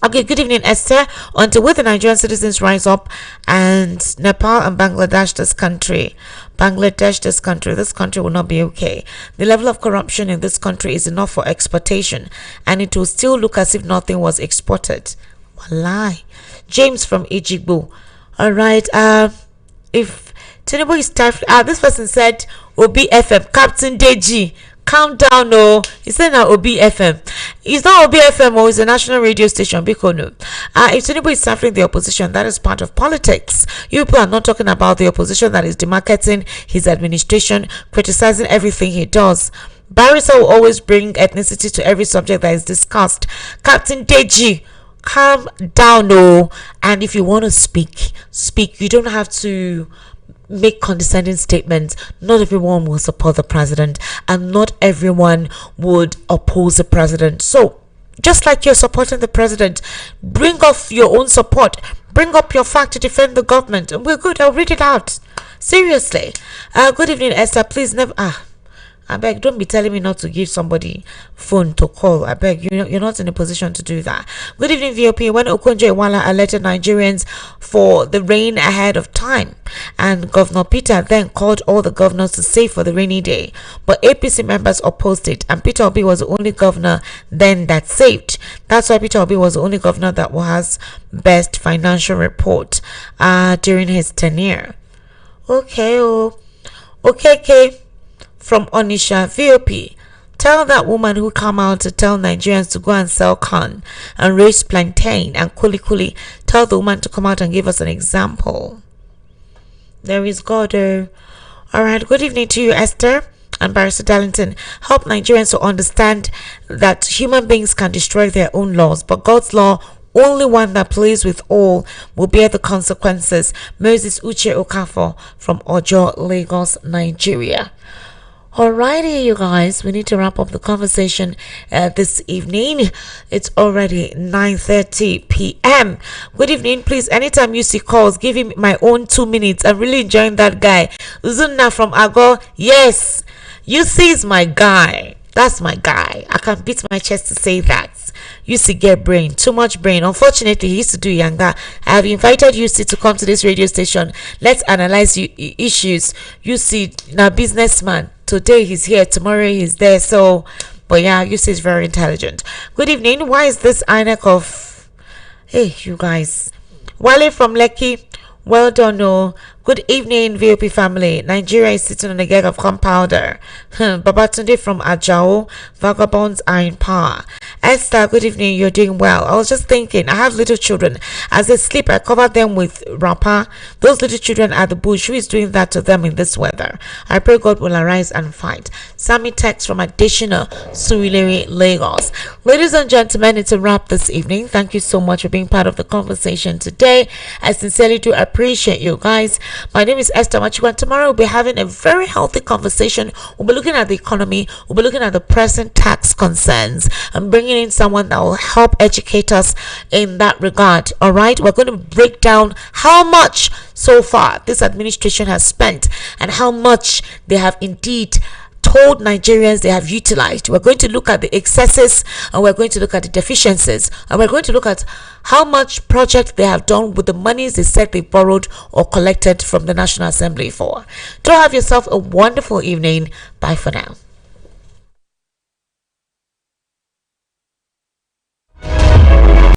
A: Okay, good evening, Esther. Until the Nigerian citizens rise up and Nepal and Bangladesh, this country will not be okay. The level of corruption in this country is enough for exportation, and it will still look as if nothing was exported. Walai. James from Ejigbo. All right. If Tinubu is stifling, this person said Obi FM, Captain Deji. Calm down, no. He said now Obi FM. It's not Obi FM, or it's a national radio station. Because no. If Tinubu is suffering the opposition, that is part of politics. You people are not talking about the opposition that is demarketing his administration, criticizing everything he does. Barrister will always bring ethnicity to every subject that is discussed. Captain Deji, calm down, oh. And if you want to speak, you don't have to make condescending statements. Not everyone will support the president, and not everyone would oppose the president. So just like you're supporting the president, bring off your own support, bring up your fact to defend the government, and we're good. I'll read it out. Seriously. Good evening, Esther. Please never I beg, don't be telling me not to give somebody phone to call. I beg, you're not in a position to do that. Good evening, VOP. When Okonjo-Iweala alerted Nigerians for the rain ahead of time, and Governor Peter then called all the governors to save for the rainy day, but APC members opposed it, and Peter Obi was the only governor then that saved. That's why Peter Obi was the only governor that has best financial report during his tenure. Okay. From Onisha, VOP, tell that woman who come out to tell Nigerians to go and sell corn and raise plantain and kuli, tell the woman to come out and give us an example. There is God. Alright, good evening to you, Esther and Barrister Darlington. Help Nigerians to understand that human beings can destroy their own laws, but God's law, only one that plays with all, will bear the consequences. Moses Uche Okafor from Ojo, Lagos, Nigeria. Alrighty, you guys, we need to wrap up the conversation this evening. It's already 9:30 p.m. Good evening. Please, anytime you see calls, give him my own 2 minutes. I'm really enjoying that guy. Uzunna from Ago. Yes, you see, is my guy. That's my guy. I can beat my chest to say that. Used to get brain, too much brain. Unfortunately, he used to do younger. I have invited UC to come to this radio station. Let's analyze issues. UC, now businessman. Today he's here, tomorrow he's there. So, but yeah, UC is very intelligent. Good evening. Why is this INEC of? Hey, you guys. Wale from Lekki. Well done, no. Good evening, VOP family. Nigeria is sitting on a gag of gunpowder. Babatunde from Ajao. Vagabonds are in power. Esther, good evening. You're doing well. I was just thinking, I have little children. As they sleep, I cover them with wrapper. Those little children at the bush. Who is doing that to them in this weather? I pray God will arise and fight. Sammy text from Additional Suileri, Lagos. Ladies and gentlemen, it's a wrap this evening. Thank you so much for being part of the conversation today. I sincerely do appreciate you guys. My name is Esther Machu, and tomorrow we'll be having a very healthy conversation. We'll be looking at the economy, we'll be looking at the present tax concerns, and bringing in someone that will help educate us in that regard. All right, we're going to break down how much so far this administration has spent and how much they have indeed told Nigerians they have utilized. We're going to look at the excesses, and we're going to look at the deficiencies, and we're going to look at how much project they have done with the monies they said they borrowed or collected from the National Assembly for. Do have yourself a wonderful evening. Bye for now.